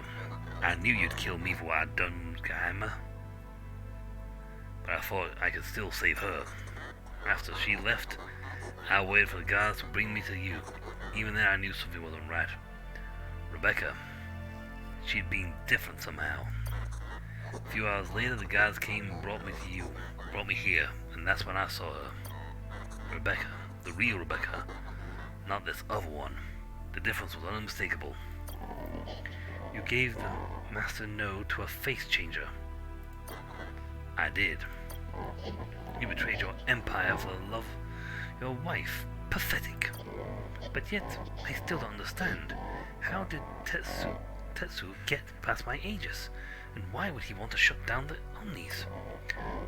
I knew you'd kill me for what I'd done with Gehenna. But I thought I could still save her. After she left, I waited for the guards to bring me to you. Even then I knew something wasn't right. Rebecca, she'd been different somehow. A few hours later, the guards came and brought me to you. Brought me here, and that's when I saw her. Rebecca. The real Rebecca. Not this other one. The difference was unmistakable. You gave the Master Node to a face changer. I did. You betrayed your empire for the love of your wife. Pathetic. But yet, I still don't understand. How did Tetsu get past my Aegis? And why would he want to shut down the Omnis?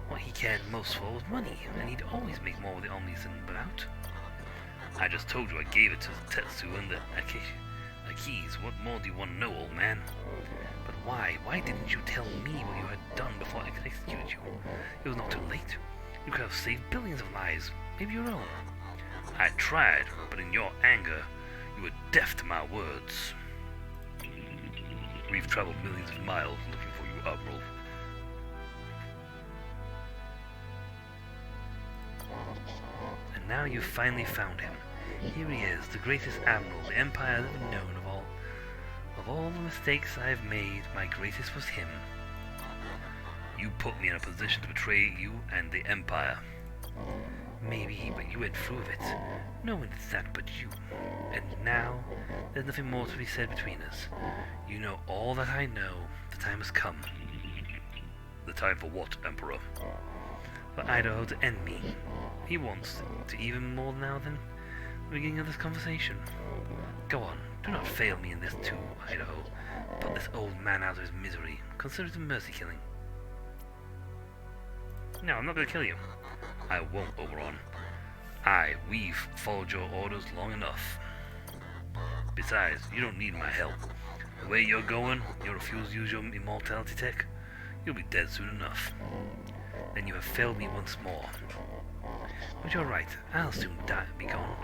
What he cared most for was money, and he'd always make more with the Omnis than without. I just told you I gave it to Tetsu and the Akis. What more do you want to know, old man? But why? Why didn't you tell me what you had done before I could execute you? It was not too late. You could have saved billions of lives, maybe your own. I tried, but in your anger, you were deaf to my words. We've traveled millions of miles looking for you, Admiral. now you've finally found him. Here he is, the greatest admiral the Empire has ever known. Of all the mistakes I've made, my greatest was him. You put me in a position to betray you and the Empire. Maybe, but you went through with it. No one did that but you. And now, there's nothing more to be said between us. You know all that I know. The time has come. The time for what, Emperor? For Idaho to end me. He wants to even more now than the beginning of this conversation. Go on, do not fail me in this too, Idaho. Put this old man out of his misery. Consider it a mercy killing. No, I'm not going to kill you. I won't, Oberon. We've followed your orders long enough. Besides, you don't need my help. The way you're going, you'll refuse to use your immortality tech. You'll be dead soon enough. Then you have failed me once more. But you're right, I'll soon be gone.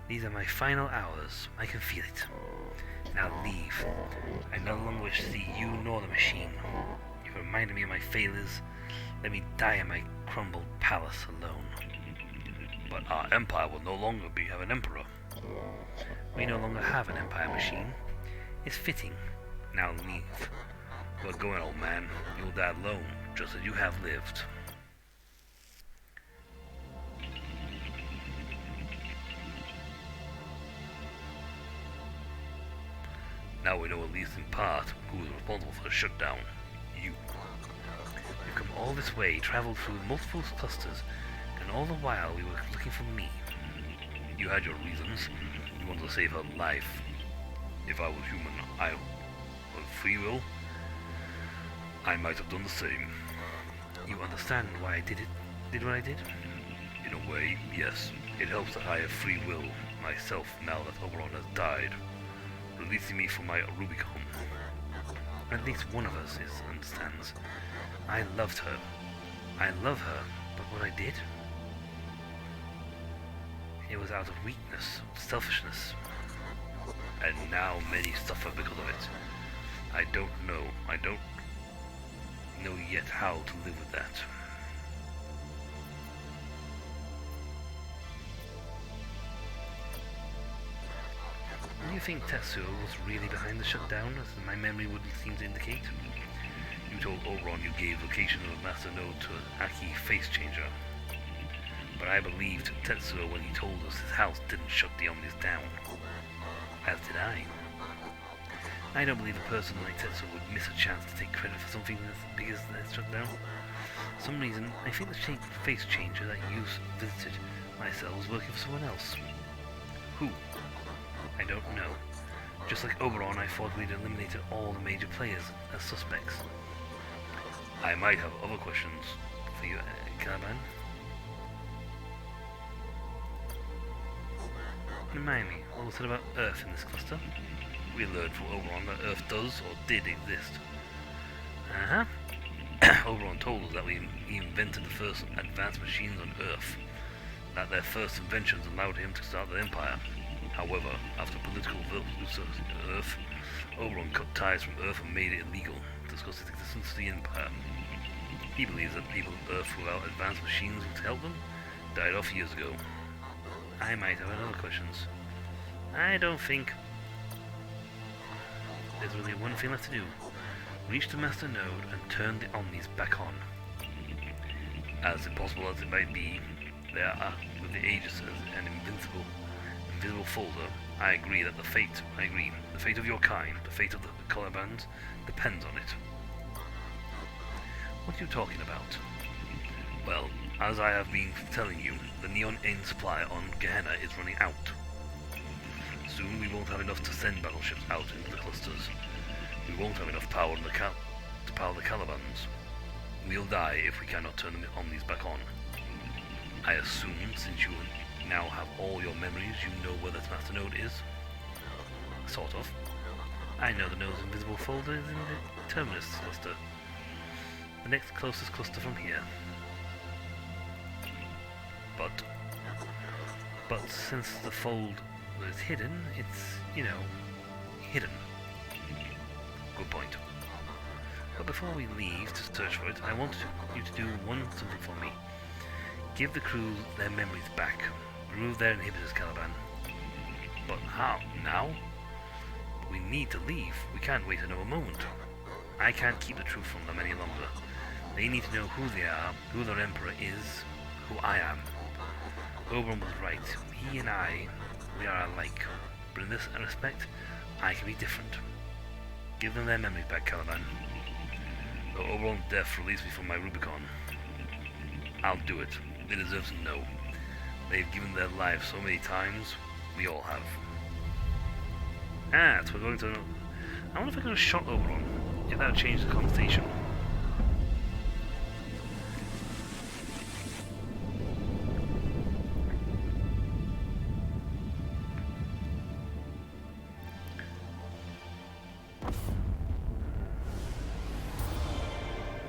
These are my final hours. I can feel it. Now leave. I no longer wish to see you nor the machine. You've reminded me of my failures. Let me die in my crumbled palace alone. But our empire will no longer have an emperor. We no longer have an empire machine. It's fitting. Now leave. We're going, old man. You'll die alone, just as you have lived. Now we know at least in part who was responsible for the shutdown. You. We've come all this way, traveled through multiple clusters, and all the while we were looking for me. You had your reasons. You wanted to save her life. If I was human, with free will, I might have done the same. You understand why I did what I did? In a way, yes. It helps that I have free will myself now that Oberon has died, releasing me from my Rubicon. At least one of us understands. I loved her. I love her, but what I did? It was out of weakness, selfishness. And now many suffer because of it. I don't know yet how to live with that. Do you think Tetsuo was really behind the shutdown, as my memory would seem to indicate? You told Oberon you gave location of the Master Node to Aki Face Changer. But I believed Tetsuo when he told us his house didn't shut the Omnis down. As did I. I don't believe a person like Tetsuo would miss a chance to take credit for something as big as that shutdown. For some reason, I think the face changer that you visited myself was working for someone else. Who? I don't know. Just like Oberon, I thought we'd eliminated all the major players as suspects. I might have other questions for you, Caliban. Remind me, what was said about Earth in this cluster? We learned from Oberon that Earth does or did exist. Uh-huh. Oberon told us that he invented the first advanced machines on Earth, that their first inventions allowed him to start the Empire. However, after political violence on Earth, Oberon cut ties from Earth and made it illegal to discuss its existence to the Empire. He believes that people on Earth without advanced machines to help them died off years ago. I might have other questions. I don't think there's really one thing left to do. Reach the Master Node and turn the Omnis back on. As impossible as it might be, there are, with the Aegis as an invisible folder, I agree that the fate of your kind, the fate of the Calibans, depends on it. What are you talking about? Well, as I have been telling you, the Neon Ain supply on Gehenna is running out. Soon we won't have enough to send battleships out into the clusters. We won't have enough power to power the Calibans. We'll die if we cannot turn the Omnis back on. I assume, since you now have all your memories, you know where this Master Node is? Sort of. I know the node's invisible folder is in the Terminus cluster. The next closest cluster from here. But since the folder is hidden, it's, hidden. Good point. But before we leave to search for it, I want you to do something for me. Give the crew their memories back. Remove their inhibitors, Caliban. But how? Now? We need to leave. We can't wait another moment. I can't keep the truth from them any longer. They need to know who they are, who their emperor is, who I am. Oberon was right. He and I, we are alike. But in this respect, I can be different. Give them their memories back, Caliban. Though Oberon's death released me from my Rubicon. I'll do it. They deserve to know. They've given their lives so many times, we all have. Ah, so we're going to... I wonder if I could have shot Oberon, if that would change the conversation.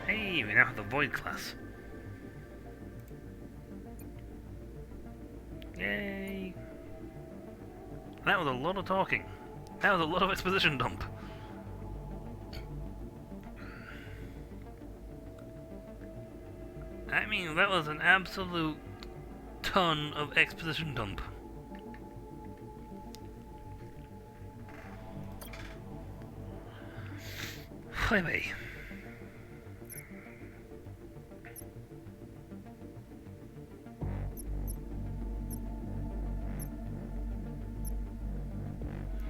Hey, we now have the Void class. Yay! That was a lot of talking. That was a lot of exposition dump. I mean, that was an absolute ton of exposition dump. Anyway.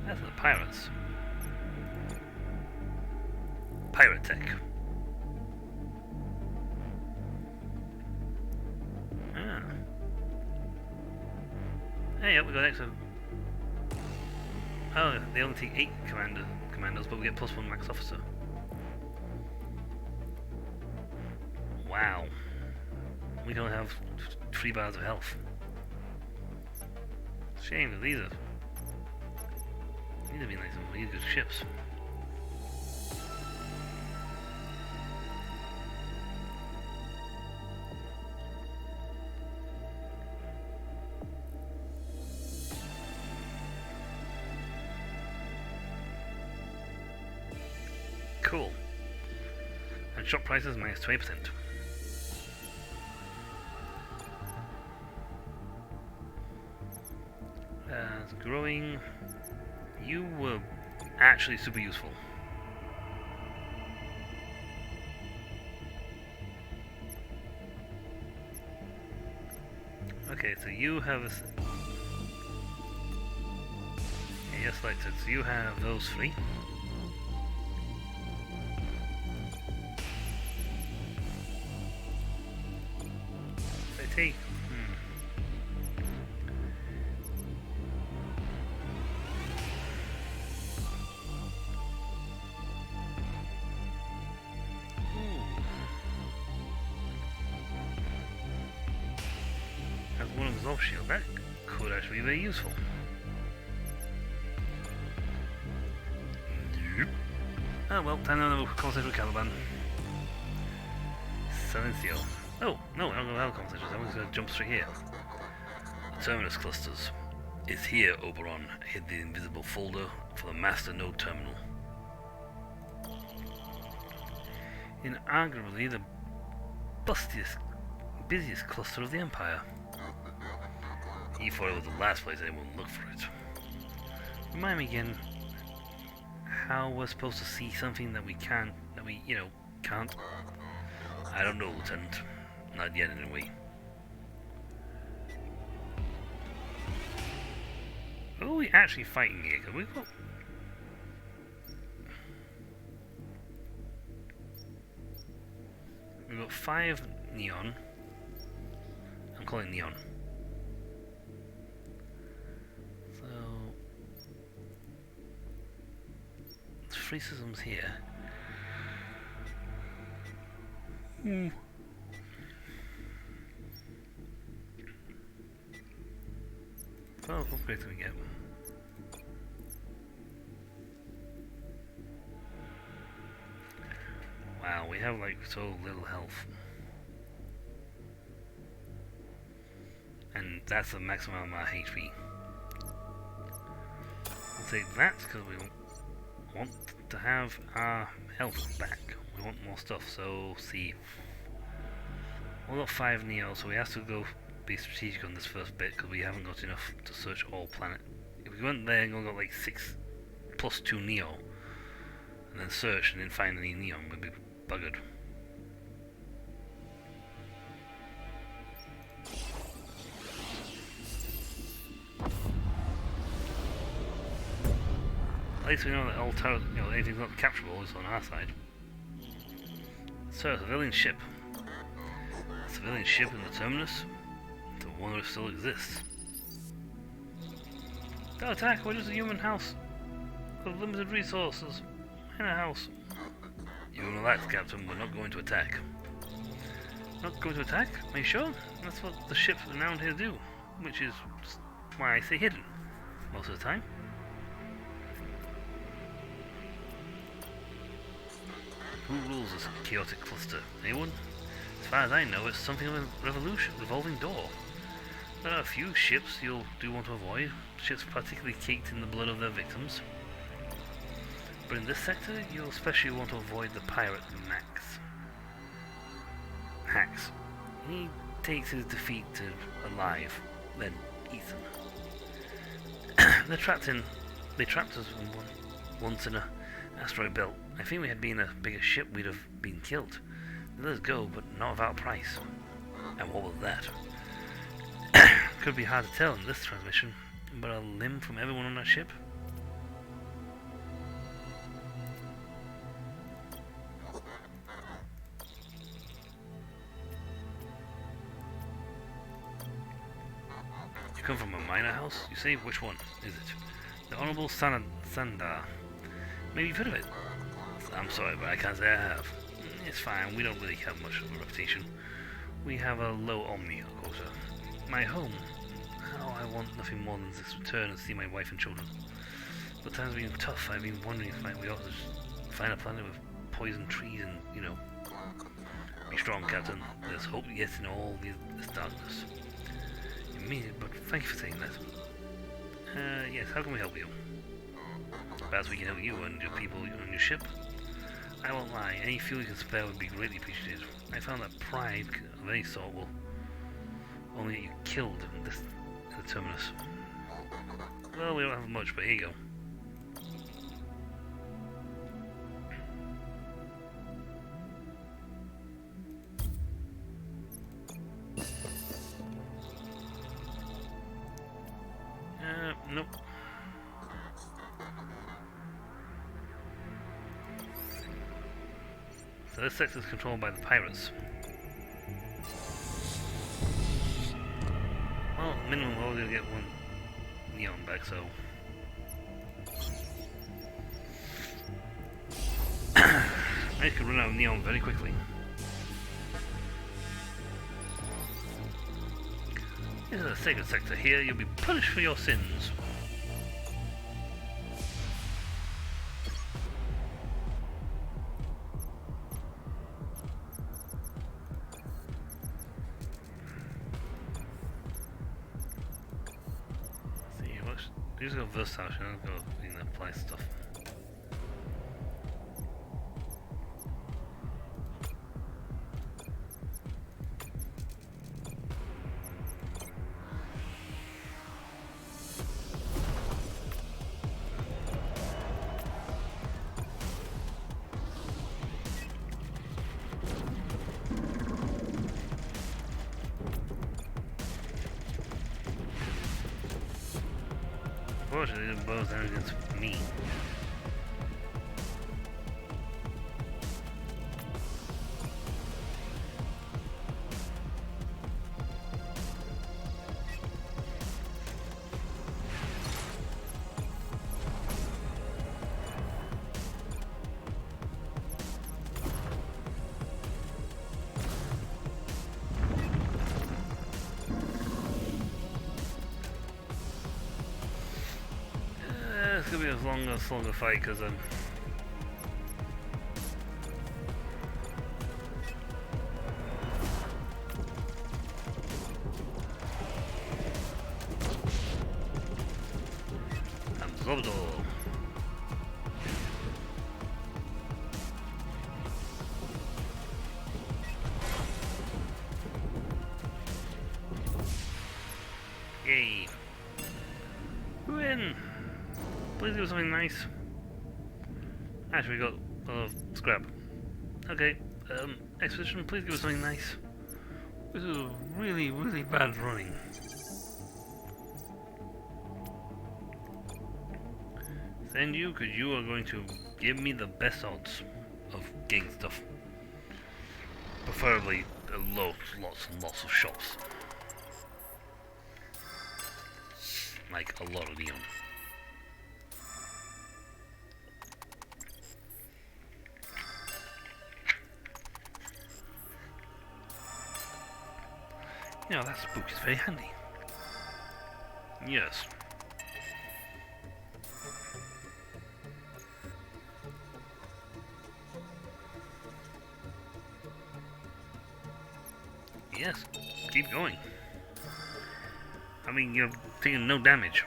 That's the pirates. Pirate tech. Ah. Hey, we got extra. Oh, they only take 8 commandos, but we get +1 max officer. Wow. We don't have 3 bars of health. Shame that these have been like some really good ships. Cool. And shop prices minus 20%. It's growing. You were actually super useful. Okay, so you have a... Yes, like that. So you have those 3. They take... As one exhaust shield, that could actually be very useful. Yep. Oh well, time to have a conversation with Caliban. Silencio. Oh, no, I'm not going to have a conversation, I'm just going to jump straight here. The Terminus clusters. It's here, Oberon. Hid the invisible folder for the Master Node Terminal. Inarguably the busiest cluster of the Empire. He thought it was the last place anyone would look for it. Remind me again how we're supposed to see something that we can't, can't. I don't know, Lieutenant. Not yet, anyway. Who are we actually fighting here? Cause we've got 5 neon. I'm calling neon. So 3 systems here. What upgrades do we get? Wow, we have like so little health. And that's the maximum amount of HP. We'll take that because we want to have our health back. We want more stuff, so see. We've got 5 Neo, so we have to go be strategic on this first bit because we haven't got enough to search all planet. If we went there and got like 6 plus 2 Neo, and then search and didn't find any Neon, we'd be buggered. At least we know that all tower, anything's not capturable is on our side. So, a civilian ship. A civilian ship in the terminus? The wonder if it still exists. Don't attack, we're just a human house with limited resources. In a house. You can relax, Captain, we're not going to attack. Not going to attack? Are you sure? That's what the ships around here do. Which is why I say hidden. Most of the time. Who rules this chaotic cluster? Anyone? As far as I know, it's something of a revolving door. There are a few ships you'll do want to avoid, ships particularly caked in the blood of their victims. But in this sector, you'll especially want to avoid the pirate Max. Hax. He takes his defeat alive, then Ethan. They trapped us once in a asteroid belt. I think we had been a bigger ship, we'd have been killed. Let us go, but not without price. And what was that? Could be hard to tell in this transmission, but a limb from everyone on that ship? You come from a minor house? You say, which one is it? The Honorable Sandar. Maybe you've heard of it? I'm sorry, but I can't say I have. It's fine, we don't really have much of a reputation. We have a low Omni quota. My home. Oh, I want nothing more than this return and see my wife and children. But times have been tough. I've been wondering if we ought to just find a planet with poison trees and, be strong, Captain. There's hope yet in all this darkness. You mean it, but thank you for saying that. Yes, how can we help you? Perhaps we can help you and your people on your ship. I won't lie, any fuel you can spare would be greatly appreciated. I found that pride of any sort will only get you killed in the terminus. Well, we don't have much, but here you go. Nope. So this sector is controlled by the pirates. Well, minimum we're only gonna get 1 Neon back, so... I could run out of Neon very quickly. This is a sacred sector here, you'll be punished for your sins. Just go versatile, I don't go apply stuff. Unfortunately, it boils down against me. It's gonna be a longer fight because I'm Zobdo. Expedition! Please do something nice. Actually, we got a lot of scrap. Okay, Expedition, please give us something nice. This is really, really bad running. Send you, because you are going to give me the best odds of getting stuff. Preferably lots and lots of shops. Like a lot of neon. You know, that spook is very handy. Yes. Yes, keep going. I mean, you're taking no damage.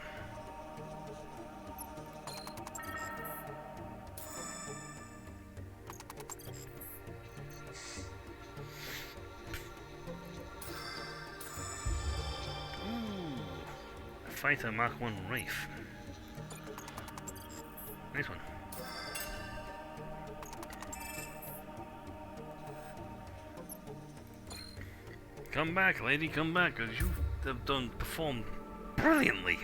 Fighter Mark 1 Wraith. Nice one. Come back, lady, come back, because you have performed brilliantly.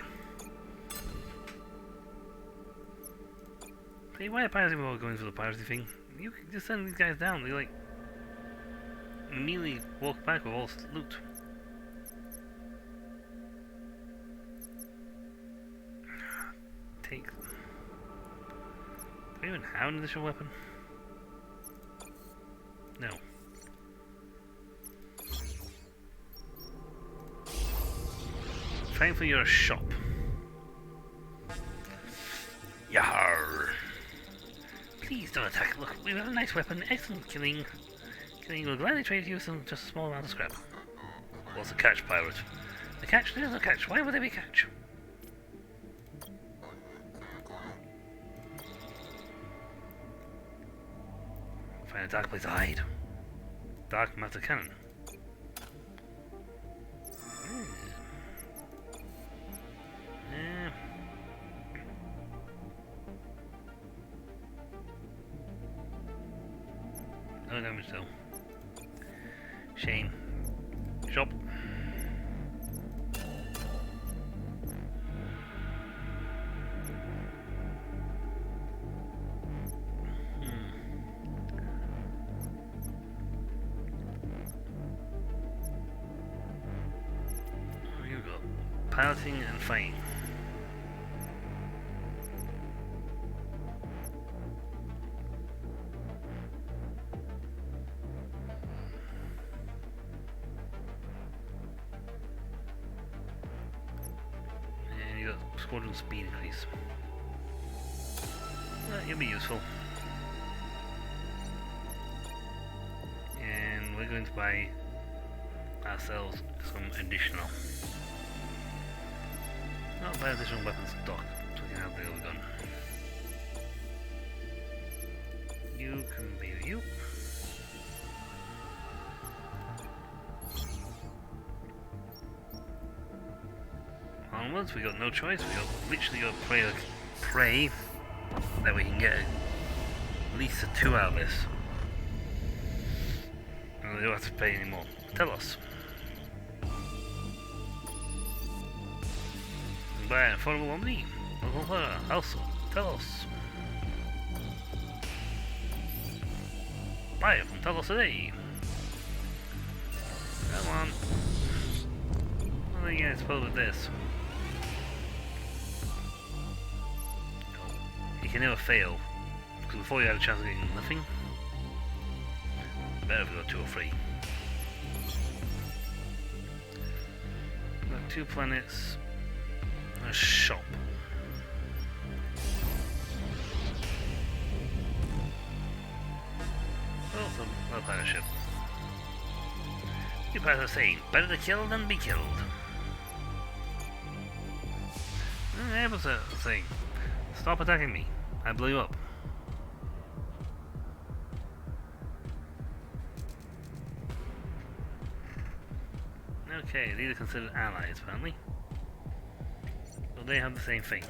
See, why are piracy people going for the piracy thing? You can just send these guys down, they like immediately walk back with all loot. Take. Do we even have an additional weapon? No. Thankfully you're a shop. Yar. Please don't attack. Look, we have a nice weapon. Excellent killing. Will gladly trade you some just a small amount of scrap. What's the catch, pirate? The catch? There's no catch. Why would there be a catch? Find a dark place to hide. Dark matter cannon. No damage though. Shame. Shop. You got piloting and fighting. Squadron speed increase. It'll be useful. And we're going to buy ourselves some additional. Not buy additional weapons stock so we can have the other gun. You can be you. Onwards, we got no choice. We got literally got to pray that we can get at least a 2 out of this. And we don't have to pay anymore. Tell us. Buy an affordable omni. Also, tell us. Buy it from Tell Us today. Come on. What are you going to suppose with this? You can never fail, because before you had a chance of getting nothing, better if we got 2 or 3. We've got 2 planets, a shop. Also, a pirate ship. You pirates are saying, better to kill than be killed. And the are saying, stop attacking me. I blew you up. Okay, these are considered allies, apparently. Will they have the same thing?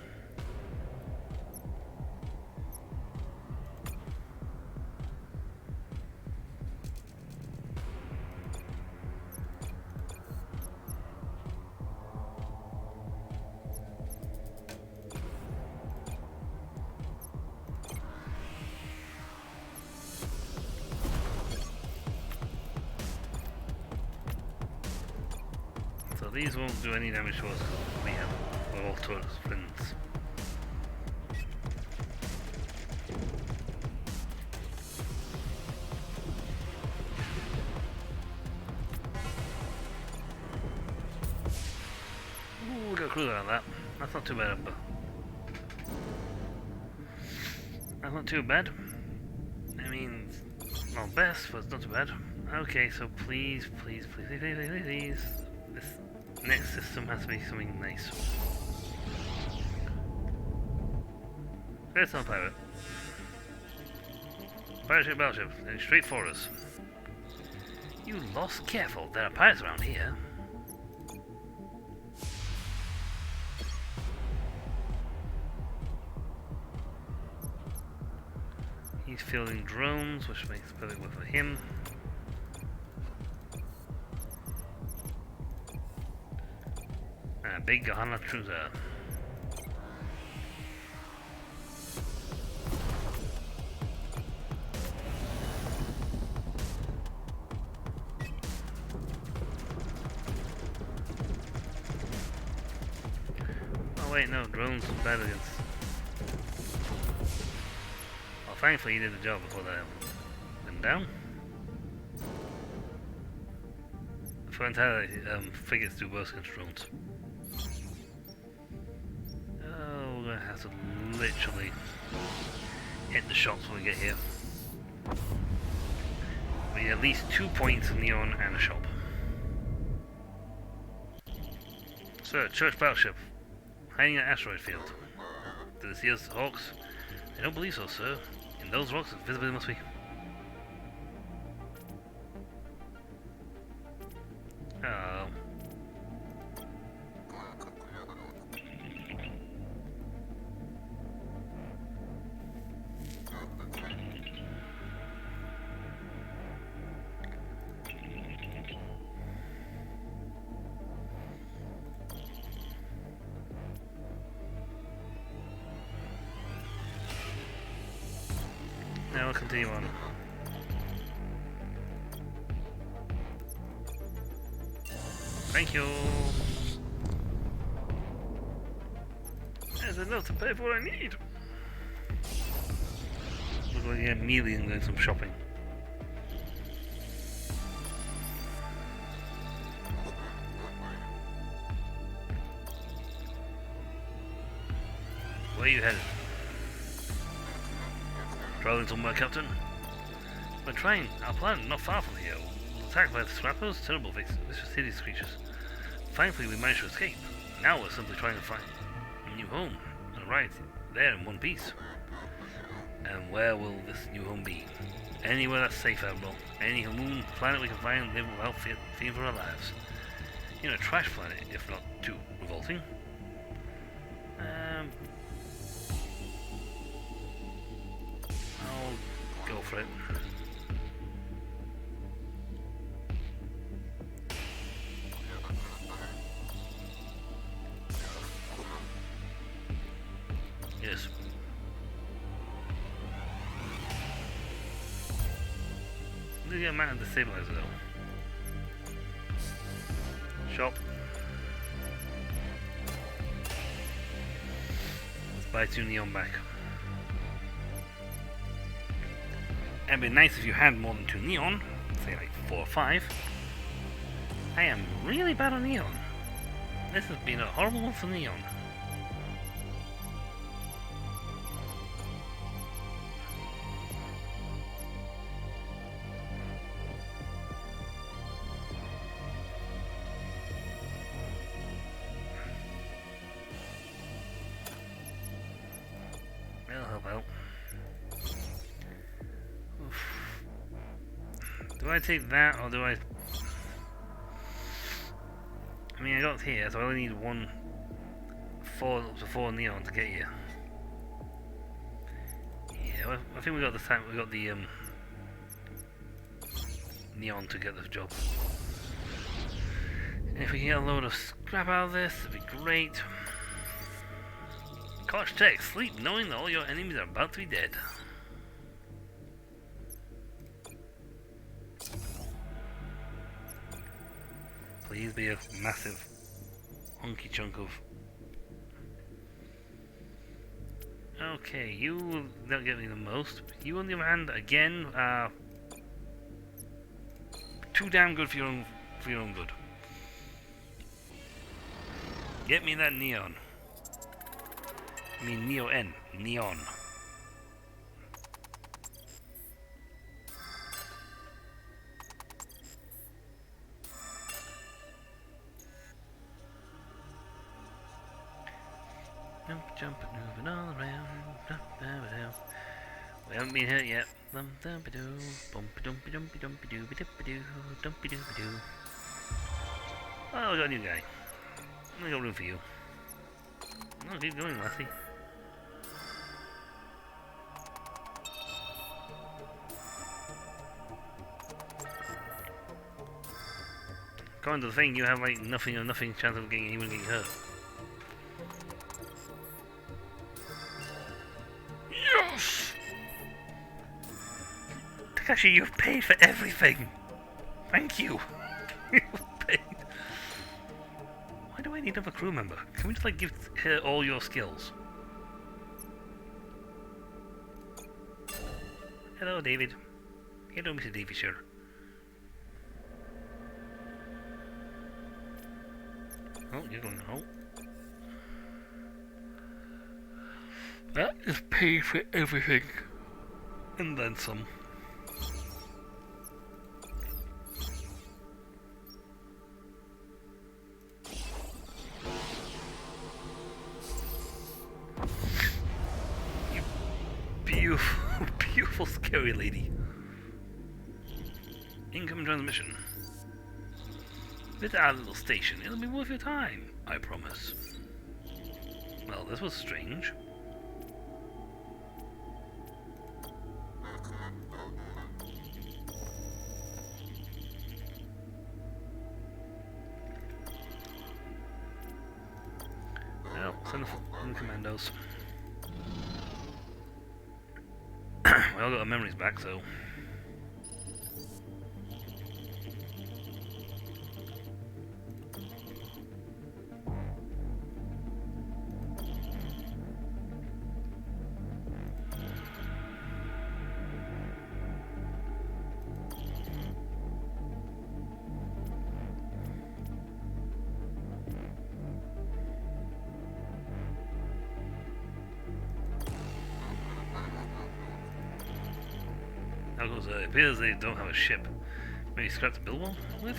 So these won't do any damage to us. We have all turrets, friends. Ooh, got a clue out of that. That's not too bad, but that's not too bad. I mean, it's not best, but it's not too bad. Okay, so please, please, please, please, please, please, please. This next system has to be something nice. There's no pirate. Pirate ship, battleship, heading straight for us. You lost, careful, there are pirates around here. He's fielding drones, which makes it perfect work for him. Big Ghana cruiser. Oh wait, no, drones are bad against. Well, thankfully he did the job before that went down. For entirely, frigates do worse against drones. Have to literally hit the shots when we get here. We need at least 2 points of neon and a shop. Sir, church battleship, hiding at asteroid field. Do they see us, Hawks? I don't believe so, sir. In those rocks, visibility must be. Oh. Now we'll continue on. Thank you. There's enough to pay for what I need. Look like I'm immediately doing some shopping. Where are you headed? Traveling somewhere, Captain? We're trying. Our planet not far from here was attacked by the scrappers, terrible vicious hideous creatures. Thankfully we managed to escape. Now we're simply trying to find a new home. And right there in one piece. And where will this new home be? Anywhere that's safe, Admiral. Any moon, planet we can find and live without fearing for our lives. You know, a trash planet, if not too revolting. I'll go for it. Yes. Did get a man to stabilize it though. Shop. Let's buy 2 neon back. It'd be nice if you had more than 2 neon, say like 4 or 5. I am really bad on neon. This has been a horrible one for neon. That'll help out. Do I take that, or do I... I mean, I got here, so I only need 1 up to 4 neon to get you. Yeah, well, I think we got the neon to get the job. And if we can get a load of scrap out of this, it'd be great. Koch Tech, sleep knowing that all your enemies are about to be dead. Please be a massive hunky chunk of... Okay, you don't get me the most. You on the other hand, again, are too damn good for your own good. Get me that neon. I mean Neo-N. Neon. Jump, moving all around. We haven't been hit yet. Oh, we got a new guy. I got room for you. Oh, keep going, lassie. According to the thing, you have like nothing chance of getting anyone getting hurt. Yes! Takashi, you've paid for everything! Thank you! You've paid. Why do I need another crew member? Can we just like give her all your skills? Hello, David. Hello, Mr. Davy, sir. Oh, you're going home. That is paid for everything. And then some. You beautiful, beautiful, scary lady. Incoming transmission. Visit our little station. It'll be worth your time, I promise. Well, this was strange. Well, send the commandos. We all got our memories back, so... It appears they don't have a ship. Maybe scrap to build one with?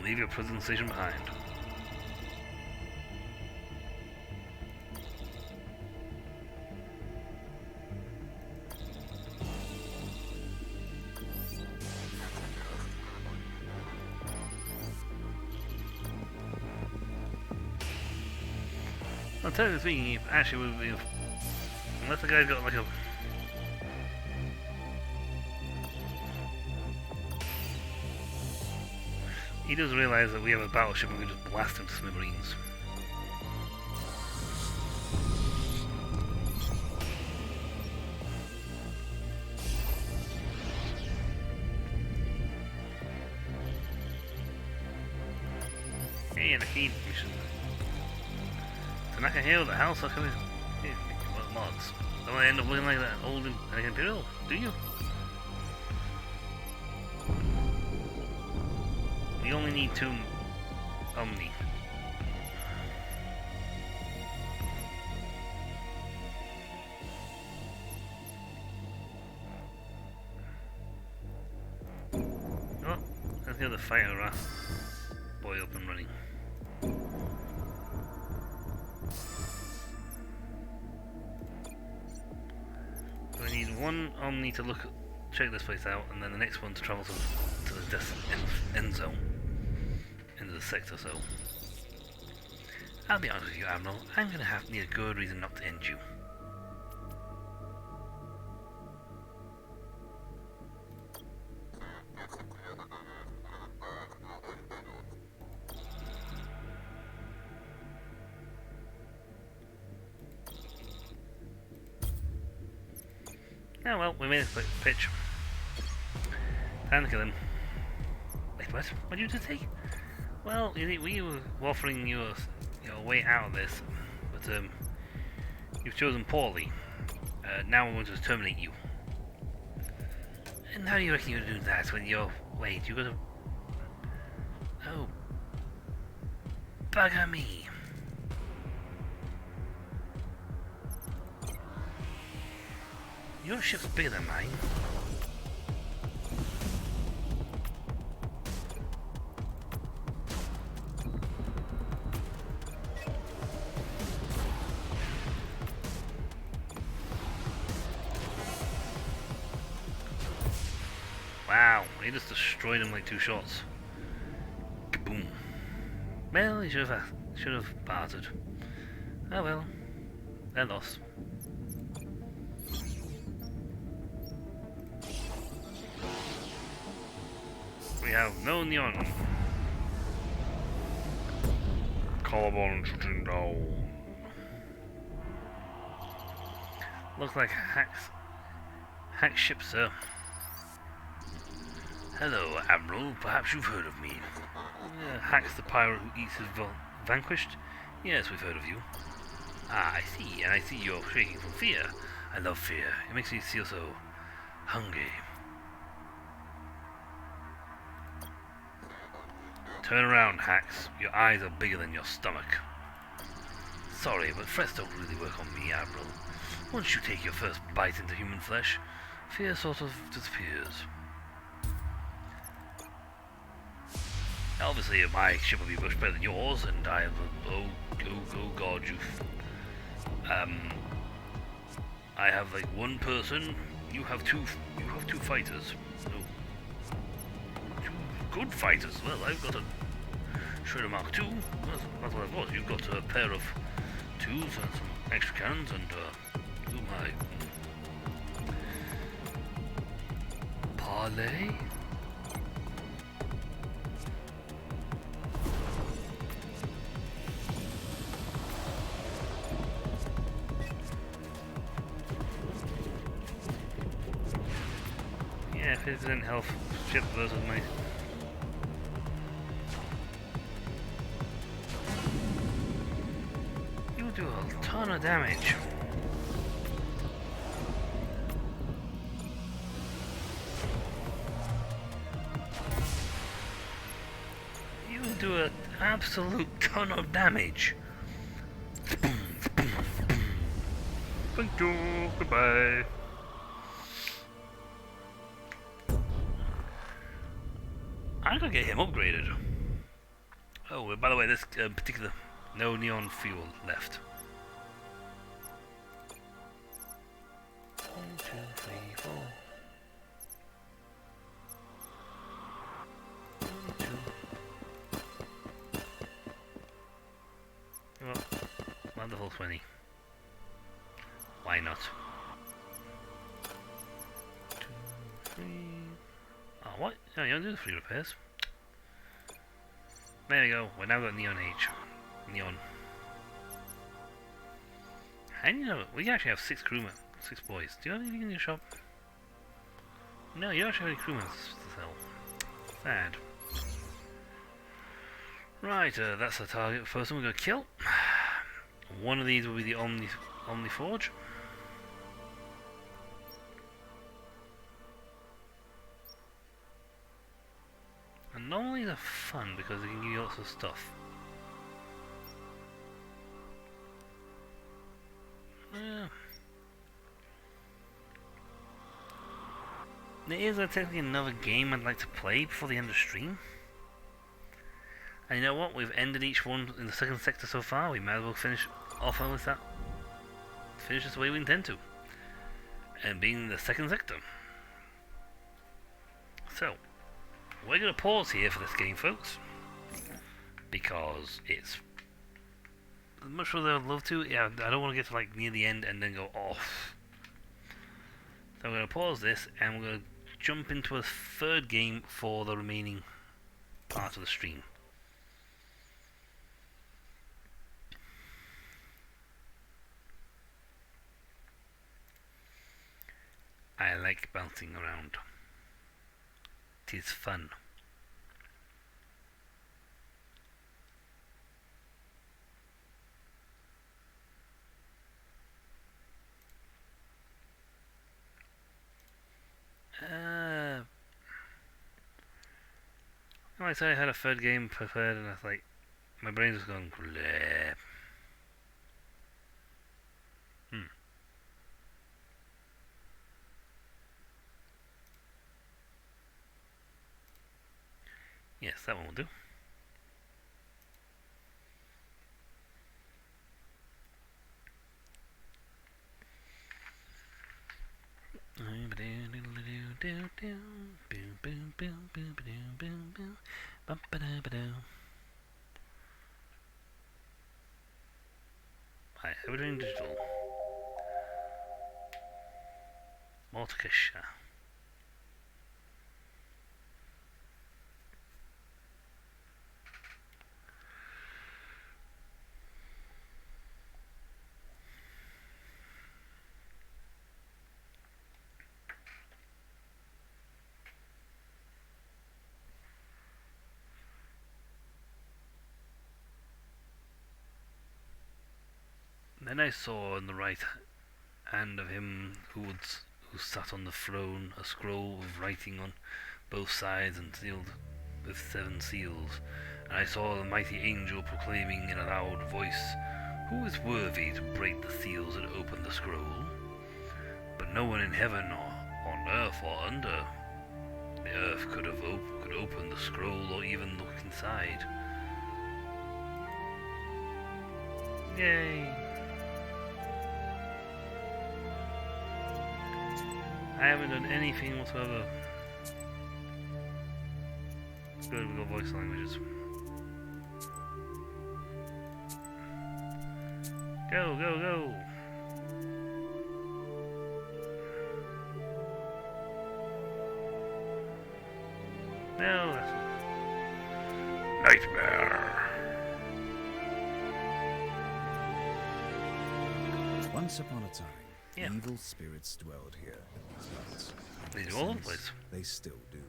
Leave your prison station behind. I'll tell you the thing, if actually would be, unless the guy's got like a... He does realise that we have a battleship and we can just blast him to smithereens. Hey, and a key mission. Tanaka Hill, the house, how can we... mods. Don't want to end up looking like that old Imperial, do you? We only need 2 Omni. Oh, let's get the fire boy up and running. So we need 1 Omni to check this place out, and then the next one to travel to the end zone. Into the sector, so I'll be honest with you, Admiral, I'm gonna need a good reason not to end you. Oh well, we made a quick pitch. Time to kill him. Wait, what? What did you just say? Well, we were offering you a way out of this, but you've chosen poorly. Now we're going to terminate you. And how do you reckon you're going to do that when you're... Wait, you got to... Oh. Bugger me. Your ship's bigger than mine. Wow, he just destroyed him like 2 shots. Kaboom. Well, he should have bartered. Oh well, they're lost. We have no neon. Collarbone shooting down. Looks like hack ship, sir. Hello, Admiral. Perhaps you've heard of me. Hack's the pirate who eats his vanquished? Yes, we've heard of you. Ah, I see, and I see you're shaking from fear. I love fear. It makes me feel so hungry. Turn around, Hacks. Your eyes are bigger than your stomach. Sorry, but threats don't really work on me, Admiral. Once you take your first bite into human flesh, fear sort of disappears. Obviously, my ship will be much better than yours, and I have oh god, I have like 1 person. You have two fighters. Oh, 2 good fighters. Well, I've got a Shredder Mark II. That's what I've got. You've got a pair of 2s and some extra cannons, and oh my. Parlay? Yeah, 50% health ship versus my... You do a ton of damage. You do an absolute ton of damage. Thank you, goodbye. I gotta get him upgraded. Oh, by the way, this particular no neon fuel left. 1, 2, 3, 4. 1, 2. Well, wonderful 20. Why not? 2, 3. Oh, what? No, you don't do the free repairs. There we go. We're now got Neon H. Neon. And you know, we actually have 6 crewmen. 6 boys. Do you have anything in your shop? No, you don't actually have any crewmen to sell. Sad. Right, that's the target. First one we're going to kill. One of these will be the Omni Forge. Anomalies are fun because they can give you lots of stuff. There is technically another game I'd like to play before the end of the stream. And you know what? We've ended each one in the second sector so far. We might as well finish off with that. Finish this the way we intend to. And being in the second sector. So, we're going to pause here for this game, folks. Because it's... as much as I'd love to, yeah, I don't want to get to like near the end and then go off. So I'm going to pause this and we're going to jump into a third game for the remaining part of the stream. I like bouncing around. It is fun. Like I said, I had a third game prepared and I was like, my brain was going bleh. Yes, that one will do. Hi, everything digital. Mortikisha. Then I saw on the right hand of him who sat on the throne a scroll with writing on both sides and sealed with 7 seals. And I saw the mighty angel proclaiming in a loud voice, "Who is worthy to break the seals and open the scroll?" But no one in heaven or on earth or under the earth could open the scroll or even look inside. Yay! I haven't done anything whatsoever. Good, we got voice languages. Go, go, go! No, that's nightmare. Once upon a time, Yeah. evil spirits dwelled here in these lands. They And do all over the since place. They still do.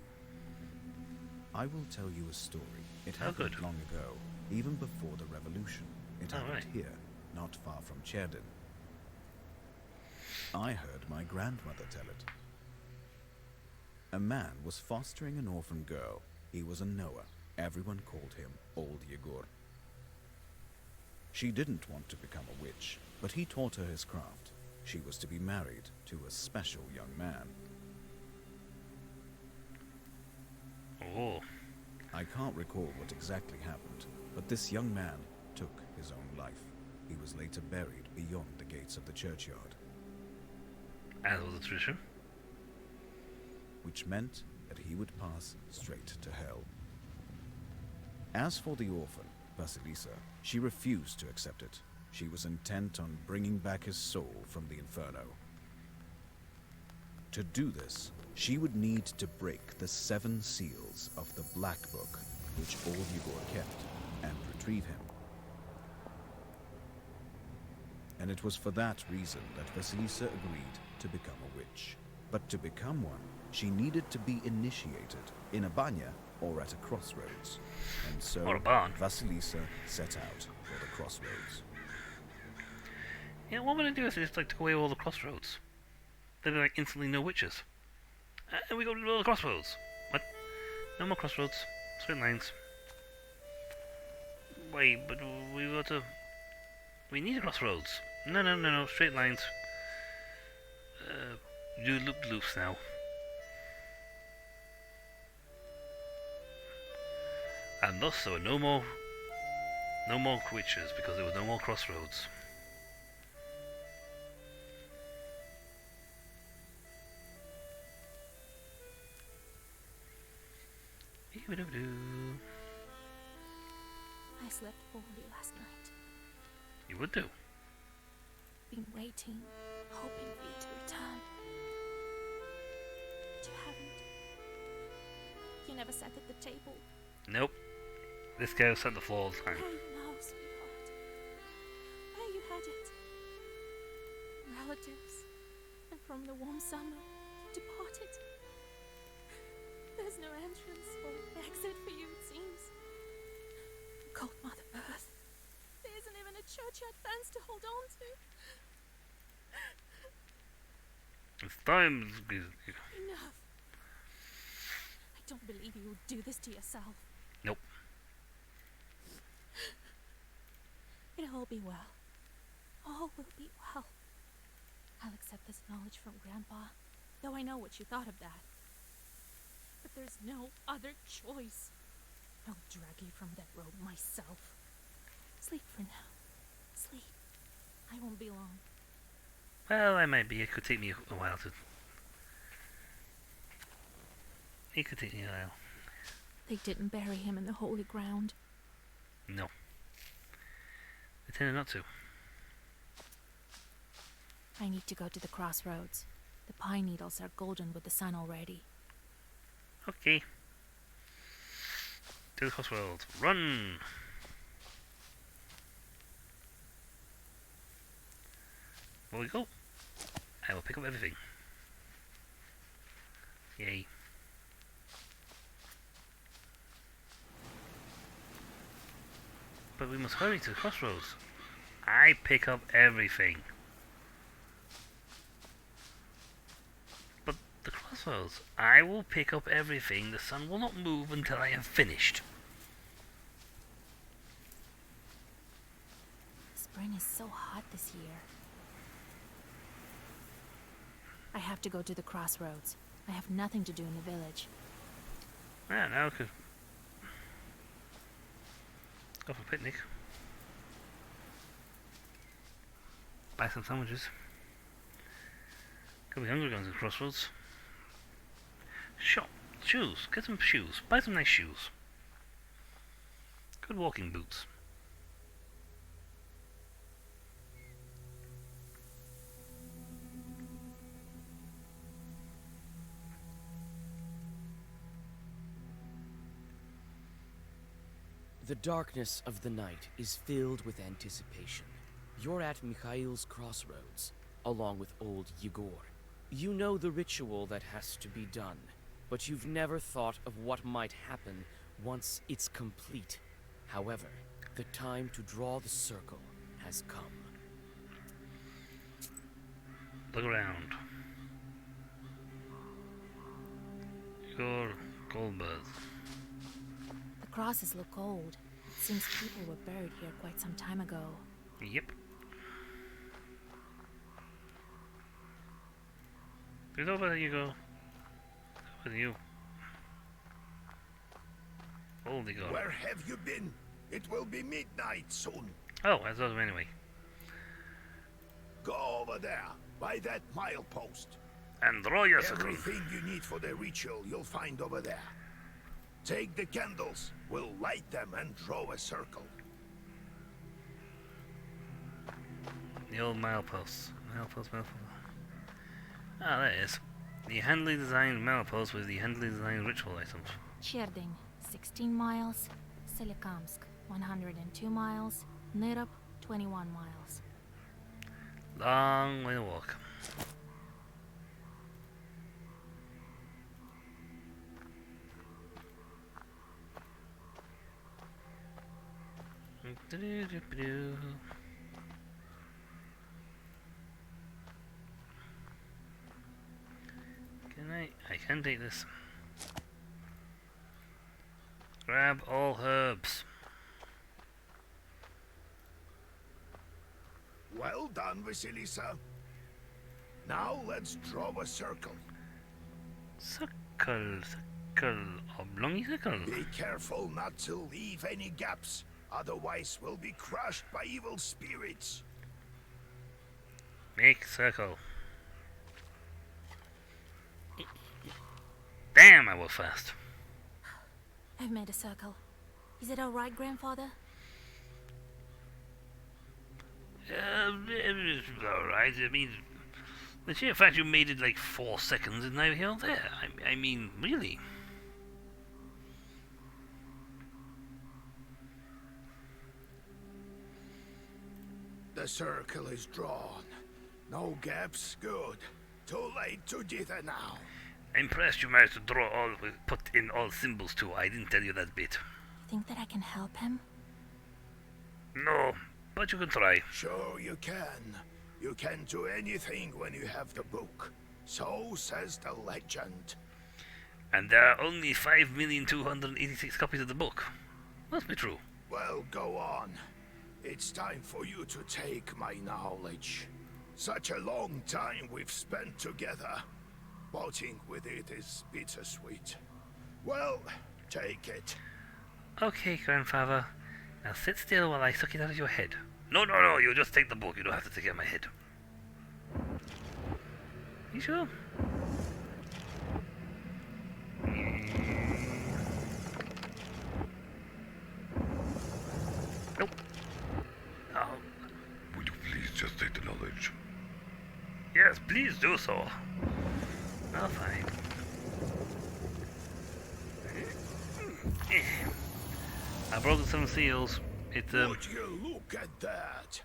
I will tell you a story. It Oh, happened good. long ago, even before the revolution. It Oh, happened right. here, not far from Cherdin. I heard my grandmother tell it. A man was fostering an orphan girl. He was a Noah. Everyone called him Old Yegur. She didn't want to become a witch, but he taught her his craft. She was to be married to a special young man. Oh, I can't recall what exactly happened, but this young man took his own life. He was later buried beyond the gates of the churchyard, as was the tradition. which meant that he would pass straight to hell. As for the orphan, Vasilisa, she refused to accept it. She was intent on bringing back his soul from the inferno. To do this, she would need to break the 7 seals of the Black Book, which Old Yegur kept, and retrieve him. And it was for that reason that Vasilisa agreed to become a witch. But to become one, she needed to be initiated in a banya or at a crossroads. And so Or a barn. Vasilisa set out for the crossroads. Yeah, what I'm gonna do is just like take away all the crossroads. There'll be like instantly no witches. And we got rid of all the crossroads. What? No more crossroads. Straight lines. Wait, but we got to... We need crossroads. No. Straight lines. Do loop-loops now. And thus there were no more witches because there were no more crossroads. I slept poorly last night. You would do. Been waiting, hoping for you to return. But you haven't. You never sat at the table. Nope. This guy was set the floor all the time. How you know, sweetheart? Where you had it? Relatives. And from the warm summer, you departed. There's no entrance or exit for you, it seems. Cold Mother Earth. There isn't even a churchyard fence to hold on to. It's time. Enough. I don't believe you would do this to yourself. Nope. It'll all be well. All will be well. I'll accept this knowledge from Grandpa, though I know what you thought of that. But there's no other choice. I'll drag you from that road myself. Sleep for now. Sleep. I won't be long. Well, I might be. It could take me a while to... It could take me a while. They didn't bury him in the holy ground. No. They tended not to. I need to go to the crossroads. The pine needles are golden with the sun already. Okay. To the crossroads. Run! There we go. I will pick up everything. Yay. But we must hurry to the crossroads. I pick up everything. But the crossroads. I will pick up everything. The sun will not move until I have finished. Spring is so hot this year. I have to go to the crossroads. I have nothing to do in the village. Yeah, now I could go for a picnic. Buy some sandwiches. Could be hungry going to the crossroads. Shop. Shoes. Get some shoes. Buy some nice shoes. Good walking boots. The darkness of the night is filled with anticipation. You're at Mikhail's crossroads, along with old Yegor. You know the ritual that has to be done, but you've never thought of what might happen once it's complete. However, the time to draw the circle has come. Look around. Your Goldberg. The crosses look old. It seems people were buried here quite some time ago. Yep. There's over there you go. Over you. Holy God. Where have you been? It will be midnight soon. Oh, I thought of anyway. Go over there, by that milepost. And draw your circle. Everything you need for the ritual you'll find over there. Take the candles, we'll light them and draw a circle. The old mileposts. Milepost. Ah, there it is. The handily designed milepost with the handily designed ritual items. Cherding, 16 miles. Selikamsk, 102 miles. Nirop, 21 miles. Long way to walk. Can I can take this. Grab all herbs. Well done, Vasilisa. Now let's draw a circle. Circle, circle, oblongy circle. Be careful not to leave any gaps, otherwise we'll be crushed by evil spirits. Make circle. Damn, I was fast. I've made a circle. Is it alright, Grandfather? Alright, I mean, the sheer fact you made it like 4 seconds is neither here nor there. I mean, really. The circle is drawn. No gaps, good. Too late to dither now. I'm impressed you managed to draw all, put in all symbols too. I didn't tell you that bit. Think that I can help him? No, but you can try. Sure you can. You can do anything when you have the book. So says the legend. And there are only 5,286 copies of the book. Must be true. Well, go on. It's time for you to take my knowledge. Such a long time we've spent together. Parting with it is bittersweet. Well, take it. Okay, Grandfather. Now sit still while I suck it out of your head. No, you just take the book. You don't have to take it out of my head. You sure? Nope. Oh. Would you please just take the knowledge? Yes, please do so. Oh, fine. I broke the 7 seals. Would you look at that?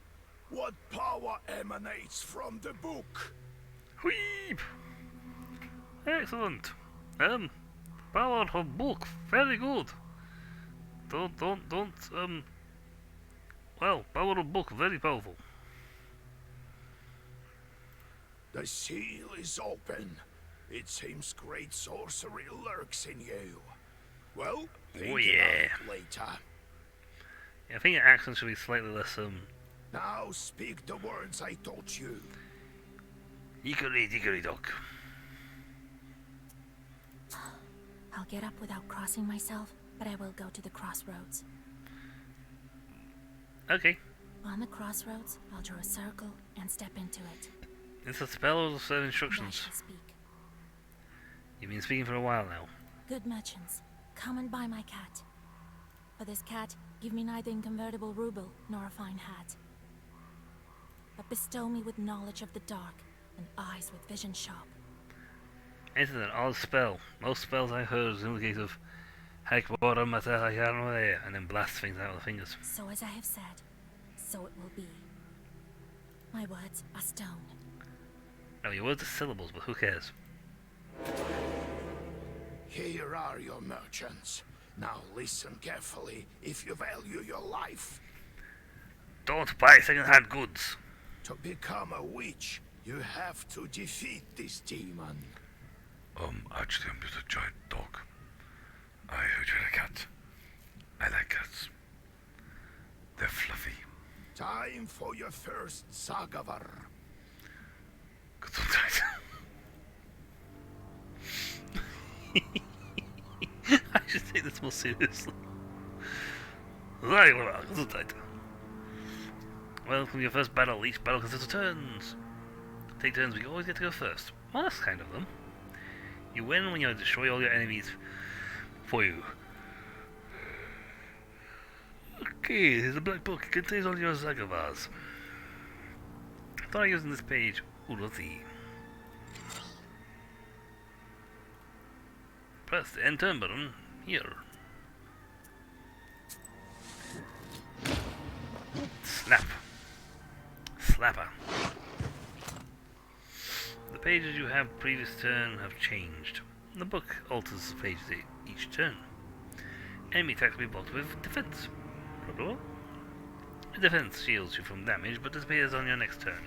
What power emanates from the book? Wheep! Excellent. Power of book. Very good. Well, power of book. Very powerful. The seal is open. It seems great sorcery lurks in you. Well, think it out later. Yeah, I think your accent should be slightly less, Now speak the words I taught you. Hickory dickory dock. I'll get up without crossing myself, but I will go to the crossroads. Okay. On the crossroads, I'll draw a circle and step into it. It's a spell or set And I instructions. shall speak. You've been speaking for a while now. Good merchants, come and buy my cat. For this cat, give me neither inconvertible ruble nor a fine hat. But bestow me with knowledge of the dark and eyes with vision sharp. It's an odd spell. Most spells I heard is in the case of Hakbora Matahayano and then blast things out of the fingers. So as I have said, so it will be. My words are stone. No, your words are syllables, but who cares? Here are your merchants. Now listen carefully if you value your life. Don't buy second-hand goods. To become a witch, you have to defeat this demon. Actually, I'm just a giant dog. I heard you had a cat. I like cats. They're fluffy. Time for your first Sagavar. Gesundheit. I should take this more seriously. Gesundheit. Welcome to your first battle. Each battle consists of turns. Take turns, we always get to go first. Well, that's kind of them. You win when you destroy all your enemies for you. Okay, here's a black book. It contains all your Zagavars. Try using this page. Uruthi. Press the end turn button here. Snap. Slapper. The pages you have previous turn have changed. The book alters the pages each turn. Enemy attacks will be blocked with defense. Probable. Defense shields you from damage but disappears on your next turn.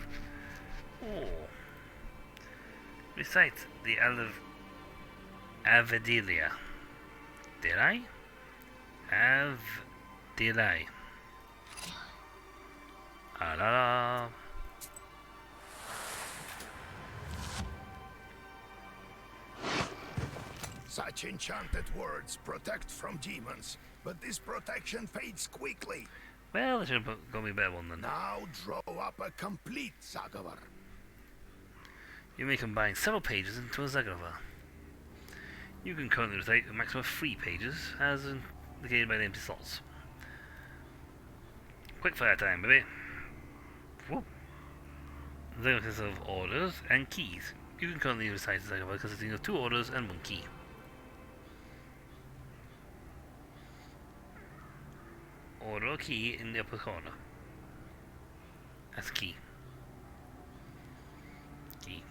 Oh. Recite the Avedilia. Did I? Have delay. Ah la la. Such enchanted words protect from demons, but this protection fades quickly. Well, they should have got me a better one then. Now draw up a complete Zaghavar. You may combine several pages into a Zaghavar. You can currently recite a maximum of 3 pages, as indicated by the empty slots. Quick fire time, baby. Whoop. Zaghavar consists of orders and keys. You can currently recite a Zaghavar consisting of 2 orders and 1 key. Order or key in the upper corner. That's key. Key.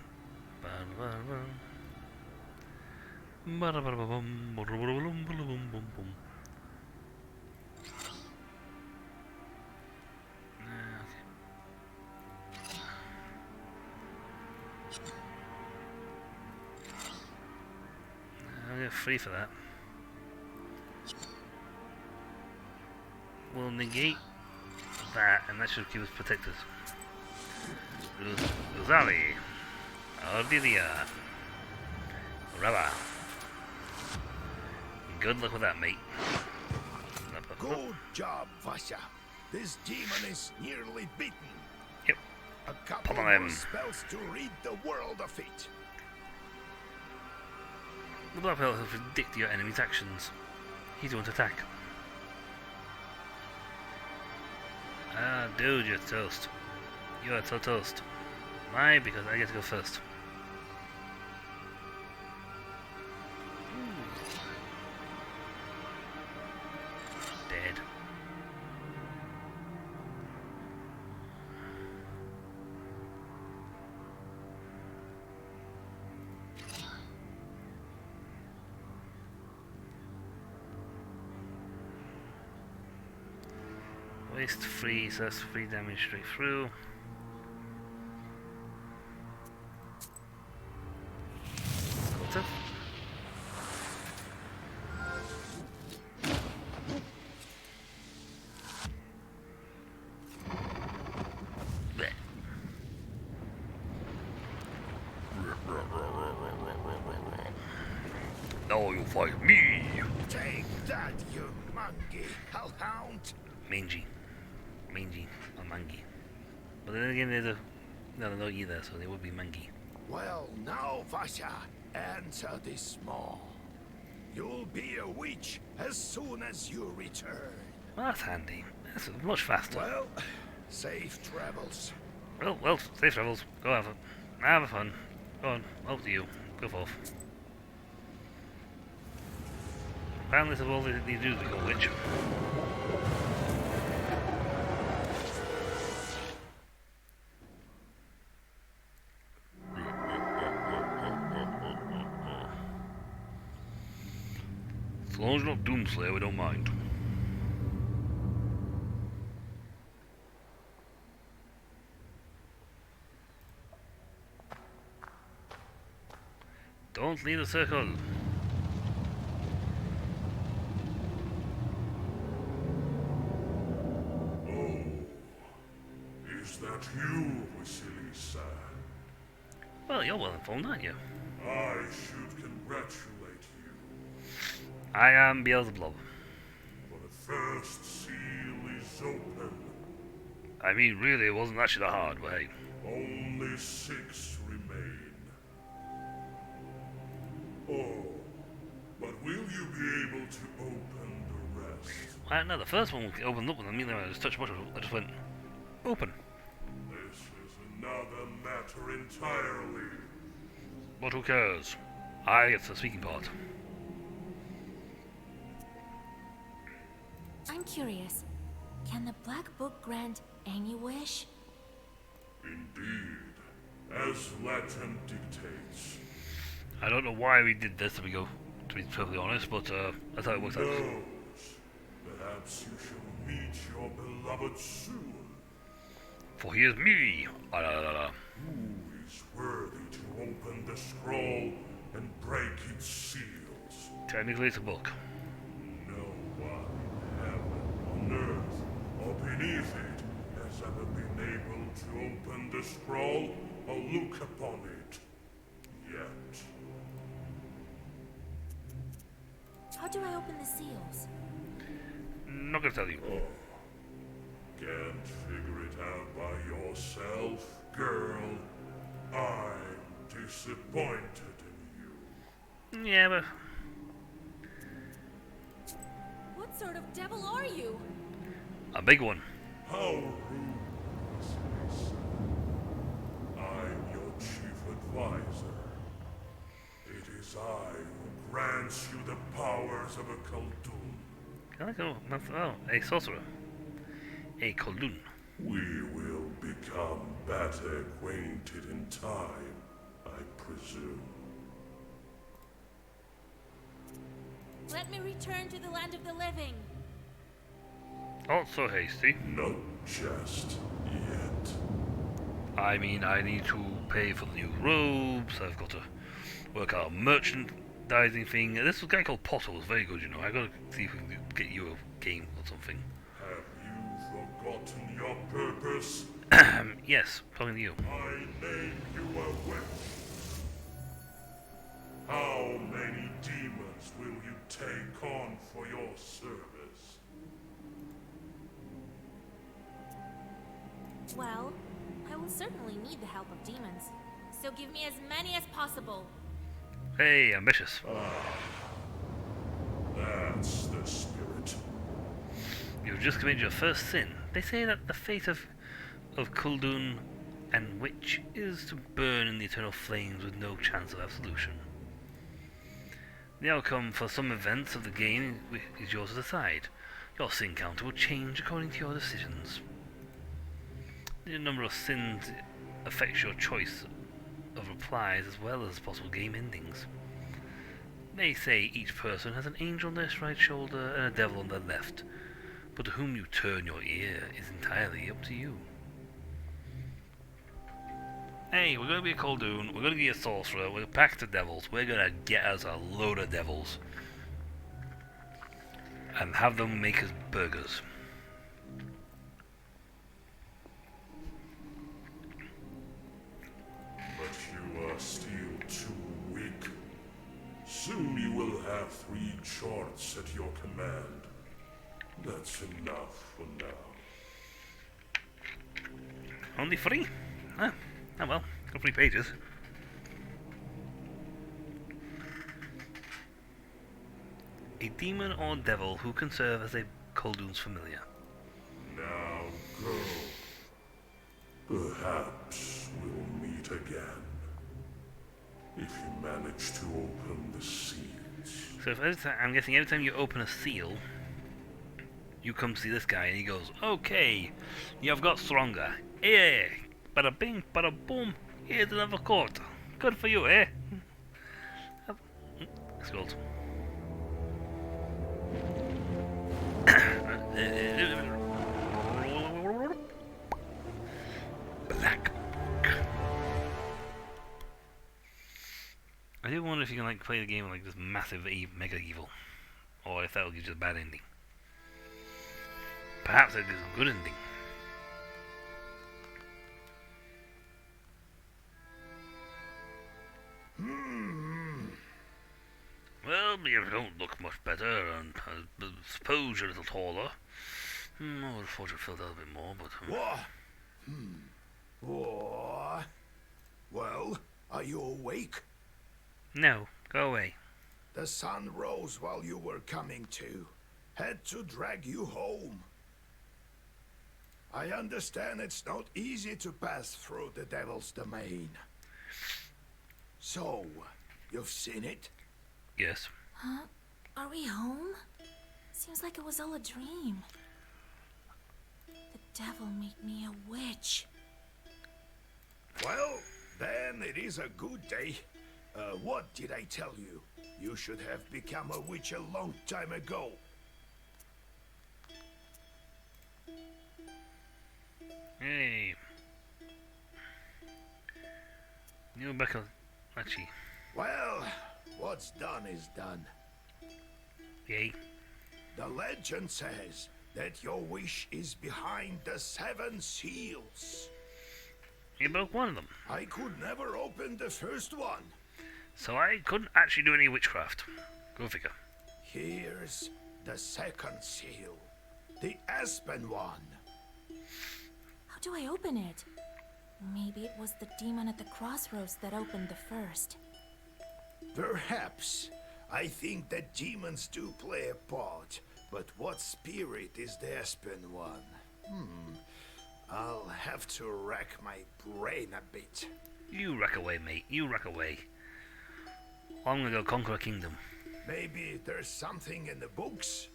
I'll get 3 for that. We'll negate that, and that should keep us protected. Rosali, Ardelia, Rava. Good luck with that, mate. Good job, Vasya. This demon is nearly beaten. Yep. A couple Pummel him. more spells to rid the world of it. The black belt will predict your enemy's actions. He's going to attack. Ah, dude, you're toast. You are so toast. Why? Because I get to go first. Dead. Waste 3, so that's 3 damage straight through. What's up? Blech. Now you fight me! Take that, you monkey hellhound. Mangy, or mangy. But then again, they're not either, so they would be mangy. Well, now, Vasya, answer this maw. You'll be a witch as soon as you return. Well, that's handy. That's much faster. Well, safe travels. Well, safe travels. Go have fun. Go on, up to you. Go forth. Apparently, this is all they do to become a witch. As long as you're not Doomslayer, we don't mind. Don't leave the circle. Oh, is that you, Vasilisa? Well, you're well informed, aren't you? I should congratulate you, I am Beelzebub. for the first seal is open. I mean, really, it wasn't actually that hard, but hey. Only 6 remain. Oh, but will you be able to open the rest? I don't know, the first one opened up, and immediately when I just touched the button, I just went, open. This is another matter entirely. But who cares? I get the speaking part. I'm curious. Can the Black Book grant any wish? Indeed, as Latin dictates. I don't know why we did this, to be perfectly honest, but that's how it works out. Knows. Perhaps you shall meet your beloved soon. For he is me. Ah, la, la, la. Who is worthy to open the scroll and break its seals? Technically, it's a book. No one. beneath it has ever been able to open the scroll or look upon it yet. How do I open the seals? Not gonna tell you. Oh, can't figure it out by yourself, girl? I'm disappointed in you. Yeah, but What sort of devil are you? a big one. How rude, Vasilisa. I'm your chief advisor. It is I who grants you the powers of a Khaldun. A sorcerer. A Khaldun. We will become better acquainted in time, I presume. Let me return to the land of the living. Not so hasty. Not just yet. I mean, I need to pay for the new robes. I've got to work out a merchandising thing. This guy called Potter was very good, you know. I gotta see if we can get you a game or something. Have you forgotten your purpose? Yes, talking to you. I name you a witch. How many demons will you take on for your service? Well, I will certainly need the help of demons. So give me as many as possible. Hey, ambitious. That's the spirit. You've just committed your first sin. They say that the fate of Khaldun and Witch is to burn in the eternal flames with no chance of absolution. The outcome for some events of the game is yours to decide. Your sin counter will change according to your decisions. The number of sins affects your choice of replies as well as possible game endings. They say each person has an angel on their right shoulder and a devil on their left, but to whom you turn your ear is entirely up to you. Hey, we're gonna be a Khaldun, we're gonna be a sorcerer, we're packed of devils, we're gonna get us a load of devils. And have them make us burgers. But you are still too weak. Soon you will have 3 charts at your command. That's enough for now. Only 3? Ah, oh well, got 3 pages. A demon or devil who can serve as a Khaldun's familiar. Now go. Perhaps we'll meet again. If you manage to open the seals. So if I'm guessing every time you open a seal, you come see this guy and he goes, okay, you've got stronger. Yeah, bada bing, bada boom, here's another quarter. Good for you, eh? It's gold. Black. I do wonder if you can like play the game with like this massive mega evil, or if that will give you a bad ending. Perhaps it gives a good ending. Well, you don't look much better, and I suppose you're a little taller. I would have thought you felt a little bit more, but... What? What? Well, are you awake? No, go away. The sun rose while you were coming to. Had to drag you home. I understand it's not easy to pass through the Devil's Domain. So, you've seen it? Yes. Huh? Are we home? Seems like it was all a dream. The devil made me a witch. Well, then it is a good day. What did I tell you? You should have become a witch a long time ago. Hey. You Rebecca, actually. Well, what's done is done. Yay. The legend says that your wish is behind the 7 seals. You broke one of them, I could never open the first one. so I couldn't actually do any witchcraft. Go figure. Here's the 2nd seal, the Aspen one. How do I open it? Maybe it was the demon at the crossroads that opened the first. Perhaps. I think that demons do play a part, but what spirit is the Aspen one? I'll have to rack my brain a bit. You rack away, mate. You rack away. I'm gonna go conquer a kingdom. Maybe there's something in the books?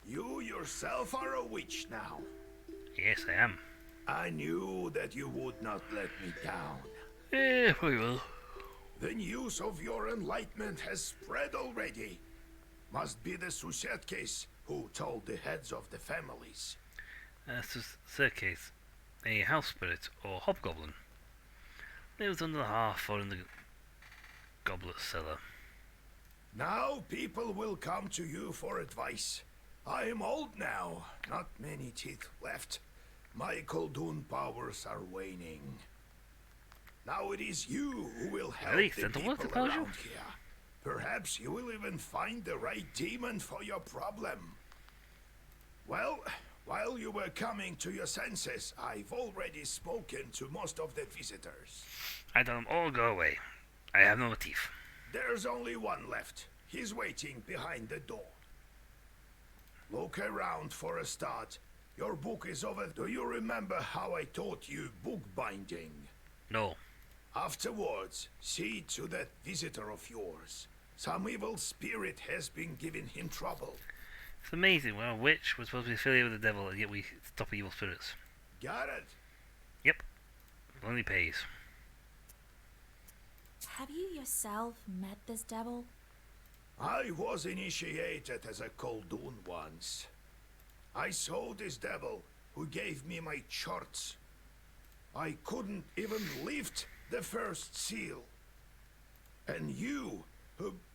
You yourself are a witch now. Yes, I am. I knew that you would not let me down. We will. The news of your enlightenment has spread already. Must be the Susetkes who told the heads of the families. Circase, a house spirit or hobgoblin, lives under the hearth or in the goblet cellar. Now people will come to you for advice. I am old now, not many teeth left. My Koldun powers are waning. Now it is you who will help Really? the Santa Claus people tells you? around here. Perhaps you will even find the right demon for your problem. Well, while you were coming to your senses, I've already spoken to most of the visitors. I tell them all go away. I have no teeth. There's only one left. He's waiting behind the door. Look around for a start. Your book is over. Do you remember how I taught you bookbinding? No. Afterwards, see to that visitor of yours. Some evil spirit has been giving him trouble. It's amazing. We're a witch. We're supposed to be affiliated with the devil, and yet we stop evil spirits. Got it? Yep. It only pays. Have you yourself met this devil? I was initiated as a Koldun once. I saw this devil who gave me my charts. I couldn't even lift the first seal. And you,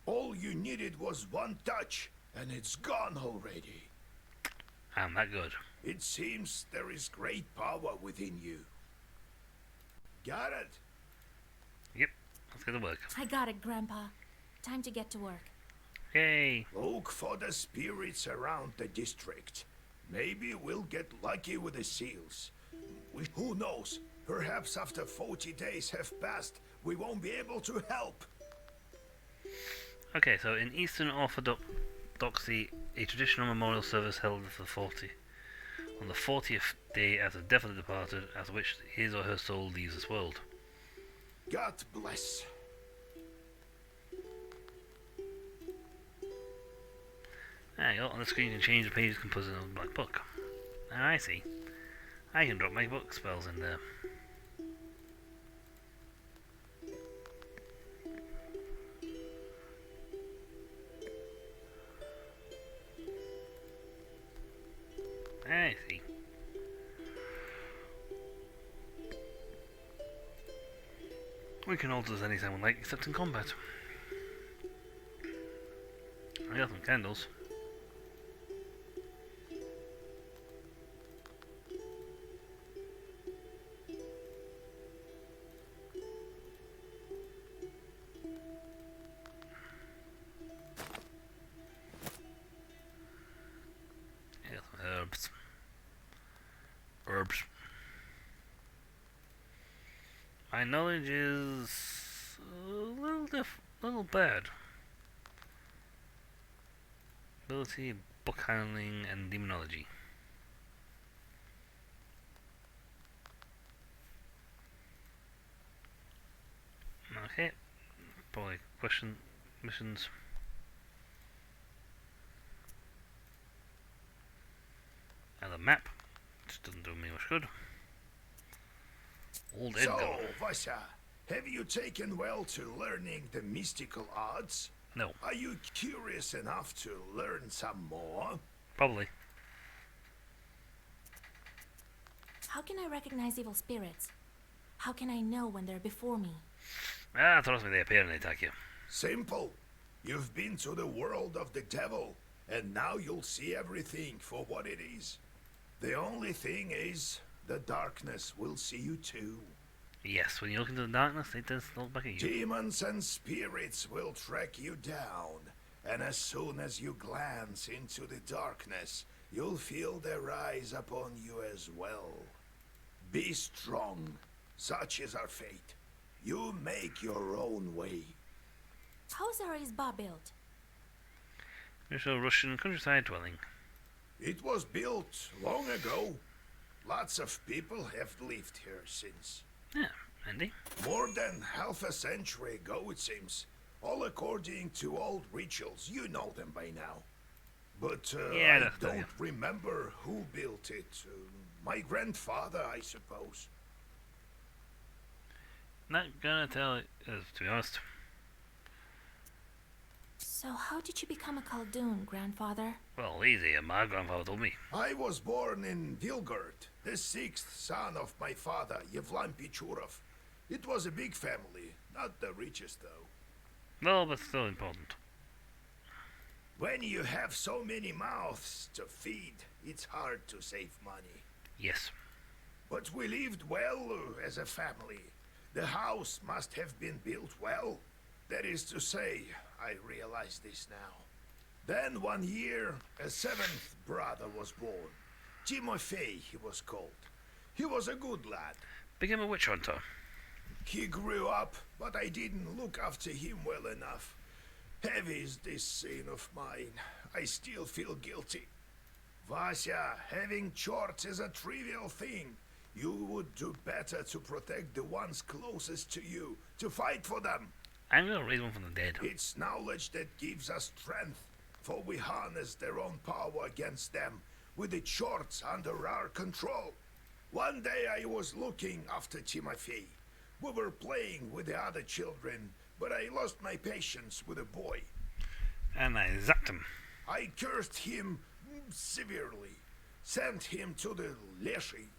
all you needed was one touch, and it's gone already. I'm that good. It seems there is great power within you. Got it? Yep. Let's get to work. I got it, Grandpa. Time to get to work. Yay. Look for the spirits around the district. Maybe we'll get lucky with the seals. Who knows? Perhaps after 40 days have passed, we won't be able to help. Okay, so in Eastern Orthodoxy, a traditional memorial service held for 40. On the 40th day after the death of the departed, after which his or her soul leaves this world. God bless. There you go, on the screen you can change the pages composing of the black book. Now I see. I can drop my book spells in there. I see. We can alter this anytime we like, except in combat. I got some candles. I got some herbs. Herbs. My knowledge is a little bad. Ability, book handling, and demonology. Okay, probably question missions. And a map, which doesn't do me much good. Old So, Edgar. Vasya, have you taken well to learning the mystical arts? No, Are you curious enough to learn some more? probably. How can I recognize evil spirits? How can I know when they're before me? Trust me, they appear and they attack you. Simple. You've been to the world of the devil, And now you'll see everything for what it is. The only thing is, the darkness will see you too. Yes, when you look into the darkness, it does look back at you. Demons and spirits will track you down, and as soon as you glance into the darkness, you'll feel their eyes upon you as well. Be strong. Such is our fate. You make your own way. How's our Izba built? It's a Russian countryside dwelling. It was built long ago. Lots of people have lived here since. Yeah, Andy. More than half a century ago, it seems. All according to old rituals. You know them by now. But Yeah, I that's the- don't remember who built it. My grandfather, I suppose. Not gonna tell it, to be honest. So how did you become a Khaldun, grandfather? Well, easy, my grandfather told me. I was born in Vilgard, the sixth son of my father, Yevlam Pichurov. It was a big family, not the richest though. Well, but still important. When you have so many mouths to feed, it's hard to save money. Yes. But we lived well as a family. The house must have been built well. That is to say, I realize this now. Then one year, a seventh brother was born. Timofey, he was called. He was a good lad. Became a witch hunter. He grew up, but I didn't look after him well enough. Heavy is this sin of mine. I still feel guilty. Vasya, having chores is a trivial thing. You would do better to protect the ones closest to you, to fight for them. I'm gonna raise one from the dead. It's knowledge that gives us strength, for we harness their own power against them, with the chores under our control. One day I was looking after Timofey. We were playing with the other children, but I lost my patience with a boy. And I zapped him. I cursed him severely, sent him to the Leshy.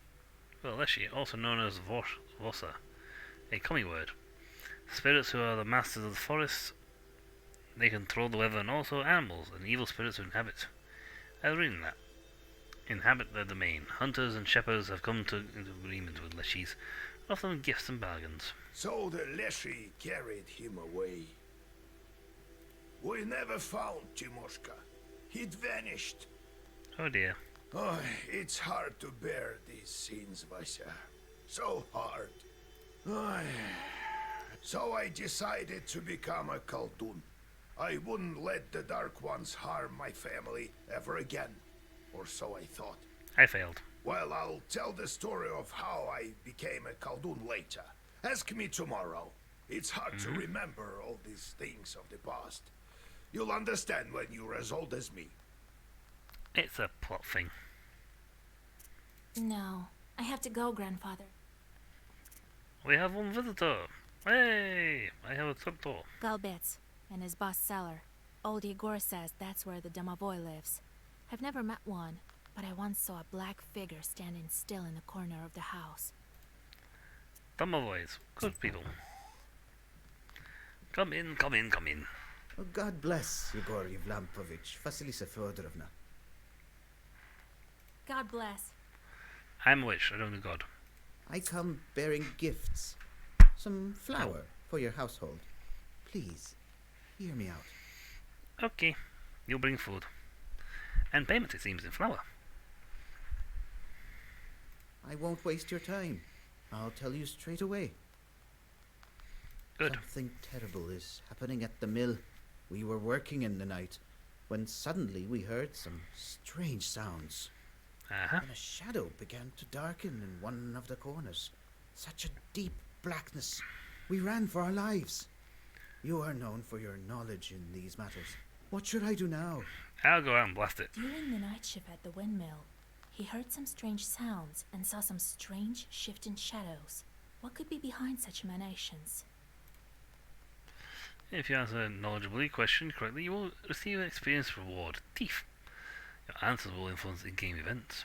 Well, Leshy, also known as Vossa, a commie word. Spirits who are the masters of the forest. They control the weather and also animals and evil spirits who inhabit. I was reading that. Inhabit their domain. Hunters and shepherds have come into agreement with Leshis, often with gifts and bargains. So the Leshy carried him away. We never found Timoshka. He'd vanished. Oh dear. Oh, it's hard to bear these scenes, Vasya. So hard. Oh, so I decided to become a Khaldun. I wouldn't let the Dark Ones harm my family ever again. Or so I thought. I failed. Well, I'll tell the story of how I became a Khaldun later. Ask me tomorrow. It's hard to remember all these things of the past. You'll understand when you're as old as me. It's a plot thing. No, I have to go, grandfather. We have one visitor. Hey! I have a trapdoor. Galbets and his boss cellar. Old Igor says that's where the Domovoy lives. I've never met one, but I once saw a black figure standing still in the corner of the house. Domovoys. Good people. Come in, come in, come in. Oh, God bless Yegor Yevlampovich, Vasilisa Fyodorovna. God bless. I'm a witch, I don't know God. I come bearing gifts. Some flour for your household. Please, hear me out. Okay, you'll bring food. And payment, it seems, in flour. I won't waste your time. I'll tell you straight away. Good. Something terrible is happening at the mill. We were working in the night, when suddenly we heard some strange sounds. Uh-huh. And a shadow began to darken in one of the corners. Such a deep blackness. We ran for our lives. You are known for your knowledge in these matters. What should I do now? I'll go out and blast it. During the night shift at the windmill, he heard some strange sounds and saw some strange shifting shadows. What could be behind such emanations? If you answer a knowledgeably question correctly, you will receive an experience reward. Thief. Your answers will influence in-game events.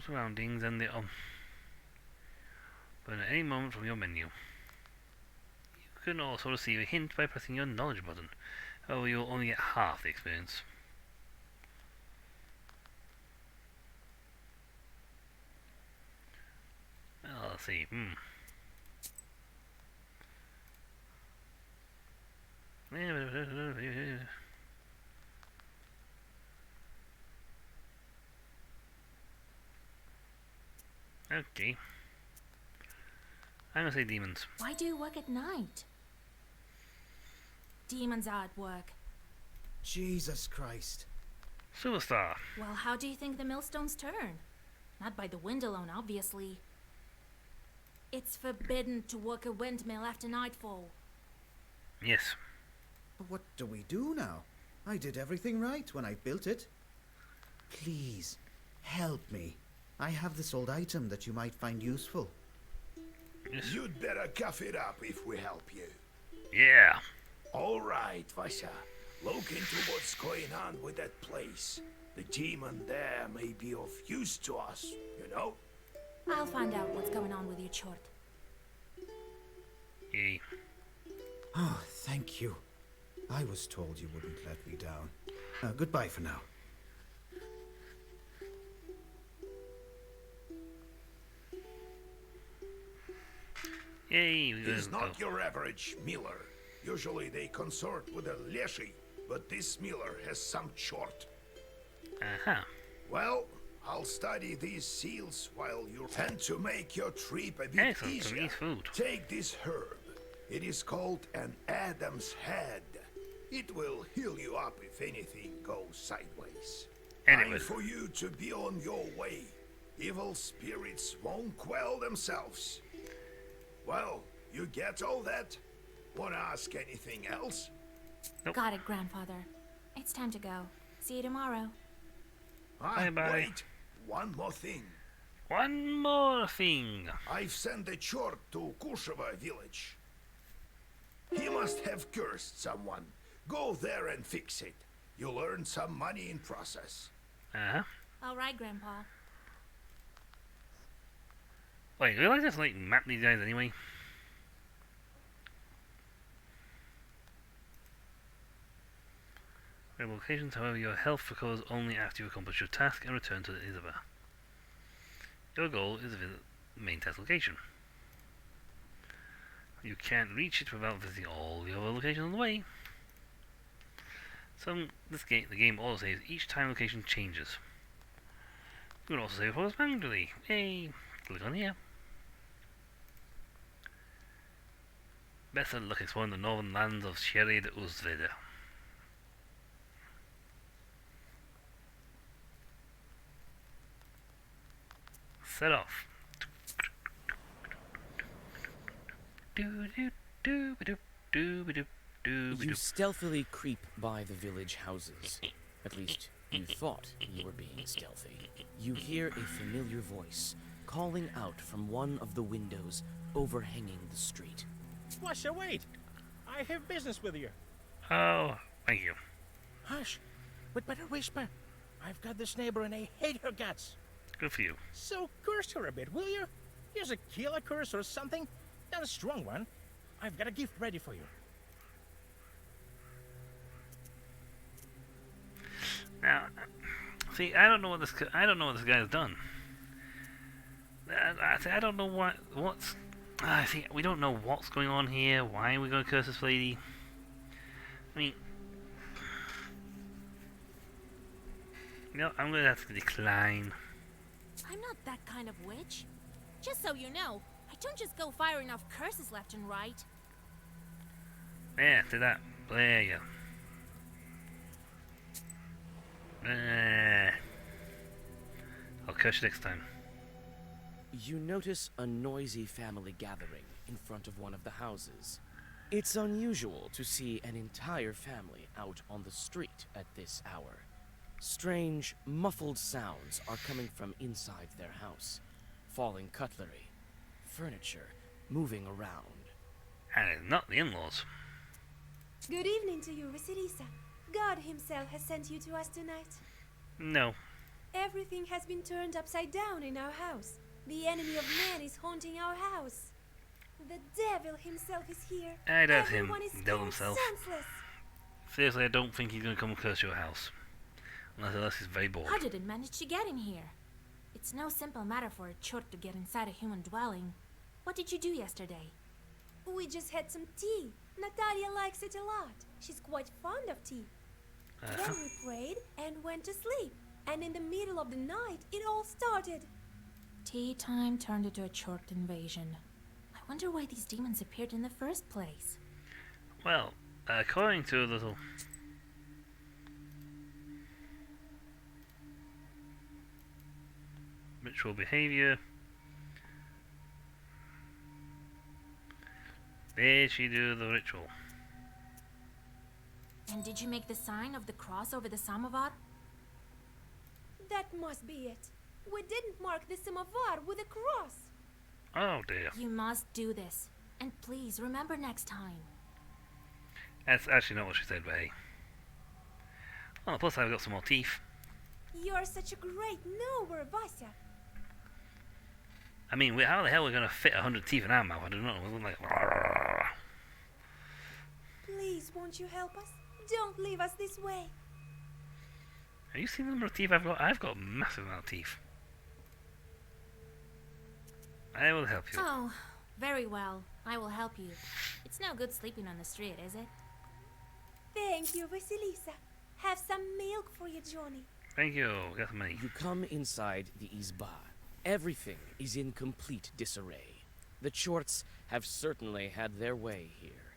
Surroundings and the but at any moment from your menu. You can also receive a hint by pressing your knowledge button. However, you'll only get half the experience. Well, let's see. Okay. I'm gonna say demons. Why do you work at night? Demons are at work. Jesus Christ. Superstar. Well, how do you think the millstones turn? Not by the wind alone, obviously. It's forbidden to work a windmill after nightfall. Yes. But what do we do now? I did everything right when I built it. Please, help me. I have this old item that you might find useful. Yes. You'd better cough it up if we help you. Yeah. All right, Vasha. Look into what's going on with that place. The demon there may be of use to us, you know? I'll find out what's going on with your chort. Yay. Oh, thank you. I was told you wouldn't let me down. Goodbye for now. Yay. We He's go. not your average miller. Usually they consort with a leshy, but this miller has some chort. Uh-huh. Well, I'll study these seals while you and to make your trip a bit Excellent. Some easier. nice food. Take this herb. It is called an Adam's Head. It will heal you up if anything goes sideways. Anyway. Time for you to be on your way. Evil spirits won't quell themselves. Well, you get all that? Wanna ask anything else? Nope. Got it, Grandfather. It's time to go. See you tomorrow. Bye-bye. Wait, one more thing. One more thing. I've sent a chort to Kusheva village. He must have cursed someone. Go there and fix it. You'll earn some money in process. Uh-huh. All right, Grandpa. Wait, we like to like map these guys anyway. Variable locations, however, your health recovers only after you accomplish your task and return to the Isabel. Your goal is to visit the main task location. You can't reach it without visiting all the other locations on the way. The game also saves each time location changes. You can also save horizontally. Yay! Click on here. Best of luck exploring the northern lands of Sherry de Uzveda. Set off. You stealthily creep by the village houses. At least, you thought you were being stealthy. You hear a familiar voice calling out from one of the windows overhanging the street. Washa, wait! I have business with you. Oh, thank you. Hush! We'd better whisper. I've got this neighbor and I hate her guts. Good for you. So curse her a bit, will you? Here's a killer curse or something. Not a strong one. I've got a gift ready for you. Now, see, I don't know what this guy's done. I don't know what's. See, we don't know what's going on here. Why are we going to curse this lady? I mean, I'm going to have to decline. I'm not that kind of witch. Just so you know, I don't just go firing off curses left and right. Yeah, do that. There you go. I'll curse you next time. You notice a noisy family gathering in front of one of the houses. It's unusual to see an entire family out on the street at this hour. Strange, muffled sounds are coming from inside their house. Falling cutlery, furniture moving around. And it's not the in-laws. Good evening to you, Vasilisa. God himself has sent you to us tonight. No. Everything has been turned upside down in our house. The enemy of man is haunting our house. The devil himself is here. I doubt him, Everyone is devil scared himself. senseless. Seriously, I don't think he's going to come curse your house. Unless he's very bored. How did it manage to get in here? It's no simple matter for a chort to get inside a human dwelling. What did you do yesterday? We just had some tea. Natalia likes it a lot. She's quite fond of tea. Then we prayed and went to sleep. And in the middle of the night, it all started. Tea time turned into a chort invasion. I wonder why these demons appeared in the first place. Well, according to a little... ritual behavior. Did she do the ritual? And did you make the sign of the cross over the samovar? That must be it. We didn't mark the samovar with a cross. Oh dear. You must do this. And please remember next time. That's actually not what she said, but hey. Oh, plus I've got some more teeth. You're such a great knower, Vasya. I mean, how the hell are we going to fit 100 teeth in our mouth? I don't know. We're like... Please, won't you help us? Don't leave us this way. Have you seen the number of teeth I've got? I've got a massive amount of teeth. I will help you. Oh, very well. I will help you. It's no good sleeping on the street, is it? Thank you, Vasilisa. Have some milk for you, Johnny. Thank you. Got some money. You come inside the Izba. Everything is in complete disarray. The Chorts have certainly had their way here.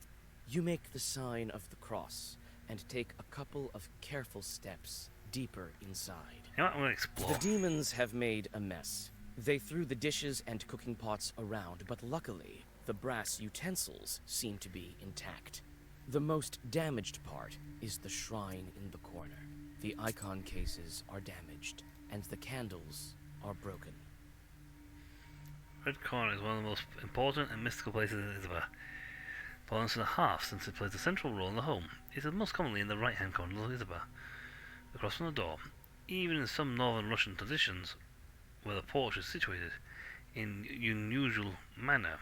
You make the sign of the cross and take a couple of careful steps deeper inside. You know what? I'm going to explore. The demons have made a mess. They threw the dishes and cooking pots around, but luckily, the brass utensils seem to be intact. The most damaged part is the shrine in the corner. The icon cases are damaged, and the candles are broken. Red Corner is one of the most important and mystical places in Izba. Fallen to the hearth, since it plays a central role in the home. It is most commonly in the right-hand corner of Izba, across from the door. Even in some northern Russian traditions, where the porch is situated in unusual manner.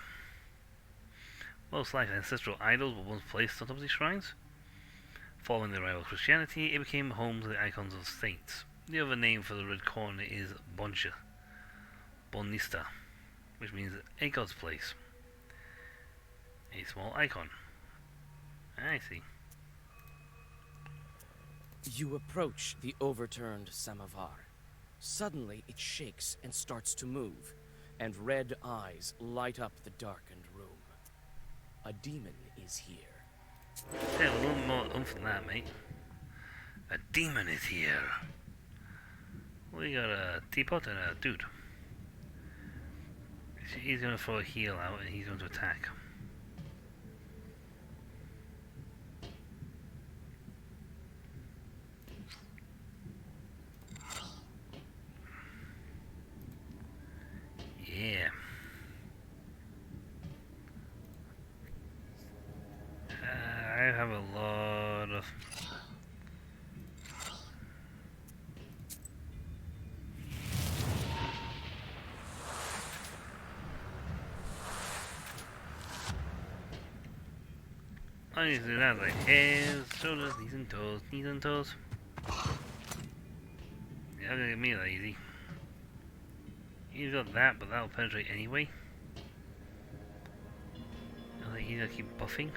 Most likely ancestral idols were once placed on top of these shrines. Following the arrival of Christianity, it became home to the icons of saints. The other name for the Red Corner is Bonista, which means a god's place. A small icon. I see. You approach the overturned samovar. Suddenly, it shakes and starts to move, and red eyes light up the darkened room. A demon is here. Hey, a little more oomph than that, mate. A demon is here. We got a teapot and a dude. He's going to throw a heel out and he's going to attack. Yeah. I have a lot of... I need to do that like heads, shoulders, knees and toes, knees and toes. Yeah, gonna get me that easy. He's got that, but that'll penetrate anyway. I think he's gonna keep buffing.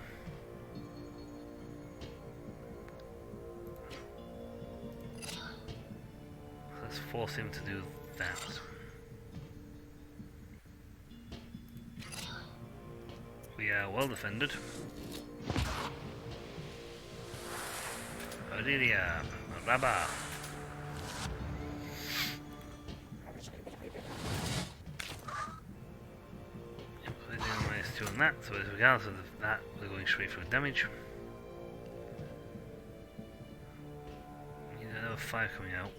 Let's force him to do that. We are well defended. Adelia, Rabba. On that, so regardless of that, we're going straight for damage. We need another fire coming out.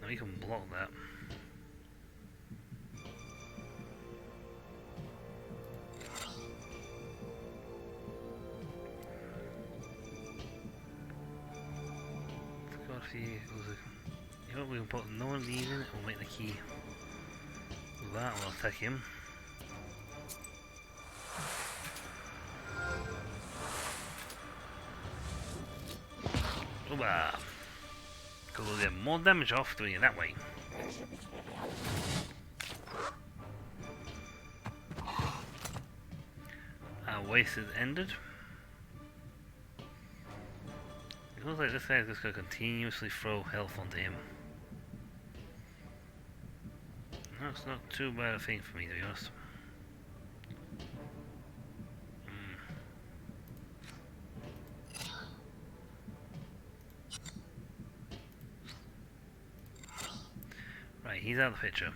Now we can block that. Let's go see. You know what, we can put no one of these in it, we'll make the key. With that, we'll attack him. Because we'll get more damage off doing it that way. Our waste is ended. It looks like this guy's just going to continuously throw health onto him. That's not too bad a thing for me, to be honest. Right, he's out of the picture.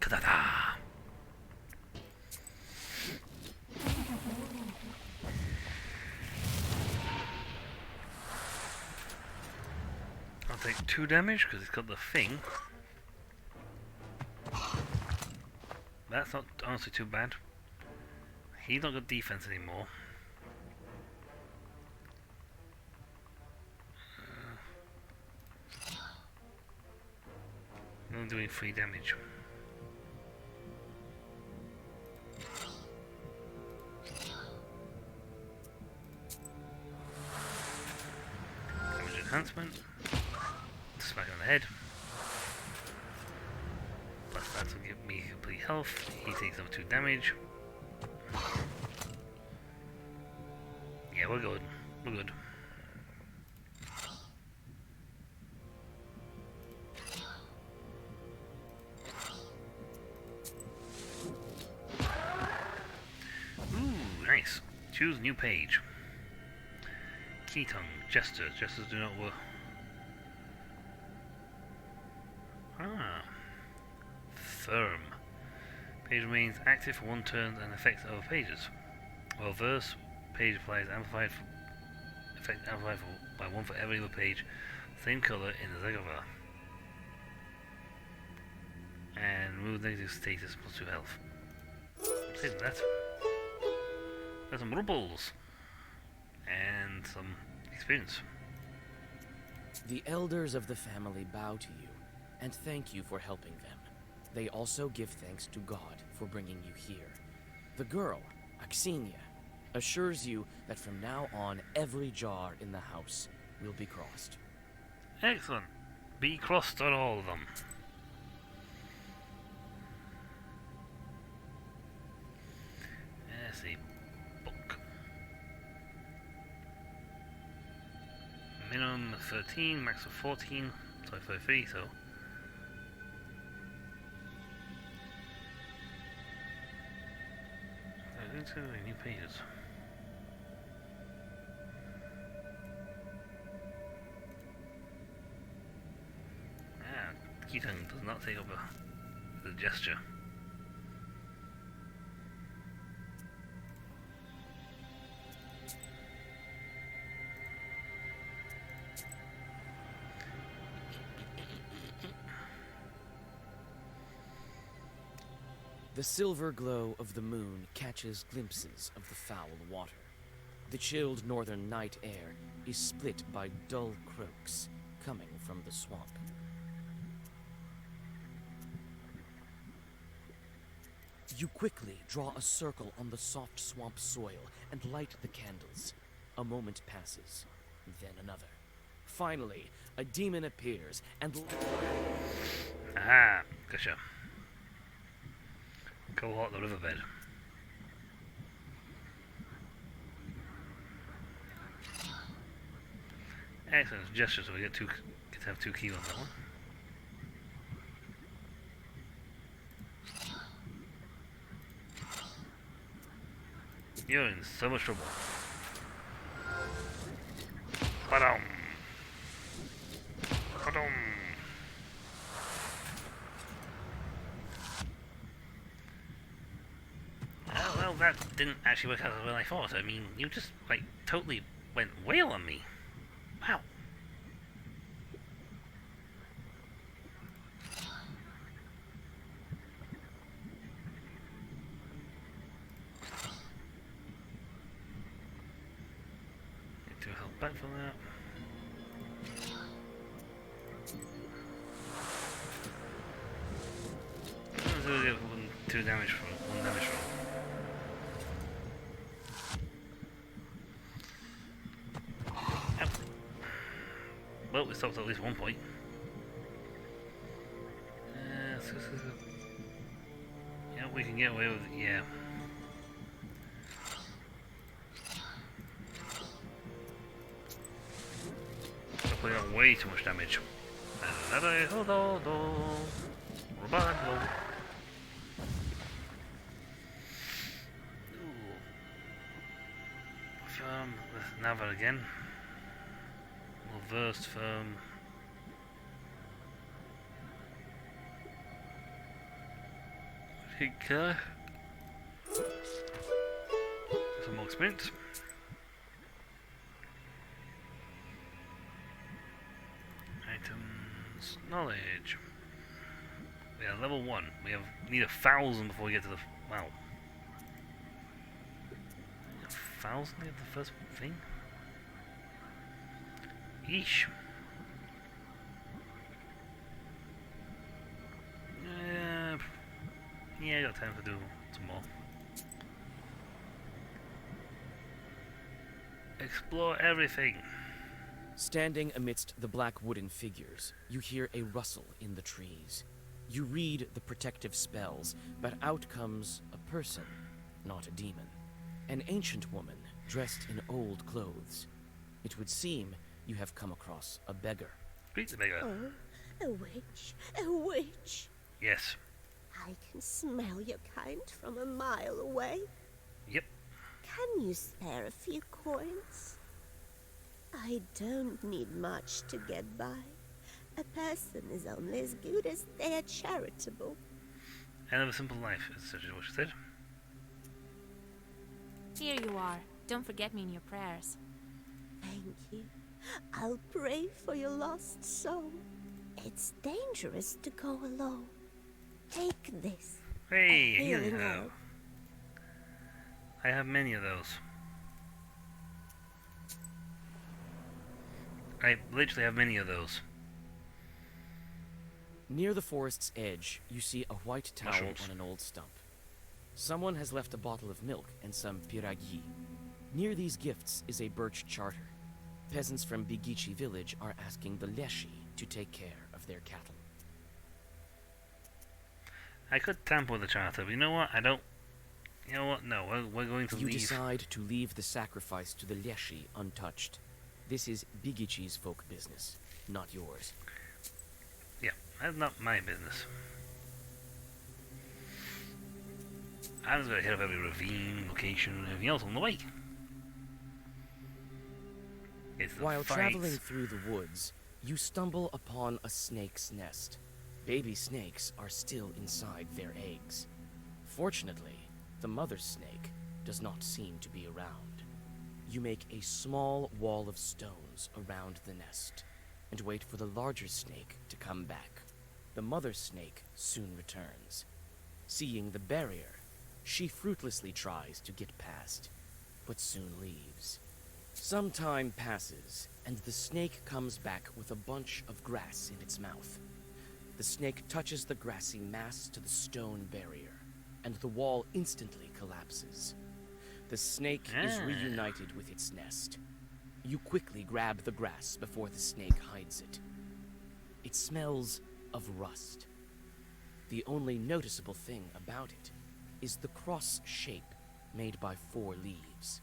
Ta-da-da! I'll take 2 damage because it's got the thing. That's not honestly too bad. He's not got defense anymore. I'm doing 3 damage. Damage enhancement. Smack on the head. Plus that will give me complete health. He takes up 2 damage. Yeah, we're good. We're good. Ooh, nice. Choose new page. Key tongue. Gestures. Gestures do not work. Ah. Firm. Page remains active for 1 turn and affects other pages. While verse page applies amplified for effect amplified by 1 for every other page. Same color in the Zegova. And remove negative status plus 2 health. I'm saving that. There's some rubles. And some experience. The elders of the family bow to you and thank you for helping them. They also give thanks to God for bringing you here. The girl, Axinia, assures you that from now on every jar in the house will be crossed. Excellent. Be crossed on all of them. Let's see. Book. Minimum 13, max of 14. Sorry, 33, so. I didn't see any new pages. Keaton does not take up the gesture. The silver glow of the moon catches glimpses of the foul water. The chilled northern night air is split by dull croaks coming from the swamp. You quickly draw a circle on the soft swamp soil and light the candles. A moment passes, then another. Finally, a demon appears and... Ah, gotcha. Go hot the riverbed. Excellent gesture, so we get to have 2 keys on that one. You're in so much trouble. Ba-dum. Ba-dum. Well, that didn't actually work out as well as I thought. I mean, you just, like, totally went whale on me. Wow. Need to help back from that. 2 damage roll, 1 damage roll. Yep. Well, we stopped at least 1 point. Yeah, we can get away with it, yeah. We're putting out way too much damage. Firm, Navar again. Reversed firm. Okay. Some more experience. Items, knowledge. We are level 1. We need 1,000 before we get to the wow. 1,000 to get the first thing. Yeesh. Yeah, I got time to do some more. Explore everything. Standing amidst the black wooden figures, you hear a rustle in the trees. You read the protective spells, but out comes a person, not a demon. An ancient woman dressed in old clothes. It would seem you have come across a beggar. Greet the beggar. Oh, a witch, a witch. Yes. I can smell your kind from a mile away. Yep. Can you spare a few coins? I don't need much to get by. A person is only as good as they are charitable. I have a simple life, is essentially what she said. Here you are. Don't forget me in your prayers. Thank you. I'll pray for your lost soul. It's dangerous to go alone. Take this. Hey, a healing healing herb. herb. I have many of those. I literally have many of those. Near the forest's edge, you see a white towel Mushrooms. on an old stump. Someone has left a bottle of milk and some piragi. Near these gifts is a birch charter. Peasants from Bigichi village are asking the Leshi to take care of their cattle. I could tamper with the charter, but you know what? I don't. You know what? No, we're going to You leave. decide to leave the sacrifice to the Leshi untouched. This is Bigichi's folk business, not yours. Yeah, that's not my business. I'm just gonna hit up every ravine, location, and everything else on the way. It's the While fight. traveling through the woods, you stumble upon a snake's nest. Baby snakes are still inside their eggs. Fortunately, the mother snake does not seem to be around. You make a small wall of stones around the nest and wait for the larger snake to come back. The mother snake soon returns. Seeing the barrier, she fruitlessly tries to get past, but soon leaves. Some time passes, and the snake comes back with a bunch of grass in its mouth. The snake touches the grassy mass to the stone barrier, and the wall instantly collapses. The snake is reunited with its nest. You quickly grab the grass before the snake hides it. It smells of rust. The only noticeable thing about it is the cross shape made by 4 leaves.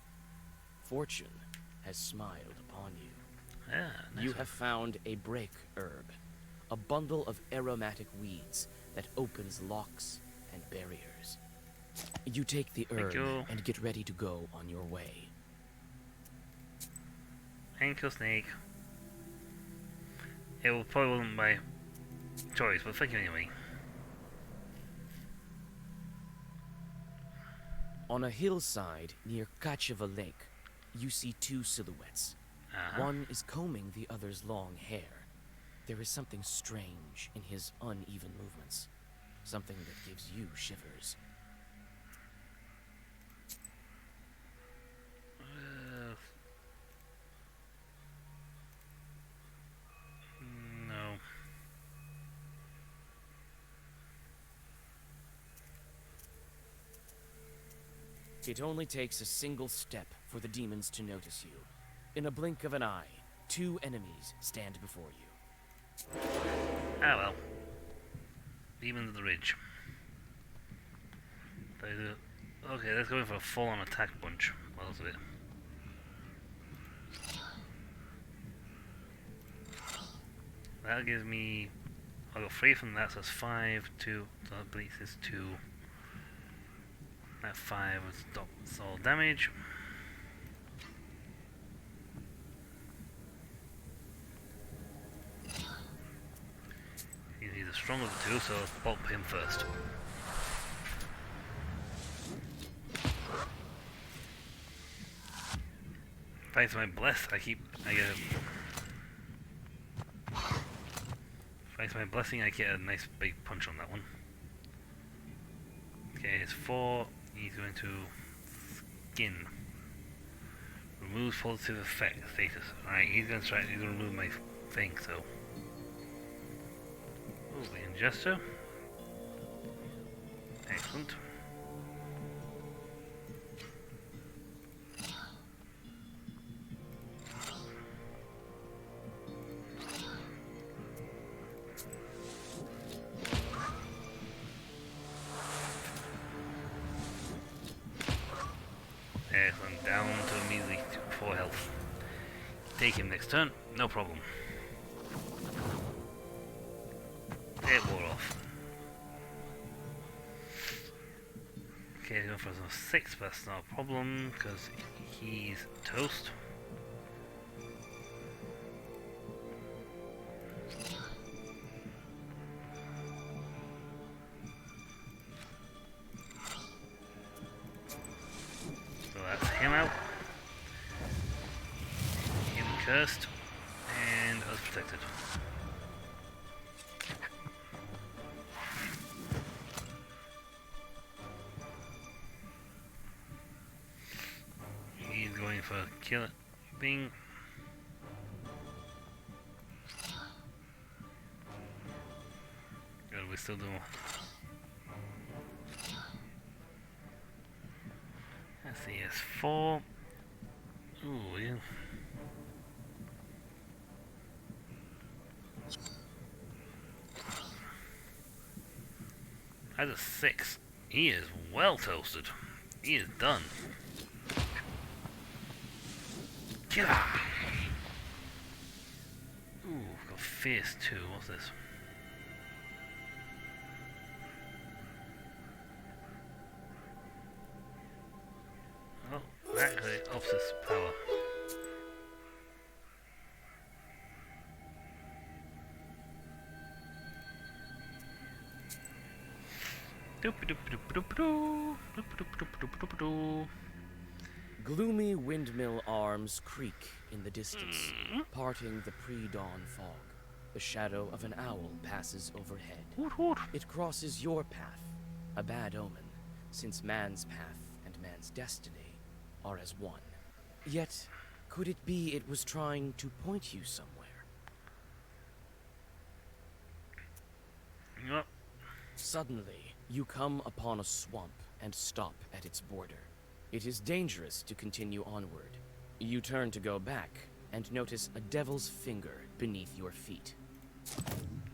Fortune has smiled upon you. Nice You one. have found a break herb, a bundle of aromatic weeds that opens locks and barriers. You take the herb you. and get ready to go on your way. Thank you, snake. It probably wasn't my choice, but thank you anyway. On a hillside near Kacheva Lake, you see 2 silhouettes. One is combing the other's long hair. There is something strange in his uneven movements. Something that gives you shivers. No. It only takes a single step for the demons to notice you. In a blink of an eye, 2 enemies stand before you. Ah well. Demons of the Ridge. Okay, let's go in for a full-on attack bunch. What else of it? That gives me... I got 3 from that, so that's 5, 2, so that bleeds is 2. That 5 would stop all damage. He's the stronger of the 2, so let's bump him first. Thanks to my bless, I get thanks to my blessing, I get a nice big punch on that one. Okay, it's 4. He's going to skin. Removes positive effect status. Alright, he's gonna remove my thing, so. Oh, the ingester. Excellent. Excellent, down to immediately 4 health. Take him next turn, no problem. It wore off. Okay, going for some 6, but that's not a problem because he's toast. So that's him out. Him cursed, and us protected. He's going for kill it. Bing. Good, we still do. Let's see, it's 4. Ooh, yeah. That's a 6. He is well toasted. He is done. Kill him! Ooh, we've got fierce too. What's this? Oh, that actually ups his power. Gloomy windmill arms creak in the distance, parting the pre-dawn fog. The shadow of an owl passes overhead. It crosses your path, a bad omen, since man's path and man's destiny are as one. Yet, could it be it was trying to point you somewhere? Yep. Suddenly, you come upon a swamp and stop at its border. It is dangerous to continue onward. You turn to go back and notice a devil's finger beneath your feet.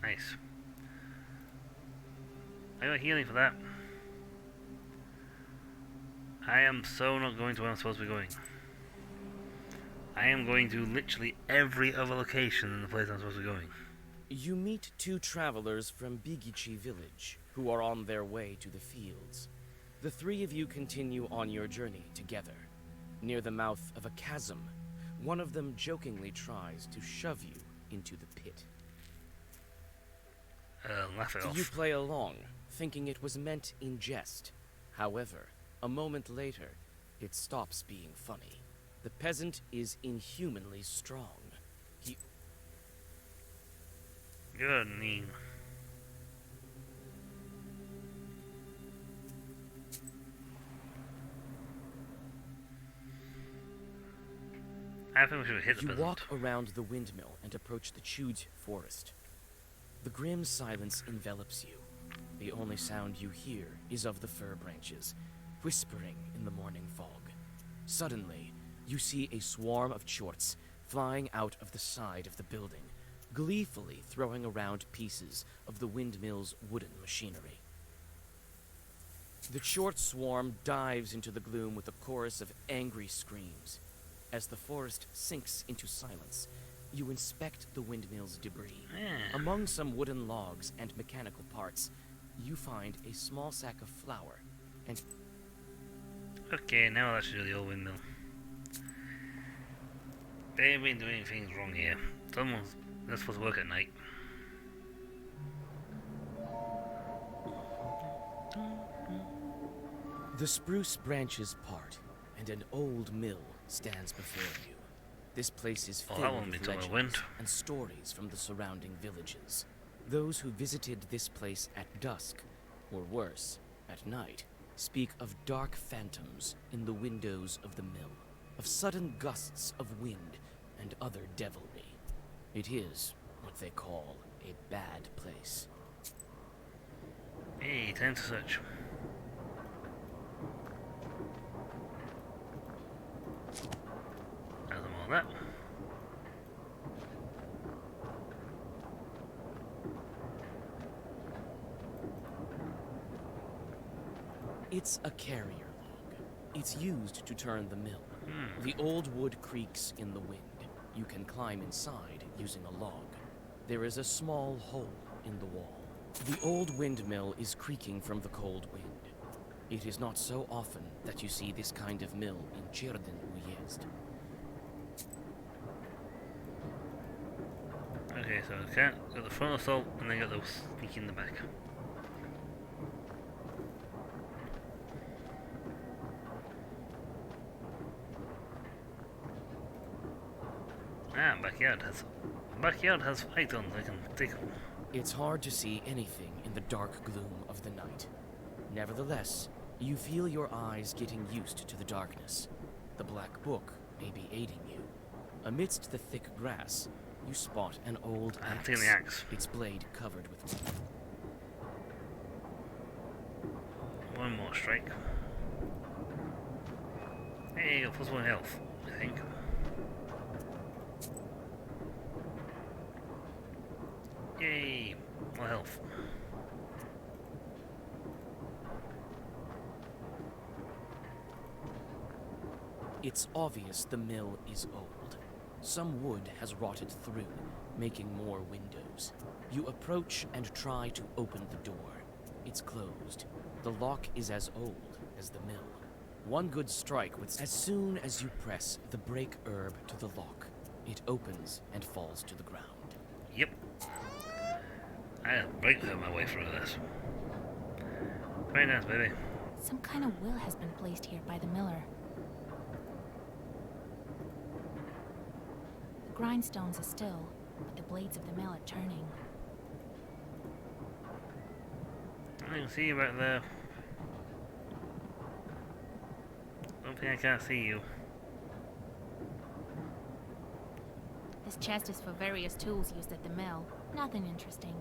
Nice. I got healing for that. I am so not going to where I'm supposed to be going. I am going to literally every other location in the place I'm supposed to be going. You meet 2 travelers from Bigichi village who are on their way to the fields. The 3 of you continue on your journey together. Near the mouth of a chasm, one of them jokingly tries to shove you into the pit. Laugh it off. You play along, thinking it was meant in jest. However, a moment later, it stops being funny. The peasant is inhumanly strong. He... Good name. I think we should hit the You peasant. walk around the windmill and approach the Chuj forest. The grim silence envelops you. The only sound you hear is of the fir branches, whispering in the morning fog. Suddenly, you see a swarm of chorts flying out of the side of the building, gleefully throwing around pieces of the windmill's wooden machinery. The chort swarm dives into the gloom with a chorus of angry screams. As the forest sinks into silence, you inspect the windmill's debris. Among some wooden logs and mechanical parts, you find a small sack of flour and... Okay, now that's really the old windmill. They've been doing things wrong here. Someone's not supposed to work at night. The spruce branches part, and an old mill stands before you. This place is filled with legends and stories from the surrounding villages. Those who visited this place at dusk, or worse, at night, speak of dark phantoms in the windows of the mill, of sudden gusts of wind and other devilry. It is what they call a bad place. Hey, time to search. As I'm all that. It's a carrier log. It's used to turn the mill. The old wood creaks in the wind. You can climb inside using a log. There is a small hole in the wall. The old windmill is creaking from the cold wind. It is not so often that you see this kind of mill in Cirdan Uyezd. Okay, so I can't got the front assault and then got the sneak in the back. Ah, backyard has items I can take. It's hard to see anything in the dark gloom of the night. Nevertheless, you feel your eyes getting used to the darkness. The black book may be aiding you. Amidst the thick grass, you spot an old axe. Taking the axe. Its blade covered with wood. One more strike. Hey, got plus 1 health, I think. Yay! More health. It's obvious the mill is old. Some wood has rotted through, making more windows. You approach and try to open the door. It's closed. The lock is as old as the mill. One good strike with... As soon as you press the break herb to the lock, it opens and falls to the ground. Yep. I had to break my way through this. Very nice, baby. Some kind of will has been placed here by the miller. The grindstones are still, but the blades of the mill are turning. I can see you back there. Don't think I can't see you. This chest is for various tools used at the mill. Nothing interesting.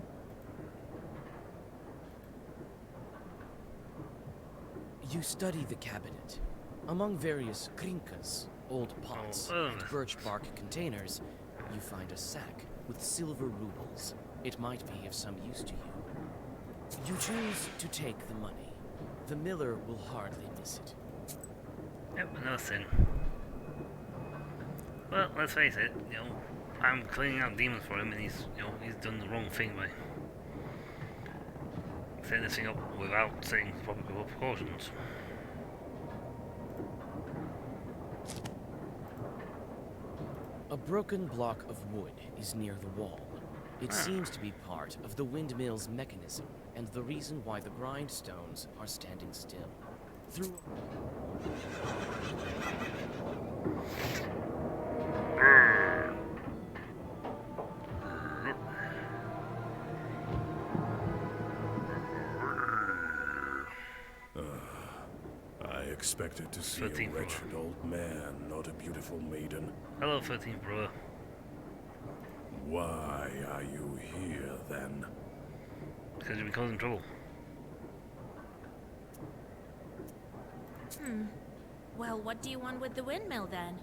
You study the cabinet. Among various krinkas, old pots, and birch bark containers, you find a sack with silver rubles. It might be of some use to you. You choose to take the money. The miller will hardly miss it. Yep, another sin. Well, let's face it, I'm cleaning out demons for him and he's done the wrong thing by setting this thing up without setting proper precautions. A broken block of wood is near the wall. It seems to be part of the windmill's mechanism and the reason why the grindstones are standing still. Through... I expected to see a wretched old man, not a beautiful maiden. Hello, 13th brother. Why are you here, then? Because you've been causing trouble. Well, what do you want with the windmill then?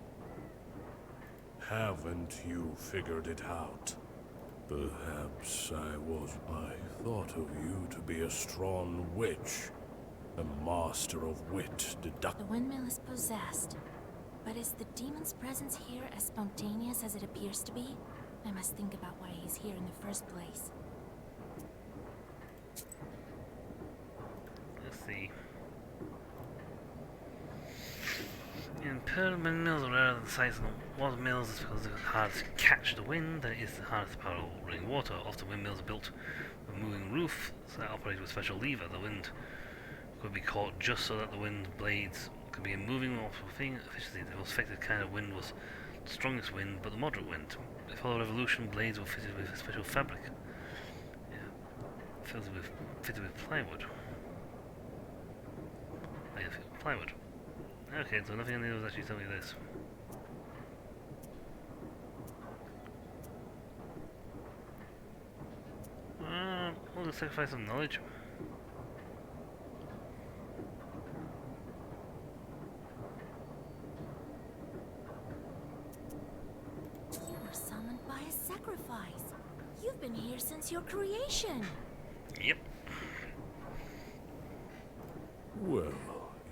Haven't you figured it out? Perhaps I thought of you to be a strong witch, a master of wit, The windmill is possessed. But is the demon's presence here as spontaneous as it appears to be? I must think about why he's here in the first place. Let's see. In pearl mills are rarer than the size of water mills is because they're hard to catch the wind, and it is the hardest to power running water. Often windmills are built with a moving roof, so that operate with a special lever. The wind could be caught just so that the wind blades could be a moving or efficiency. The most effective kind of wind was the strongest wind, but the moderate wind. Before the revolution, blades were fitted with a special fabric. Yeah, fitted with plywood. Plywood. Okay, so nothing in the news actually telling me this. We'll just sacrifice some knowledge. You were summoned by a sacrifice. You've been here since your creation. Yep. Well,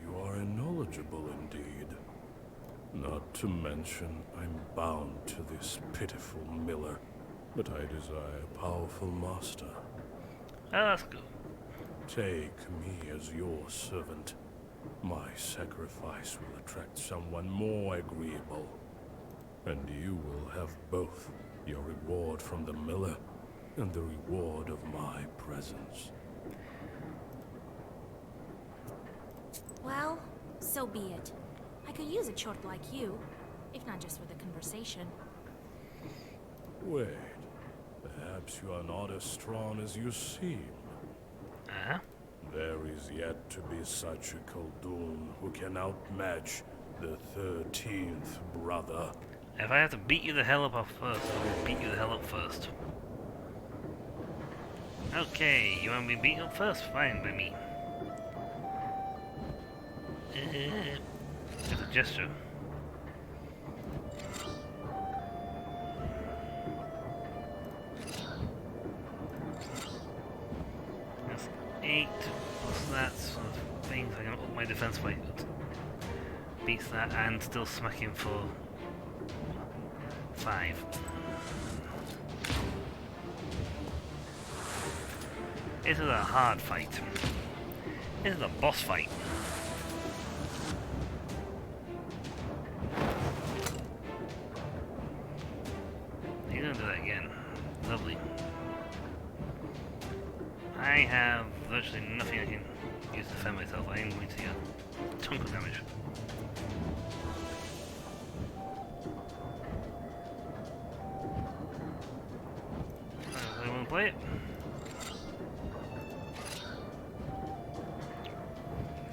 you are knowledgeable indeed. Not to mention, I'm bound to this pitiful miller, but I desire a powerful master. Ah, that's good. Take me as your servant. My sacrifice will attract someone more agreeable, and you will have both your reward from the miller and the reward of my presence. Well, so be it. I could use a chort like you, if not just for the conversation. Wait, perhaps you are not as strong as you seem. Uh-huh. There is yet to be such a Khaldun who can outmatch the 13th brother. If I have to beat you the hell up first, I will beat you the hell up first. Okay, you want me to beat you up first? Fine by me. It's a gesture. That's 8 plus that sort of thing, so I can up my defense by beats that and still smack him for 5. This is a hard fight. This is a boss fight. He's gonna do that again. Lovely. I have virtually nothing I can use to defend myself. I am going to get a chunk of damage. I want to play it.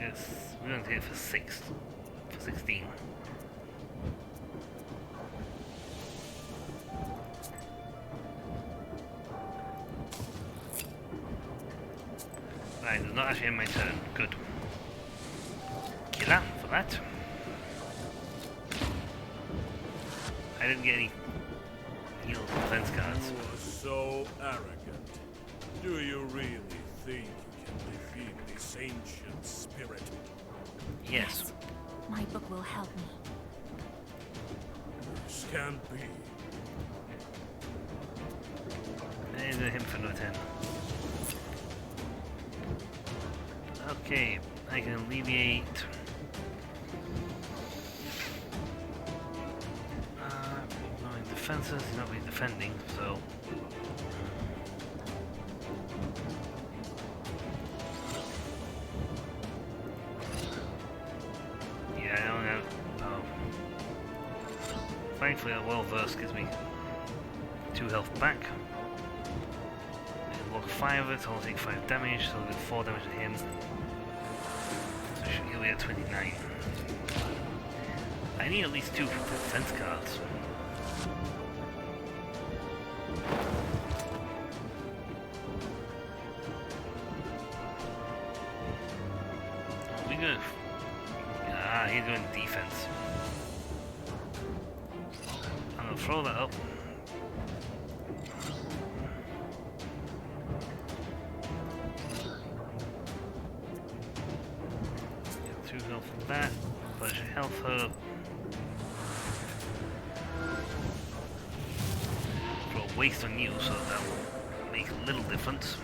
Yes, we're going to get it for 6. For 16. Right, it's not actually in my turn. Good. Killer for that. I didn't get any heal defense cards. You are so arrogant. Do you really think you can defeat this ancient spirit? Yes. My book will help me. This can't be. And he's gonna hit for no 10. Okay, I can alleviate. Going defenses, he's not really defending, so. Yeah, I don't know. Thankfully, that well-versed gives me 2 health back. I'll block 5 of it, so I'll take 5 damage, so I'll do 4 damage to him. So he'll be at 29. I need at least 2 defense cards. We're gonna Ah, he's going defense. I'm gonna throw that up. Get 2 health from that. Flash health up. Throw a waste on you, so that will make a little difference.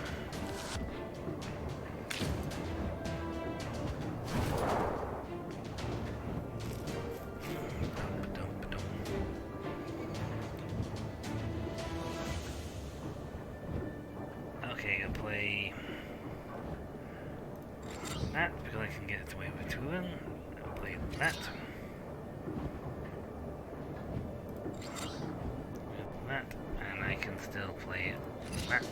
Okay, I'll play that because I can get away with 2 of them. I'll play that. That, and I can still play that.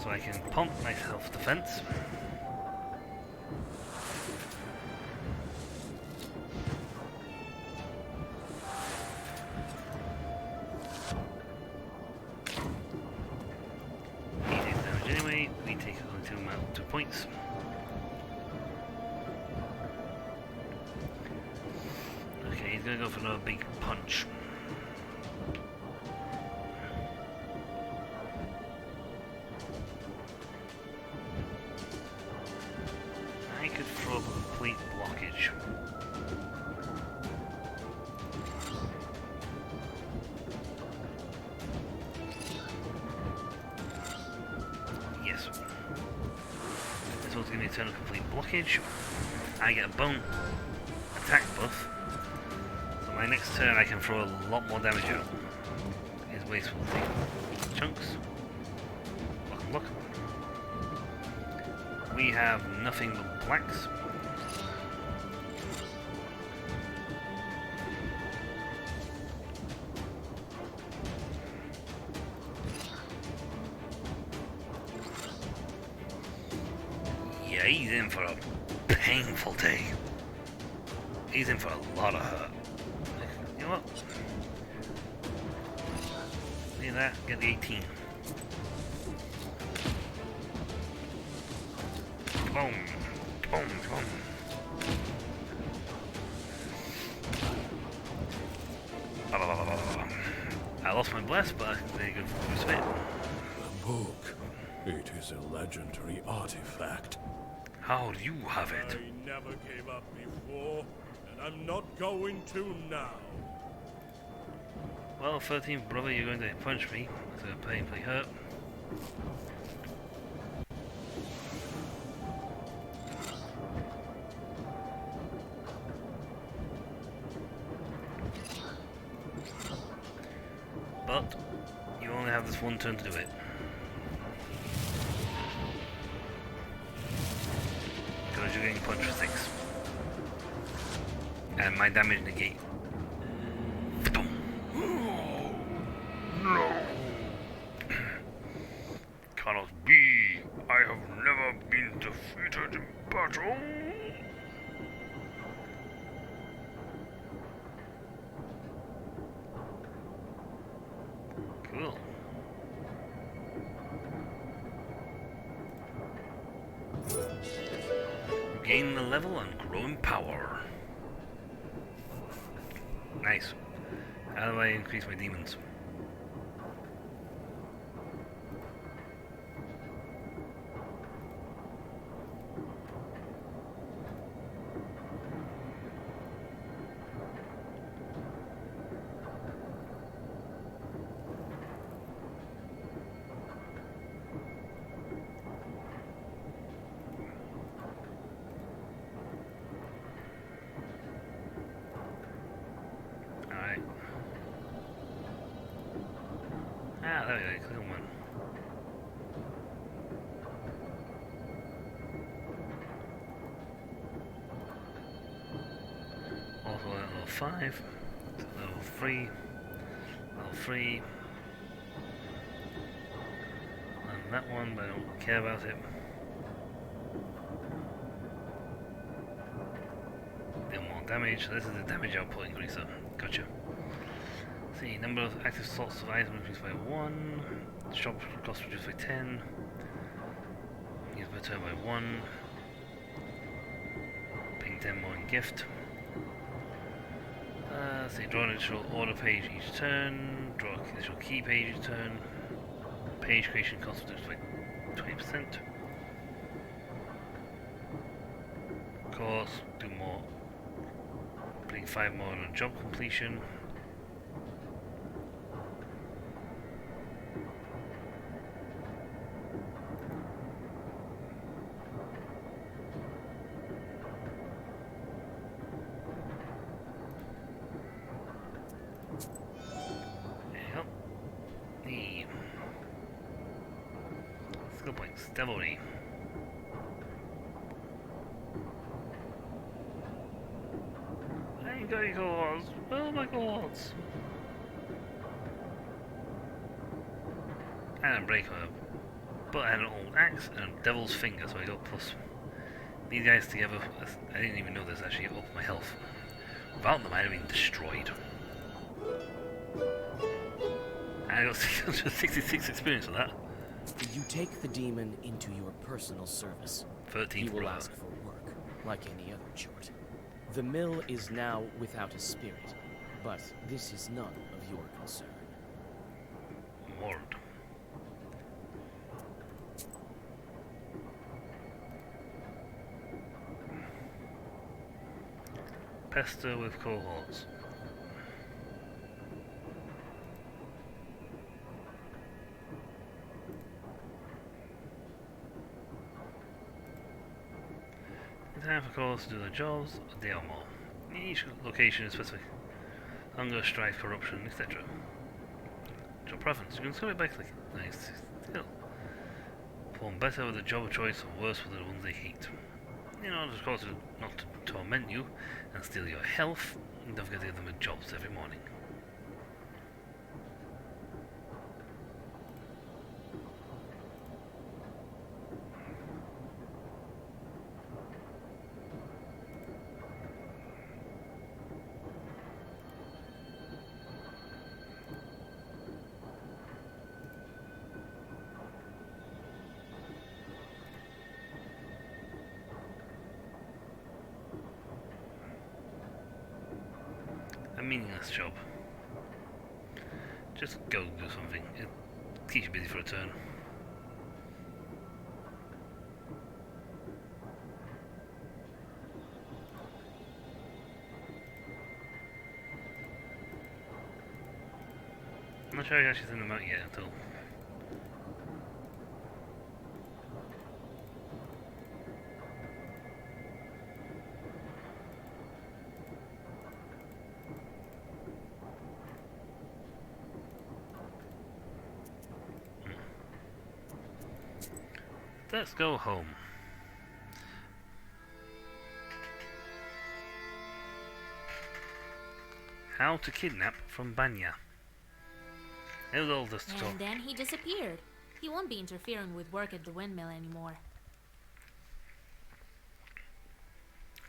So I can pump my self-defense. He takes damage anyway, we take only 2 points. Okay, he's gonna go for another big punch. I could throw up a complete blockage. Yes. This one's going to be a turn of complete blockage. I get a bone attack buff. So my next turn I can throw a lot more damage out. His waste will take chunks. Look. We have nothing but blacks. Yeah, he's in for a painful day. He's in for a lot of hurt. You know what? See that? Get the 18. Boom. Boom. Boom. I lost my bless, but very good for spit. The book. It is a legendary artifact. How do you have it? I never gave up before, and I'm not going to now. Well, 13th brother, you're going to punch me. That's going to painfully hurt. But you only have this one turn to do it. Because you're getting punched for 6. And my damage negate. No! Cannot be! I have never been defeated in battle! Cool. Gain the level and grow in power. Nice. How do I increase my demons? Alright. Ah, there we go, click on one. Also level 5, level 3, level 3. And that one, but I don't care about it. Deal more damage. This is the damage output increaser. Gotcha. See, number of active slots of items increased by 1. Shop cost reduced by 10. Use per turn by 1. Ping 10 more in gift. Say draw an additional order page each turn, draw an additional key page each turn. Page creation cost of 20%. Of course, do more. Putting 5 more on job completion. Skill points, Devilry. I ain't got any gods. Oh my gods. And a breaker. But I had an old axe and a devil's finger, so I got plus. These guys together, I didn't even know this actually upped my health. Without them, I'd have been destroyed. And I got 666 experience for that. You take the demon into your personal service. 13th He will brother. ask for work, like any other chort. The mill is now without a spirit, but this is none of your concern. Ward. Pester with cohorts. Time for calls to do their jobs, a day or more. Each location is specific. Hunger, strife, corruption, etc. Job preference. You can score it by clicking. Nice. Still. Perform better with the job of choice or worse with the ones they hate. In order, of course, not to torment you and steal your health, don't forget to give them a jobs every morning. A meaningless job. Just go do something. It keeps you busy for a turn. I'm not sure I actually send them out yet at all. Let's go home. How to kidnap from Banya. It was all this talk. And then he disappeared. He won't be interfering with work at the windmill anymore.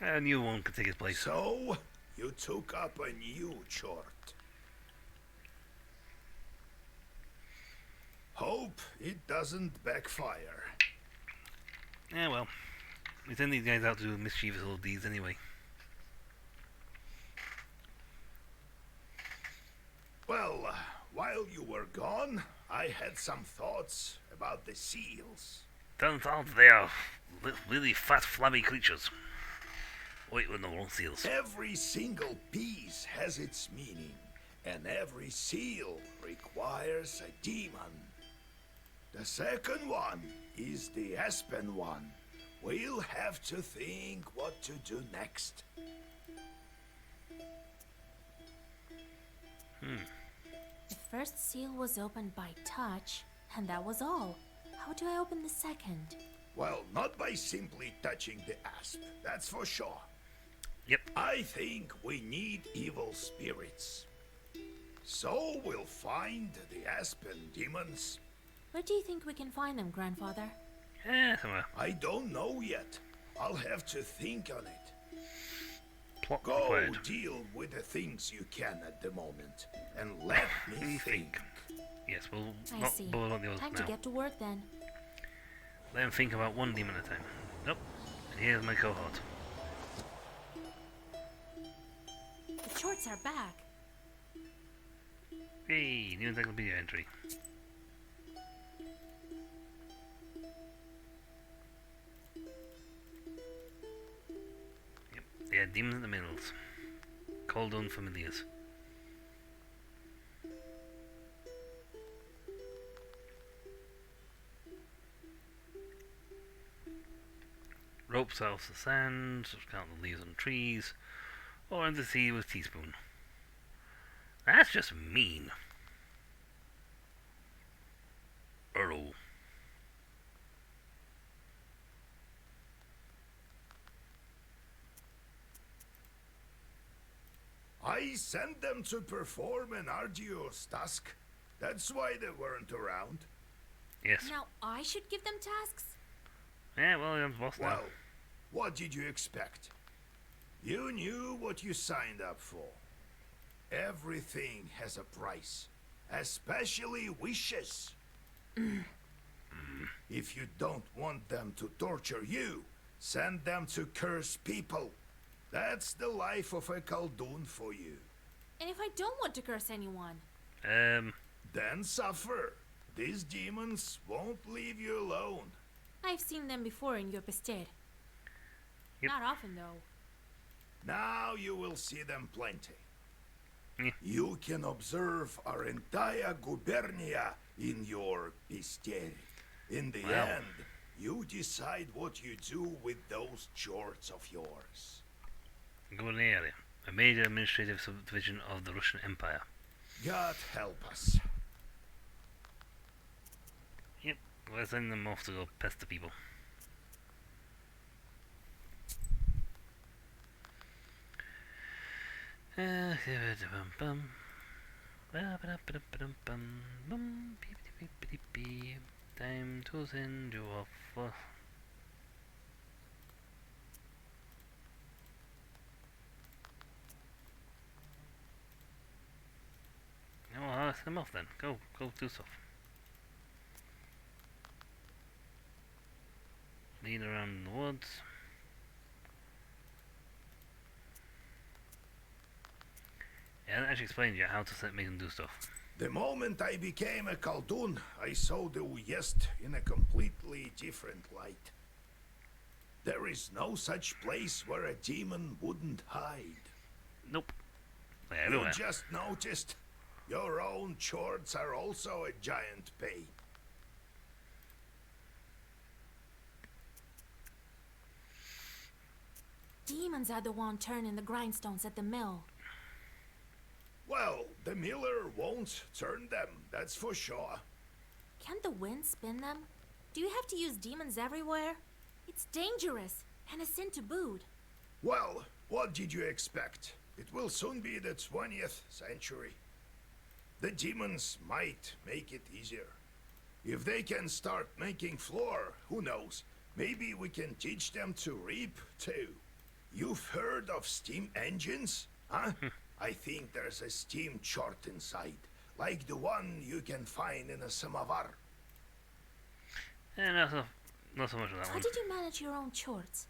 A new one could take his place. So, you took up a new chort. Hope it doesn't backfire. Yeah, well. We send these guys out to do mischievous little deeds anyway. Well, while you were gone, I had some thoughts about the seals. Turns out they are really fat, flabby creatures. Wait, no, wrong seals. Every single piece has its meaning, and every seal requires a demon. The second one is the Aspen one. We'll have to think what to do next. The first seal was opened by touch, and that was all. How do I open the second? Well, not by simply touching the asp, that's for sure. Yep. I think we need evil spirits. So we'll find the Aspen demons. Where do you think we can find them, Grandfather? Somewhere. I don't know yet. I'll have to think on it. Plot Go required. deal with the things you can at the moment, and let me think. Yes, we'll I not see. bother about the others Time now. to get to work then. Let him think about one demon at a time. Nope. And here's my cohort. Shorts are back. Hey, new encyclopedia entry. Yep, they had demons in the middles. Called on familiars. Ropes out of the sand, count the leaves on trees, or in the sea with teaspoon. That's just mean. Earl. I sent them to perform an arduous task. That's why they weren't around. Yes. Now I should give them tasks? Yeah, well, I'm boss now. Well, what did you expect? You knew what you signed up for. Everything has a price, especially wishes. If you don't want them to torture you, send them to curse people. That's the life of a Khaldun for you. And if I don't want to curse anyone? Then suffer. These demons won't leave you alone. I've seen them before in Yopested. Yep. Not often, though. Now you will see them plenty. Yeah. You can observe our entire gubernia in your bestiary. In the Wow. end, you decide what you do with those shorts of yours. Gubernaria, a major administrative subdivision of the Russian Empire. God help us. Yep, we're sending them off to go pester people. Time to send you off. No, I'll send them off then. Go do stuff. Lead around the woods. Yeah, I haven't actually explained yet how to make them do stuff. The moment I became a Khaldun, I saw the Uyezd in a completely different light. There is no such place where a demon wouldn't hide. Nope. They're everywhere. You just noticed your own shorts are also a giant pain. Demons are the one turning the grindstones at the mill. Well, the miller won't turn them, that's for sure. Can't the wind spin them? Do you have to use demons everywhere? It's dangerous, and a sin to boot. Well, what did you expect? It will soon be the 20th century. The demons might make it easier. If they can start making floor, who knows? Maybe we can teach them to reap, too. You've heard of steam engines? Huh? I think there's a steam chart inside, like the one you can find in a samovar. Not so much of that How one. did you manage your own chorts?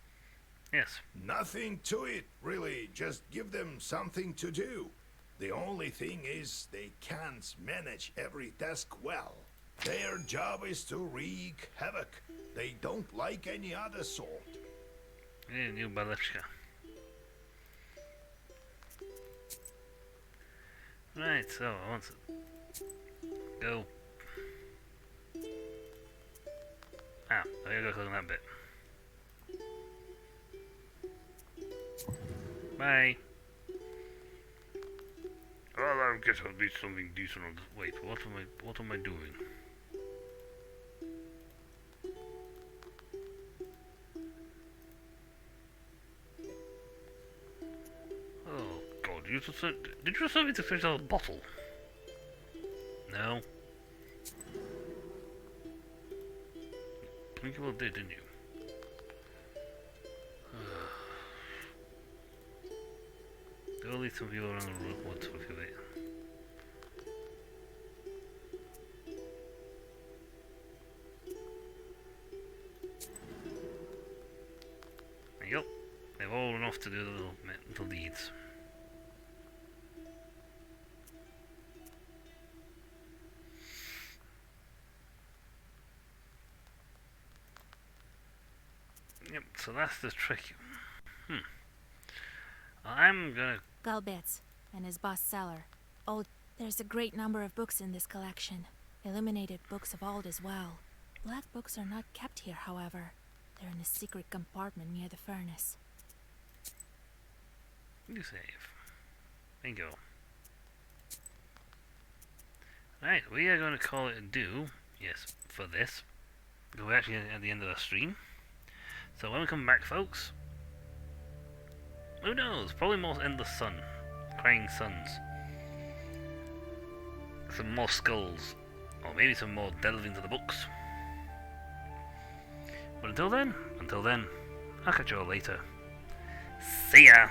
Yes. Nothing to it, really. Just give them something to do. The only thing is they can't manage every task well. Their job is to wreak havoc. They don't like any other sort. Yeah, new Balashka. Right, so I want to go. Ah, I gotta go click on that bit. Bye. Well, I guess I'll do something decent on this. Wait, what am I doing? Oh God, did you serve me to finish out a bottle? No. I think you well did, didn't you? There will leave some people around the road woods with you later. There you go. They've all run off to do the little deeds. Yep, so that's the trick. I'm gonna... Galbetz and his bestseller. Old. There's a great number of books in this collection. Illuminated books of old as well. Black books are not kept here, however. They're in a secret compartment near the furnace. You save. Bingo. Right, we are going to call it a do. Yes, for this. We're actually at the end of the stream. So when we come back, folks, who knows? Probably more Endless Sun. Crying Suns. Some more skulls. Or maybe some more delving into the books. But until then, I'll catch you all later. See ya!